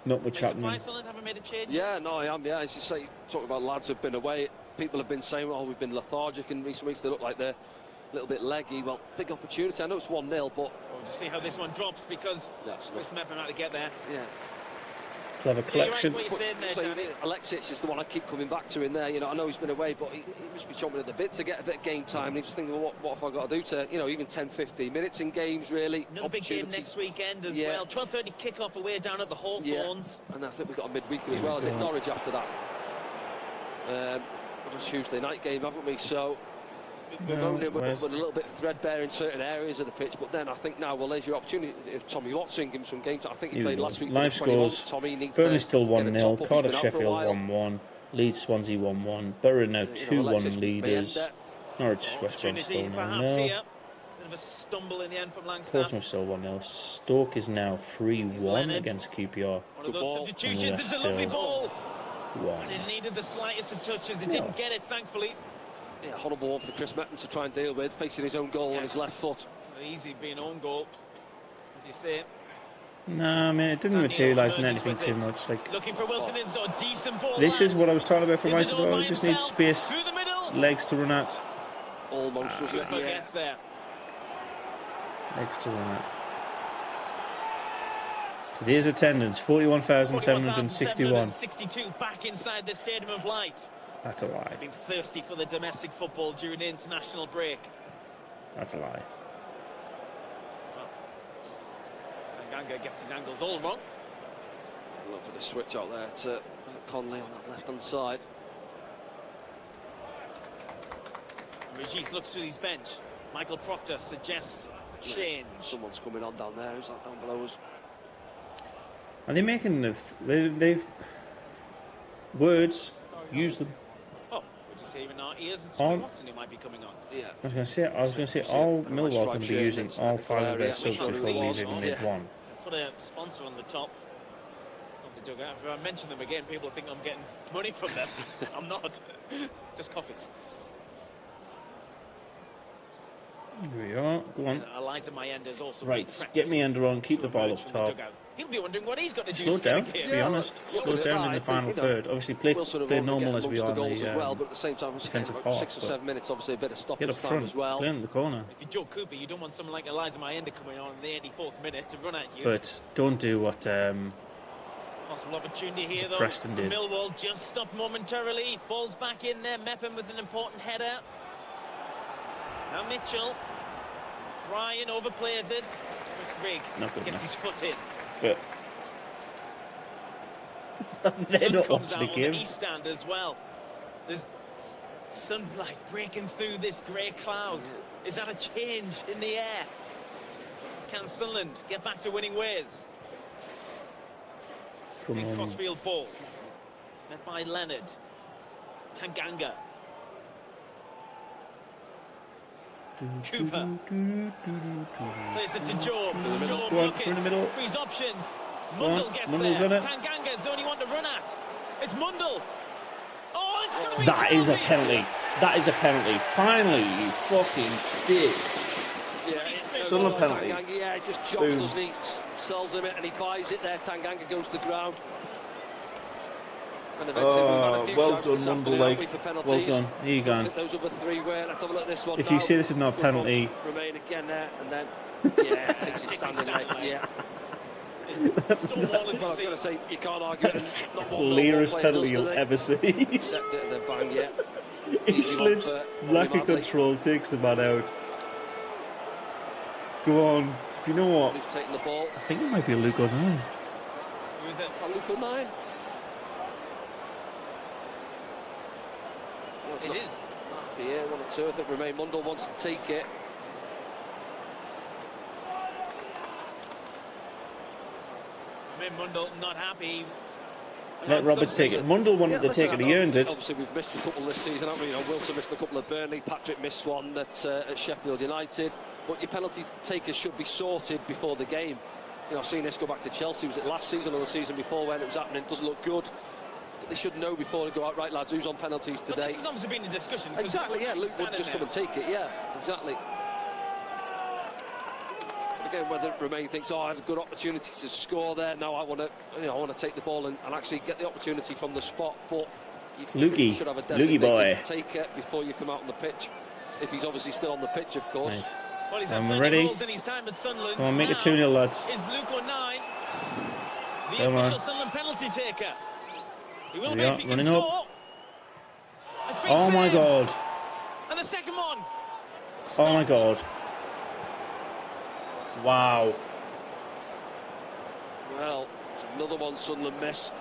not much happening. Sunderland haven't made a change. Yeah, no, I am. Yeah, as you say, talking about lads who've been away. People have been saying, "Oh, we've been lethargic in recent weeks. They look like they're a little bit leggy." Well, big opportunity. I know it's 1-0, but We'll just see how this one drops because Chris Meppen had to get there. yeah. Clever collection. What you're saying there, So Danny. Alexis is the one I keep coming back to in there. You know, I know he's been away, but he must be chomping at the bit to get a bit of game time. And he's just thinking, well, what have I got to do to, you know, even 10-15 minutes in games, really. Another big game next weekend as well. 12:30 kickoff away down at the Hawthorns. And I think we've got a midweeker as well, as it Norwich after that. On a Tuesday night game, haven't we? So we're going in with a little bit threadbare in certain areas of the pitch, but then I think now, well, there's your opportunity. If Tommy Watson gives him some game time, I think he played last week. Live scores: Burnley still 1-0, Cardiff Sheffield 1-1, Leeds Swansea 1-1, Borough now 2-1 leaders, Norwich West Brom still 0-0, Bit of a stumble in the end from Langstaff. Portsmouth still 1-0, Stoke is now 3-1 against QPR. One of those substitutions. It's a lovely ball. One. And it needed the slightest of touches. It didn't get it, thankfully. Yeah, horrible one for Chris Meppen to try and deal with, facing his own goal on his left foot. Easy being own goal, as you say. No, I mean, it didn't materialise in anything too much. Like, looking for Wilson, it's got a decent ball. This is what I was talking about for Is Rice it as all well. by Just needs himself? space, Through the middle. legs to run at. Almost, was it? Cooper gets there. Legs to run at. Today's attendance, 41,761. 62 back inside the Stadium of Light. That's a lie. Been thirsty for the domestic football during the international break. That's a lie. Tanganga gets his angles all wrong. Look for the switch out there to Conley on that left-hand side. Regis looks through his bench. Michael Proctor suggests change. Someone's coming on down there. Who's that down below us? Are they making they've words? Use them. Oh, we're just hearing our ears. It's On. Watson who might be coming on. Yeah. I was going to say all Millwall can be using all 5 of their subs before leaving mid one. Put a sponsor on the top of the dugout. If I mention them again, people think I'm getting money from them. I'm not. Just coffees. Here we are. Go on. Eliza Mayenda's also Right, get Meander on. Keep the ball up top. He'll be wondering what he's got to do. Slow down. To To be honest, slow down in the final third. Obviously, play normal as we are in as well, but the at the same time, defensive about half. 6 or 7 minutes, obviously a bit of Get stoppage up time front, as well. play in the corner. If you're Joe Cooper, you don't want someone like Eliza Mayenda coming on in the 84th minute to run at you. But don't do what Possible opportunity here, though. Preston did. Millwall just stopped momentarily. Falls back in there. Meppen with an important header. Now Mitchell. Brian overplays it. Chris Rigg gets his foot in. But they're not comes watching out the on game. the east stand as well. There's sunlight breaking through this grey cloud. Is that a change in the air? Can Sunderland get back to winning ways? Come Big on. crossfield ball. Met by Leonard. Tanganga. Cooper. Plays it to Job. Job Go on, looking through the middle. for his options. Go on, Mundle gets Mundle's there. on it. Tanganga's the only one to run at. It's Mundle. Oh, it's going to be That is a penalty. That is a penalty. Finally, you fucking did. Yeah, Sunderland penalty. Tanganga, yeah, he just jumps, Boom. doesn't he? Sells him it and he buys it there. Tanganga goes to the ground. And eventually we've had a few well shouts done, this Mundle, afternoon, like, haven't we, for well penalties. done. Here you I go. think those other 3 were. Let's have a look at this one. If now. you say this is not a Good one. penalty, Remain again there, and then yeah, takes his standing leg. Yeah. Well, I was going to say you can't argue. that's it. the Not what Millwall clearest player penalty does, you'll do they? ever see. Except at the bang, yeah. He Easy slips, one for lack of Madley. control, takes the man out. Go on. Do you know what? Who's taking the ball? I think it might be a Luke O'Neill. Who is it? Luke O'Neill. It is. Yeah, 1 or 2. I think Remain Mundle wants to take it. Remain Mundle not happy. Let Roberts take it. Mundle wanted to take it. He earned it. Obviously, we've missed a couple this season, haven't we? You know, Wilson missed a couple at Burnley. Patrick missed one at Sheffield United. But your penalty takers should be sorted before the game. You know, I've seen this go back to Chelsea. Was it last season or the season before when it was happening? It doesn't look good. But they should know before they go out, right, lads, who's on penalties today? Well, this has obviously been a discussion. Exactly, yeah. Luke would just come and take it, yeah, exactly. Again, whether Romain thinks, oh, I had a good opportunity to score there. No, I want to, I want to take the ball and actually get the opportunity from the spot. But you should have a designated taker before you come out on the pitch. If he's obviously still on the pitch, of course. Nice. Well, he's had plenty of goals in his time at Sunderland. Come on, make it 2-0, lads. Is Luke O'Nien the official Sunderland penalty taker? He will be if he can score. Oh my God. And the second one. Oh my God. Wow. Well, it's another one Sunderland miss.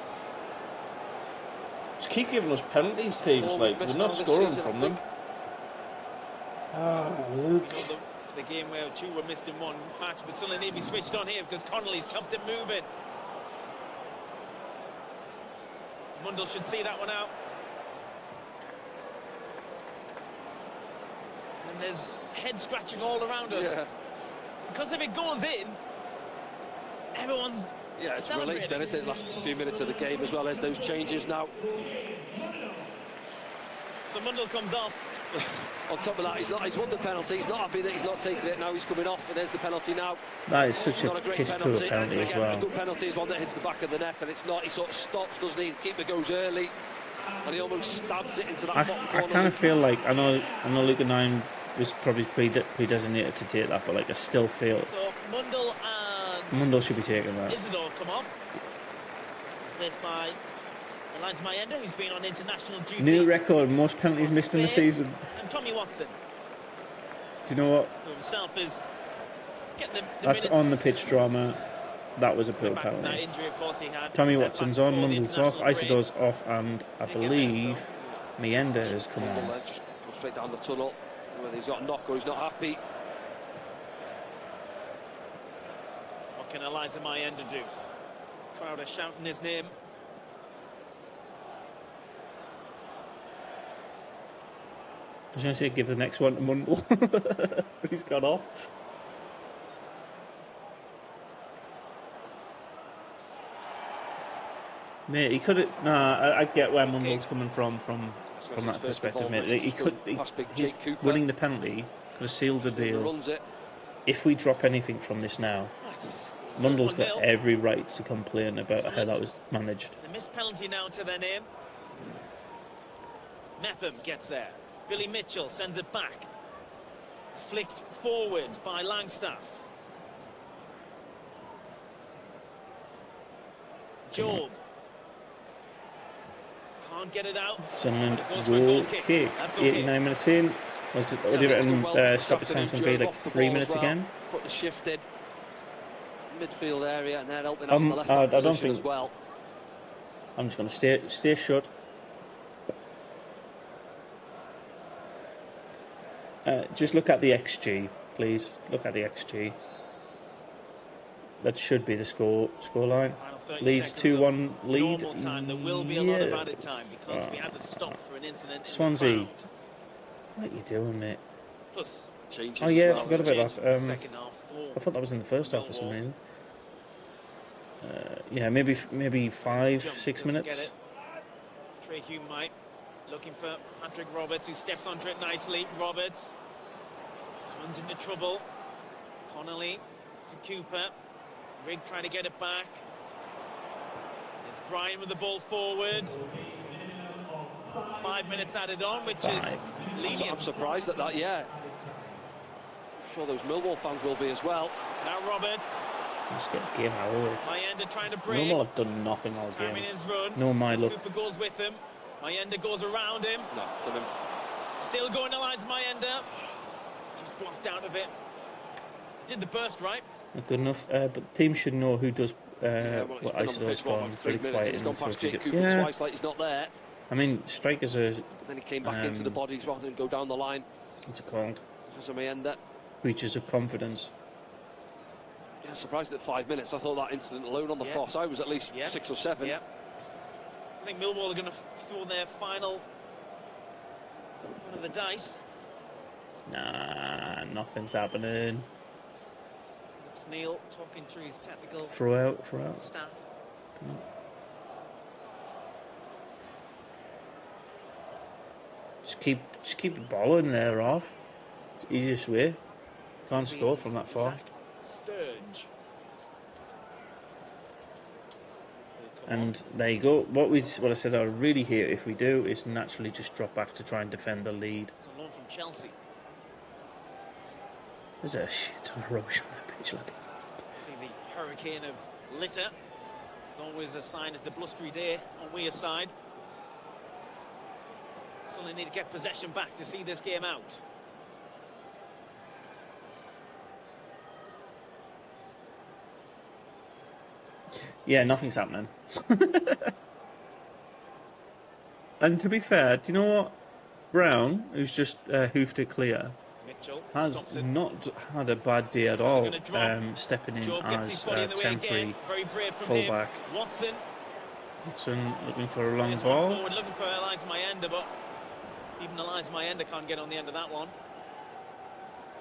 Just keep giving us penalties, teams. Like, we're not scoring from them. Ah, Luke. The game where two were missed in one match, but Sunderland need to be switched on here because Connolly's kept it moving. Mundle should see that one out. And there's head scratching all around us. Yeah. Because if it goes in, everyone's it's relief then, isn't it? Last few minutes of the game as well as those changes now. So Mundle comes off. On top of that, he's won the penalty. He's not happy that he's not taking it. Now he's coming off, and there's the penalty now. That is such a piss-poor penalty as well. A good penalty is one that hits the back of the net, and it's not. He sort of stops, doesn't he? Keeper goes early, and he almost stabs it into that bottom corner. I kind of feel like I know Luke O'Nien was probably predestinated to take that, but like I still feel so Mundle should be taking that. Isidore come off. This by Elias Mayenda, who's been on international duty. New record, most penalties missed in the season. And Tommy Watson. Do you know what? Who himself is that's on the pitch drama. That was a poor penalty. That injury, of course, he had. Tommy Watson's on, Mundle's off, Isidore's off, and I believe Mayenda has come on. Just go straight down the tunnel. Whether he's got a knock or he's not happy. What can Eliza Mayenda do? Crowd are shouting his name. I was going to say give the next one to Mundle, but he's gone off. Mate, he could have. Nah, I get where Mundle's coming from that perspective, mate. He's winning the penalty, could have sealed the deal. If we drop anything from this now, Mundle's got every right to complain about how that was managed. It's a missed penalty now to their name. Mepham gets there. Billy Mitchell sends it back. Flicked forward by Langstaff. Job. Can't get it out. Sunderland will kick. 89 minutes in. Was it? What do you reckon? Stoppage time's going to be like 3 minutes again. Put the shift in. Midfield area and then helping out on the left I don't think as well. I'm just going to stay shut. Just look at the XG, please. Look at the XG. That should be the scoreline. Leeds 2-1 lead. Normal time. There will be a lot of added time because we had to stop for an incident. Swansea. What are you doing, mate? Plus changes. Oh yeah, I forgot about that. Second half. I thought that was in the first half for some reason. Yeah, maybe 5-6 minutes. Trey Hume looking for Patrick Roberts, who steps onto it nicely. Roberts. This one's into trouble. Connolly to Cooper. Rigg trying to get it back. It's Brian with the ball forward. 5 minutes added on, which is lenient. I'm surprised at that, yeah. I'm sure those Millwall fans will be as well. Now Roberts. Just get a game out of it. Mayenda trying to break. Millwall have done nothing all game. His run. No, my luck. Cooper goes with him. Mayenda goes around him. No, come in. Still going Elias Mayenda. Just blocked out of it. Did the burst right. Not good enough. But the team should know who does what Isidore's gone. Pretty quiet. He's gone past Jake Cooper twice like he's not there. I mean, strikers are... But then he came back into the bodies rather than go down the line. What's it called? Mayenda. Creatures of confidence. Yeah, surprised at 5 minutes. I thought that incident alone on the far side was at least 6 or 7. Yeah. I think Millwall are going to throw their final one of the dice. Nah, nothing's happening. Max Neil talking to his technical Throw out. staff. Just keep the ball in there, off. It's the easiest way. Can't score from that far. Sturge. And there you go. What I said I really hate if we do is naturally just drop back to try and defend the lead. It's a loan from Chelsea. There's a shit ton of rubbish on that pitch, like. See the hurricane of litter. It's always a sign it's a blustery day on Weir's side. So they need to get possession back to see this game out. Yeah, nothing's happening. And to be fair, do you know what? Brown, who's just hoofed it clear, Mitchell has not had a bad day at all, stepping in Joe as temporary fullback. Watson looking for a long Here's ball. forward, looking for Eliza Mayenda, but even Eliza Mayenda can't get on the end of that one.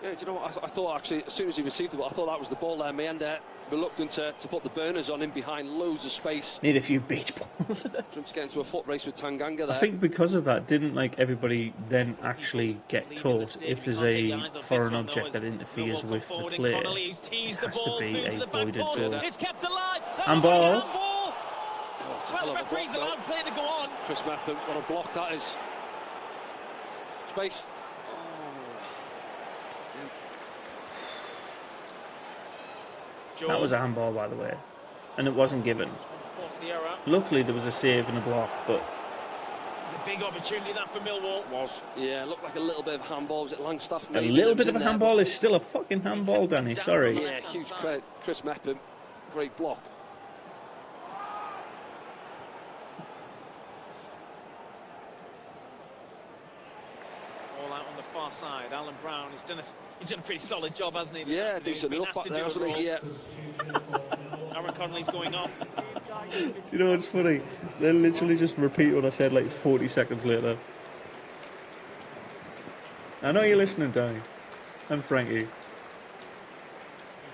Yeah, do you know what? I thought actually, as soon as he received the ball, I thought that was the ball there. Mayenda reluctant to put the burners on him behind loads of space. Need a few beach balls. For him to get into a foot race with Tanganga there. I think because of that, didn't everybody then actually get taught if there's a foreign object that interferes with the play, it has to be a voided goal. It's kept alive. Handball. Well, the referee's allowed play to go on. Chris Mepham, what a block that is. Space. That was a handball, by the way, and it wasn't given. Luckily, there was a save and a block, but it was a big opportunity that for Millwall. Was. Yeah, it looked like a little bit of handball. Was it Langstaff? A little bit of a handball is still a fucking handball, Danny. Sorry. Yeah, huge credit. Chris Mepham, great block. All out on the far side. Alan Brown, he's done a pretty solid job, hasn't he? Yeah, decent enough back there, hasn't he? Yeah. Aaron Connolly's going off. Do you know what's funny? They'll literally just repeat what I said like 40 seconds later. I know you're listening, Danny. And Frankie.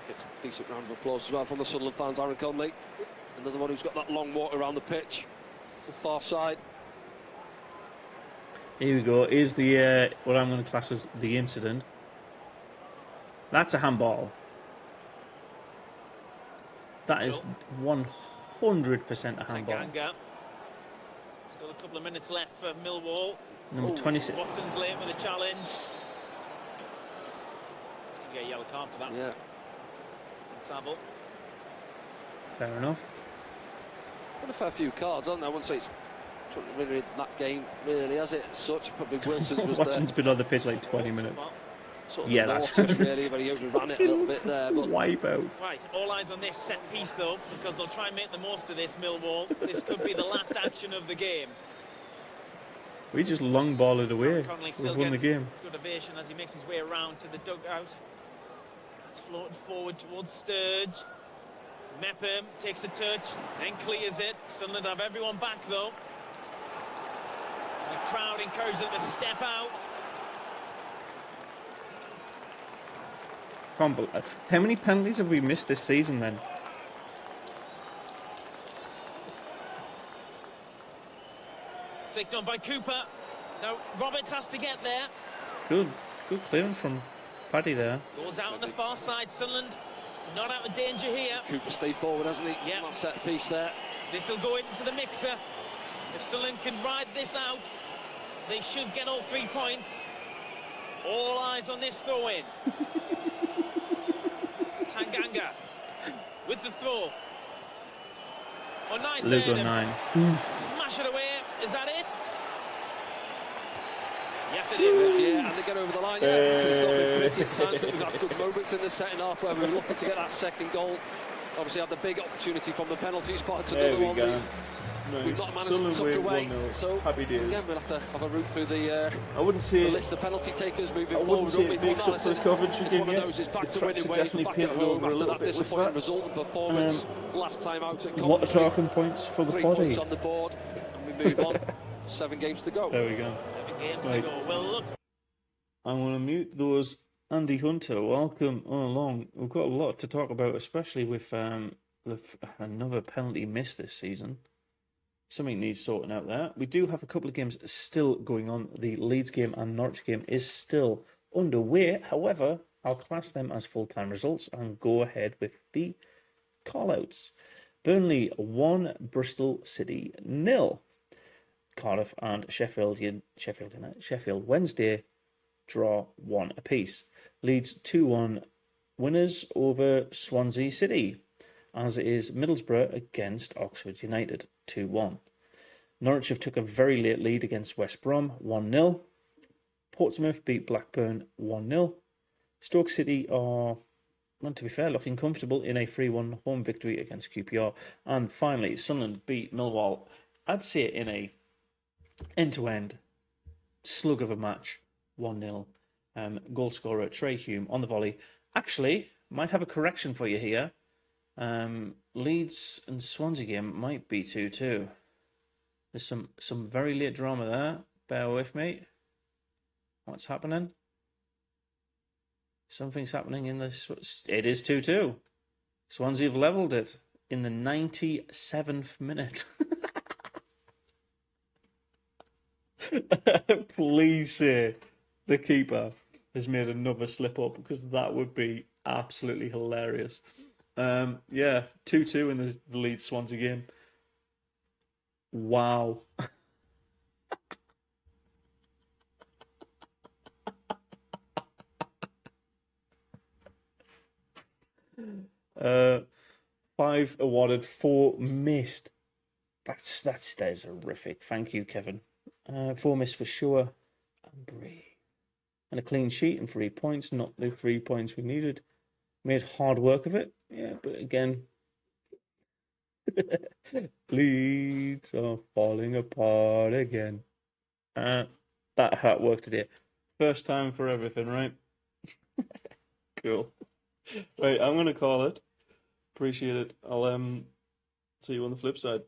Gets a decent round of applause as well from the Sunderland fans. Aaron Connolly, another one who's got that long walk around the pitch, the far side. Here we go. Here's the what I'm going to class as the incident. That's a handball. That is 100% a handball. Tanganga. Still a couple of minutes left for Millwall. Number 26. Watson's late with a challenge. He's going to get a yellow card for that. Yeah. And Saville. Fair enough. Got a fair few cards, haven't there? I wouldn't say it's really that game, really, has it? As such, probably Wilson's was Watson's been on the pitch like 20 minutes. Sort of yeah, that's really, but he overran it a little bit there. But wipe out. Right, all eyes on this set piece though, because they'll try and make the most of this. Millwall. This could be the last action of the game. We just long ball it away. We've won the game. Good ovation as he makes his way around to the dugout. It's floated forward towards Sturge. Mepham takes a touch, then clears it. Sunderland have everyone back though. The crowd encouraged them to step out. How many penalties have we missed this season then? Flicked on by Cooper. No, Roberts has to get there. Good clearance from Paddy there. Goes out on the far side. Sunderland not out of danger here. Cooper stayed forward, hasn't he? Yeah. That set piece there. This will go into the mixer. If Sunderland can ride this out, they should get all 3 points. All eyes on this throw-in. Tanganga with the throw. On 9. Luke on 9. Smash it away. Is that it? Yes, it is. Yeah, and they get over the line. Yeah, it's not been pretty at times. We've had good moments in the second half where we were looking to get that second goal. Obviously, had the big opportunity from the penalty spot. It's another one. We've not managed to tuck away. So happy days. Again, we'll have to have a route through the. I wouldn't say the list of penalty takers moving forward. I wouldn't say it makes up for the Coventry game yet. It's back the to winning ways. definitely Back at painted home over a after little that bit with disappointing that. result and performance last time out at Coventry. A lot of talking points for the 3 body. points on the board, and we move on. 7 games to go. There we go. 7 games Right. to go. Well, look. I'm going to mute those Andy Hunter, welcome along. We've got a lot to talk about, especially with another penalty miss this season. Something needs sorting out there. We do have a couple of games still going on. The Leeds game and Norwich game is still underway. However, I'll class them as full-time results and go ahead with the call-outs. Burnley 1, Bristol City 0. Cardiff and Sheffield Wednesday draw 1 apiece. Leeds 2-1 winners over Swansea City, as it is Middlesbrough against Oxford United 2-1. Norwich have took a very late lead against West Brom 1-0. Portsmouth beat Blackburn 1-0. Stoke City are, well, to be fair, looking comfortable in a 3-1 home victory against QPR. And finally, Sunderland beat Millwall, I'd say in a end-to-end slug of a match, 1-0. Goal scorer Trey Hume on the volley. Actually, might have a correction for you here. Leeds and Swansea game might be 2-2. There's some very late drama there. Bear with me. What's happening? Something's happening in this. It is 2-2. Swansea have levelled it in the 97th minute. Please say the keeper has made another slip up, because that would be absolutely hilarious. 2-2 in the Leeds Swansea game. Wow. Five awarded, 4 missed. That is horrific. Thank you, Kevin. 4 missed for sure. And Brie. And a clean sheet and 3 points. Not the 3 points we needed. Made hard work of it. Yeah, but again, Leeds are falling apart again. That hat work today. First time for everything, right? Cool. Right, I'm going to call it. Appreciate it. I'll see you on the flip side.